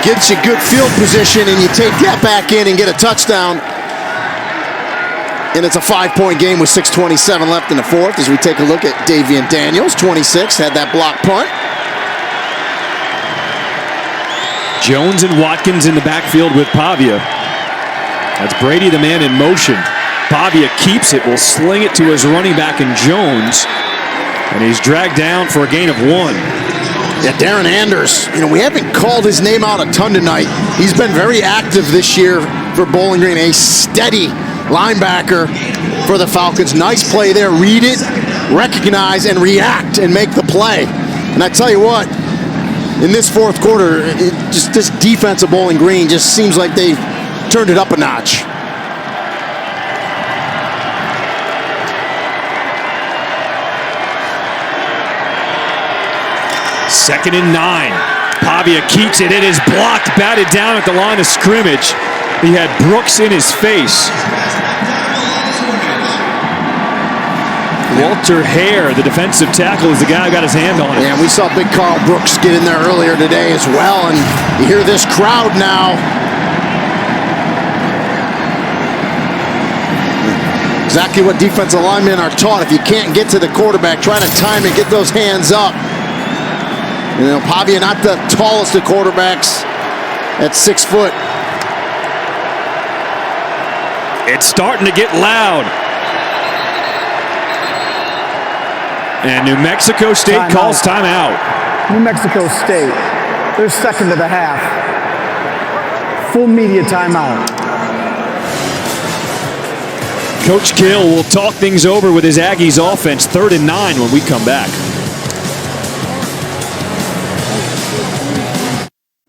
Gets you good field position, and you take that back in and get a touchdown. And it's a 5-point game with 6:27 left in the fourth as we take a look at Davian Daniels, 26, had that block punt. Jones and Watkins in the backfield with Pavia. That's Brady, the man in motion. Pavia keeps it, will sling it to his running back in Jones. And he's dragged down for a gain of 1. Yeah, Darren Anders, you know, we haven't called his name out a ton tonight. He's been very active this year for Bowling Green, a steady linebacker for the Falcons. Nice play there. Read it, recognize, and react and make the play. And I tell you what, in this fourth quarter, just this defense of Bowling Green just seems like they've turned it up a notch. Second and 9. Pavia keeps it. It is blocked, batted down at the line of scrimmage. He had Brooks in his face. Walter Hare, the defensive tackle, is the guy who got his hand on it. Yeah, we saw big Carl Brooks get in there earlier today as well, and you hear this crowd now. Exactly what defensive linemen are taught. If you can't get to the quarterback, try to time it, get those hands up. You know, Pavia, not the tallest of quarterbacks at 6 foot. It's starting to get loud. And New Mexico State calls timeout. New Mexico State, they're second to the half. Full media timeout. Coach Gill will talk things over with his Aggies offense. 3rd and 9 when we come back.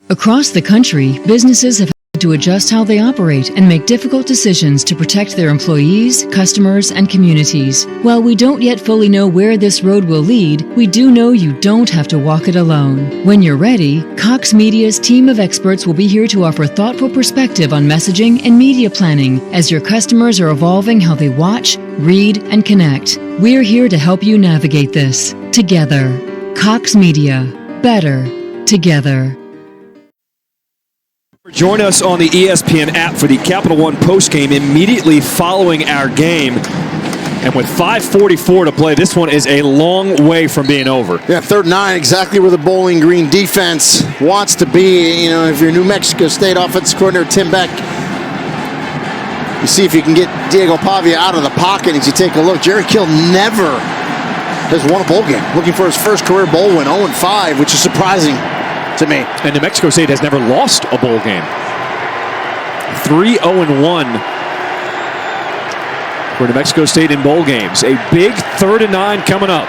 Across the country, businesses have had to adjust how they operate and make difficult decisions to protect their employees, customers, and communities. While we don't yet fully know where this road will lead, we do know you don't have to walk it alone. When you're ready, Cox Media's team of experts will be here to offer thoughtful perspective on messaging and media planning as your customers are evolving how they watch, read, and connect. We're here to help you navigate this together. Cox Media. Better together. Join us on the ESPN app for the Capital One postgame immediately following our game. And with 5:44 to play, this one is a long way from being over. Yeah, 3rd and 9, exactly where the Bowling Green defense wants to be. You know, if you're New Mexico State offensive coordinator Tim Beck, you see if you can get Diego Pavia out of the pocket. As you take a look, Jerry Kill never has won a bowl game. Looking for his first career bowl win, 0-5, which is surprising to me. And New Mexico State has never lost a bowl game. 3-0-1 for New Mexico State in bowl games. A big 3rd and 9 coming up.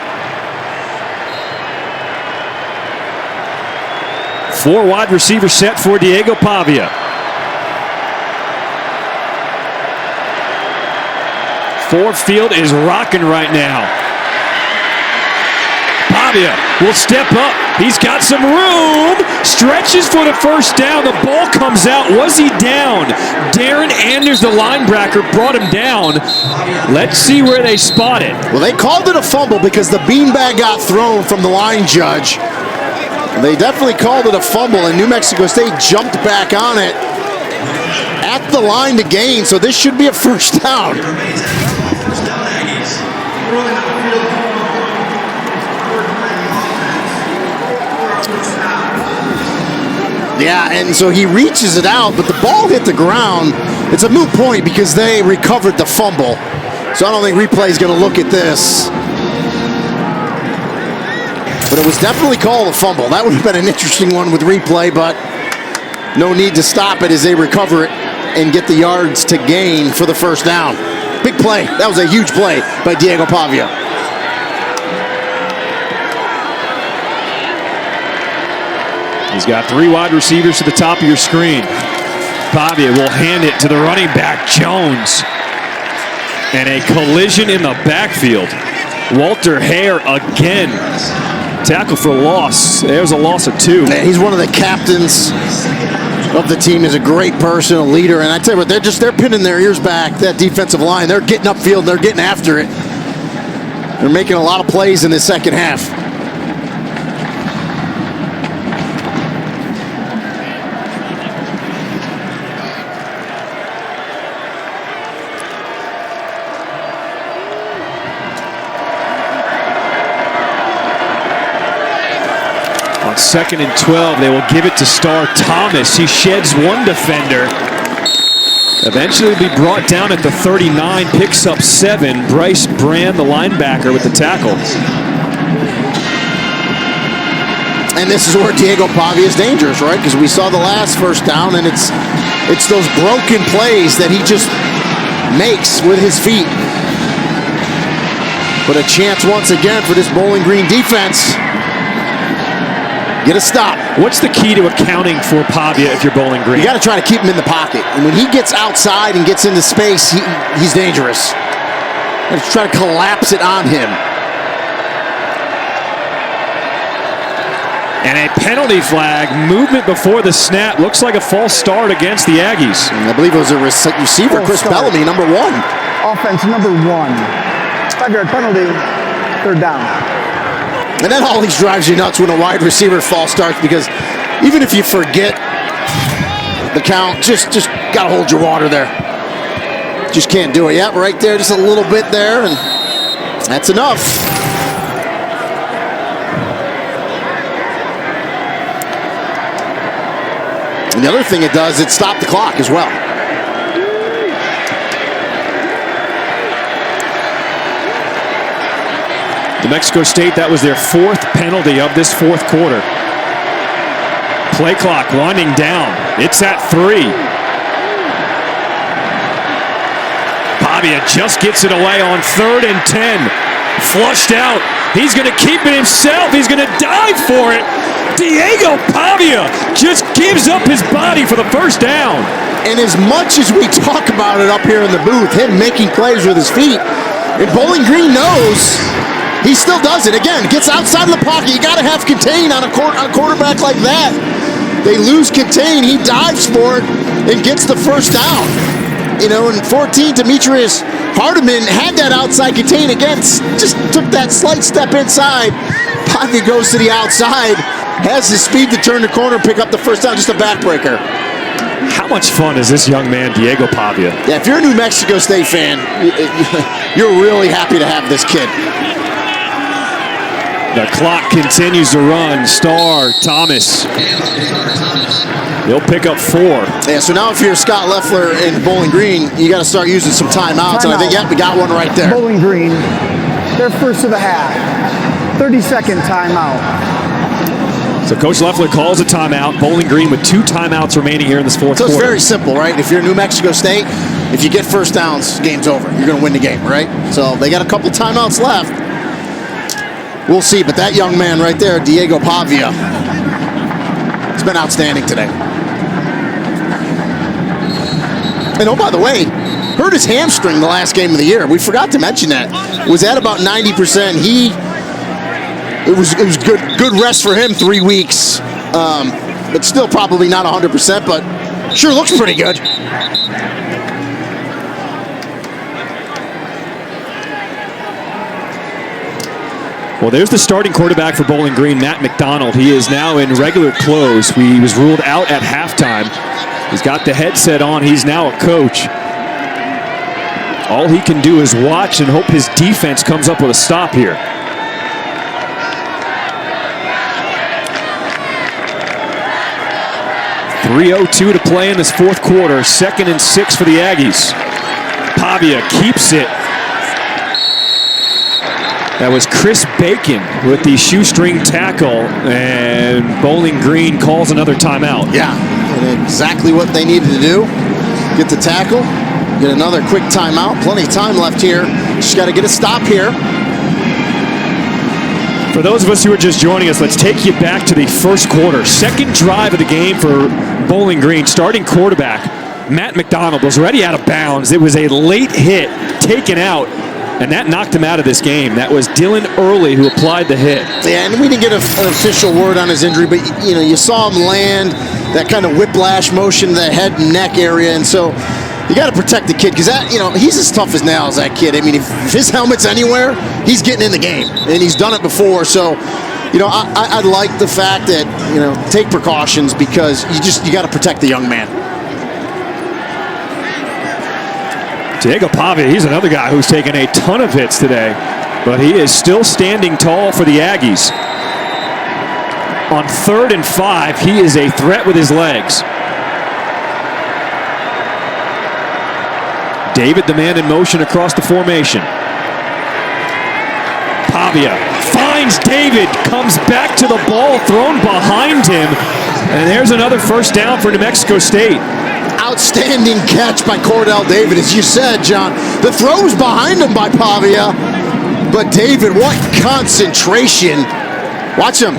4 wide receiver set for Diego Pavia. Ford Field is rocking right now. Pavia will step up. He's got some room. Stretches for the first down. The ball comes out. Was he down? Darren Anders, the linebacker, brought him down. Let's see where they spot it. Well, they called it a fumble because the beanbag got thrown from the line judge. They definitely called it a fumble, and New Mexico State jumped back on it at the line to gain, so this should be a first down. Yeah, and so he reaches it out, but the ball hit the ground. It's a moot point because they recovered the fumble. So I don't think replay is going to look at this. But it was definitely called a fumble. That would have been an interesting one with replay, but no need to stop it as they recover it and get the yards to gain for the first down. Big play. That was a huge play by Diego Pavia. He's got 3 wide receivers to the top of your screen. Pavia will hand it to the running back, Jones. And a collision in the backfield. Walter Hare again. Tackle for loss. There's a loss of 2. Man, he's one of the captains of the team. He's a great person, a leader. And I tell you what, they're pinning their ears back, that defensive line. They're getting upfield. They're getting after it. They're making a lot of plays in the second half. On 2nd and 12, they will give it to Star Thomas. He sheds 1 defender. Eventually be brought down at the 39, picks up 7. Bryce Brand, the linebacker, with the tackle. And this is where Diego Pavia is dangerous, right? Because we saw the last first down, and it's those broken plays that he just makes with his feet. But a chance once again for this Bowling Green defense. Get a stop. What's the key to accounting for Pavia if you're Bowling Green? You got to try to keep him in the pocket. And when he gets outside and gets into space, he's dangerous. Let's try to collapse it on him. And a penalty flag, movement before the snap. Looks like a false start against the Aggies. And I believe it was a receiver, Chris Bellamy, number 1. Offense number 1. 5-yard penalty, 3rd down. And that always drives you nuts when a wide receiver false starts, because even if you forget the count, just got to hold your water there. Just can't do it. Yep, right there, just a little bit there, and that's enough. And the other thing it does, it stopped the clock as well. New Mexico State, that was their 4th penalty of this 4th quarter. Play clock winding down. It's at 3. Pavia just gets it away on 3rd and 10. Flushed out. He's going to keep it himself. He's going to dive for it. Diego Pavia just gives up his body for the first down. And as much as we talk about it up here in the booth, him making plays with his feet, and Bowling Green knows he still does it. Again, gets outside of the pocket. You got to have contain on a quarterback like that. They lose contain. He dives for it and gets the first down. You know, in 14, Demetrius Hardiman had that outside contain again. Just took that slight step inside. Pavia goes to the outside. Has the speed to turn the corner and pick up the first down. Just a backbreaker. How much fun is this young man, Diego Pavia? Yeah, if you're a New Mexico State fan, you're really happy to have this kid. The clock continues to run. Star Thomas. He'll pick up 4. Yeah, so now if you're Scott Leffler in Bowling Green, you got to start using some timeouts. And I think, we got one right there. Bowling Green, their first of the half. 30-second timeout. So Coach Leffler calls a timeout. Bowling Green with 2 timeouts remaining here in this 4th quarter. So it's very simple, right? If you're New Mexico State, if you get first downs, game's over. You're going to win the game, right? So they got a couple timeouts left. We'll see, but that young man right there, Diego Pavia, has been outstanding today. And oh, by the way, hurt his hamstring the last game of the year. We forgot to mention that. Was at about 90%. It was good rest for him, 3 weeks. But still probably not 100%, but sure looks pretty good. Well, there's the starting quarterback for Bowling Green, Matt McDonald. He is now in regular clothes. He was ruled out at halftime. He's got the headset on. He's now a coach. All he can do is watch and hope his defense comes up with a stop here. .302 to play in this 4th quarter. 2nd and 6 for the Aggies. Pavia keeps it. That was Chris Bacon with the shoestring tackle, and Bowling Green calls another timeout. Yeah, and exactly what they needed to do. Get the tackle, get another quick timeout. Plenty of time left here. Just got to get a stop here. For those of us who are just joining us, let's take you back to the 1st quarter. 2nd drive of the game for Bowling Green. Starting quarterback, Matt McDonald, was already out of bounds. It was a late hit taken out, and that knocked him out of this game. That was Dylan Early who applied the hit. Yeah, and we didn't get an official word on his injury, but you saw him land that kind of whiplash motion to the head and neck area, and so you got to protect the kid, because that, he's as tough as nails, that kid. I mean, if his helmet's anywhere, he's getting in the game, and he's done it before. So, I like the fact that take precautions, because you got to protect the young man. Diego Pavia, he's another guy who's taken a ton of hits today, but he is still standing tall for the Aggies. On 3rd and 5, he is a threat with his legs. David, the man in motion across the formation. Pavia finds David, comes back to the ball thrown behind him, and there's another first down for New Mexico State. Outstanding catch by Cordell David, as you said, John. The throw's behind him by Pavia, but David, what concentration. Watch him.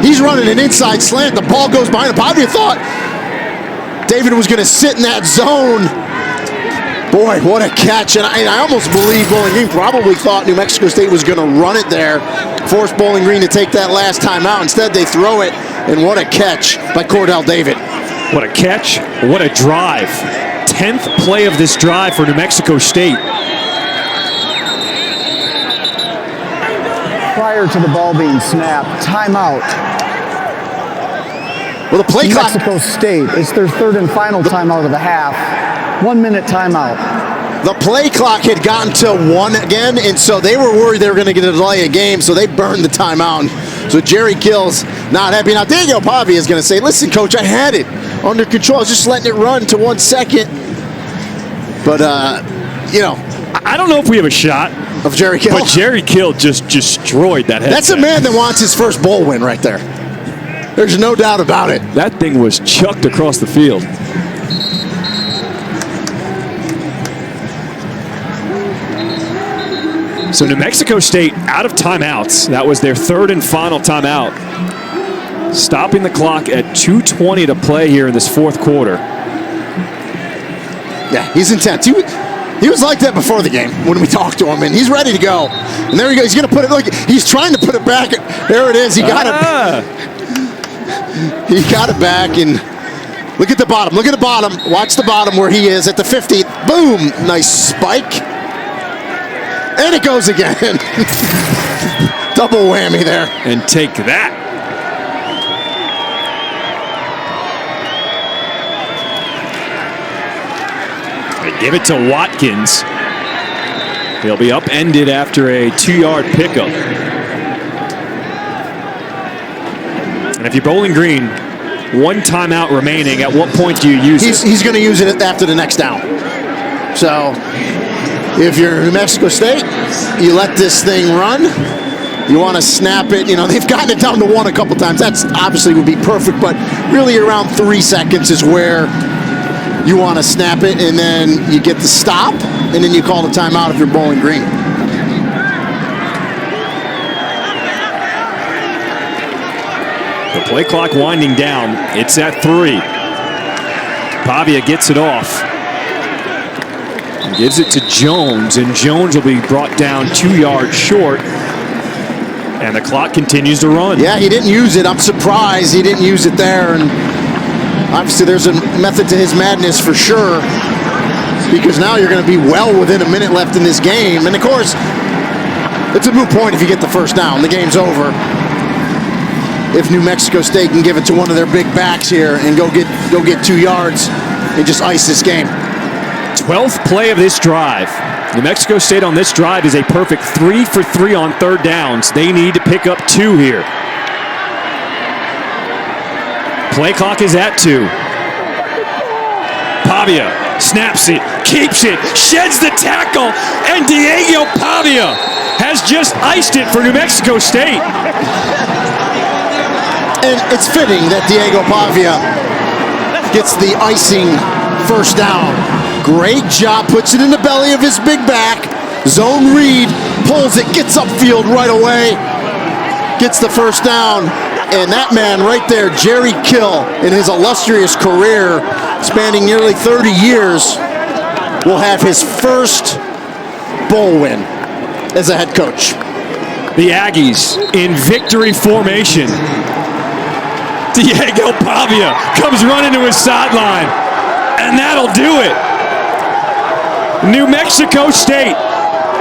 He's running an inside slant. The ball goes behind him. Pavia thought David was going to sit in that zone. Boy, what a catch. And I almost believe Bowling Green probably thought New Mexico State was going to run it there force Bowling Green to take that last timeout. Instead, they throw it, and what a catch by Cordell David. What a catch. What a drive. 10th play of this drive for New Mexico State. Prior to the ball being snapped, timeout. Well, the play New clock. Mexico State, it's their third and final timeout of the half. 1 minute timeout. The play clock had gotten to 1 again, and so they were worried they were going to get a delay of game, so they burned the timeout. So Jerry Kill's not happy. Now, Diego Pavia is going to say, listen, Coach, I had it under control. I was just letting it run to 1 second. But, I don't know if we have a shot of Jerry Kill. But Jerry Kill just destroyed that headset. That's a man that wants his first bowl win right there. There's no doubt about it. That thing was chucked across the field. So New Mexico State out of timeouts. That was their third and final timeout. Stopping the clock at 2:20 to play here in this fourth quarter. Yeah, he's intense. He was like that before the game when we talked to him, and he's ready to go. And there he goes. He's going to put it. Look, he's trying to put it back. There it is. He got it. He got it back, and look at the bottom. Look at the bottom. Watch the bottom where he is at the 50. Boom! Nice spike. And it goes again. Double whammy there. And take that. They give it to Watkins. He'll be upended after a 2-yard pickup. And if you're Bowling Green, 1 timeout remaining, at what point do you use it? He's going to use it after the next down. So if you're New Mexico State, you let this thing run. You want to snap it. You know, they've gotten it down to 1 a couple times. That's obviously would be perfect, but really around 3 seconds is where you want to snap it, and then you get the stop, and then you call the timeout if you're Bowling Green. The play clock winding down. It's at 3. Pavia gets it off. And gives it to Jones, and Jones will be brought down 2 yards short. And the clock continues to run. Yeah, he didn't use it. I'm surprised he didn't use it there. And obviously there's a method to his madness for sure, because now you're going to be well within a minute left in this game. And of course, it's a moot point if you get the first down. The game's over. If New Mexico State can give it to one of their big backs here and go get 2 yards and just ice this game. 12th play of this drive. New Mexico State on this drive is a perfect 3 for 3 on third downs. They need to pick up 2 here. Play clock is at 2. Pavia snaps it, keeps it, sheds the tackle, and Diego Pavia has just iced it for New Mexico State. And it's fitting that Diego Pavia gets the icing first down. Great job, puts it in the belly of his big back. Zone read, pulls it, gets upfield right away, gets the first down. And that man right there, Jerry Kill, in his illustrious career, spanning nearly 30 years, will have his first bowl win as a head coach. The Aggies in victory formation. Diego Pavia comes running to his sideline, and that'll do it. New Mexico State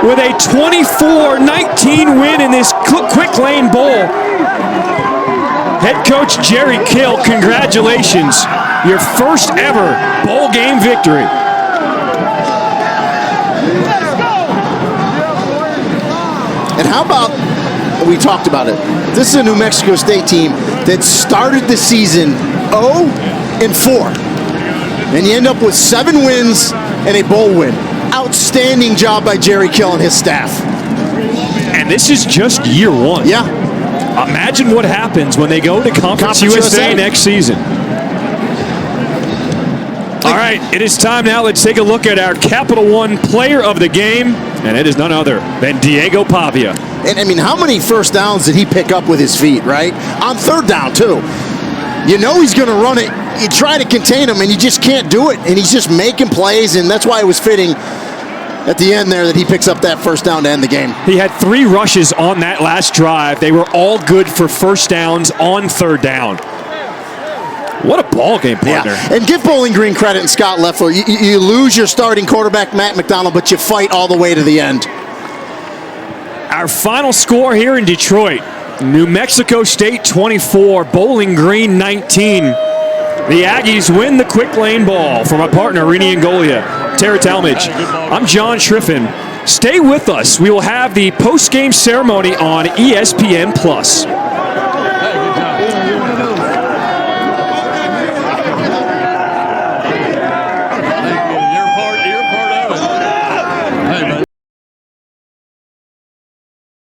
with a 24-19 win in this Quick Lane Bowl. Head coach Jerry Kill, congratulations. Your first ever bowl game victory. And how about, we talked about it, this is a New Mexico State team that started the season 0-4. And you end up with 7 wins and a bowl win. Outstanding job by Jerry Kill and his staff. And this is just year 1. Yeah. Imagine what happens when they go to Conference USA next season. All right, it is time now. Let's take a look at our Capital One player of the game, and it is none other than Diego Pavia. And I mean, how many first downs did he pick up with his feet, right? On third down, too. You know he's going to run it. You try to contain him, and you just can't do it. And he's just making plays, and that's why it was fitting at the end there that he picks up that first down to end the game. He had 3 rushes on that last drive. They were all good for first downs on third down. What a ball game, partner. Yeah. And give Bowling Green credit and Scott Leffler. You lose your starting quarterback, Matt McDonald, but you fight all the way to the end. Our final score here in Detroit, New Mexico State 24, Bowling Green 19. The Aggies win the Quick Lane Ball. For my partner, Rini Angolia, Tara Talmadge, I'm John Schriffen. Stay with us. We will have the post-game ceremony on ESPN+.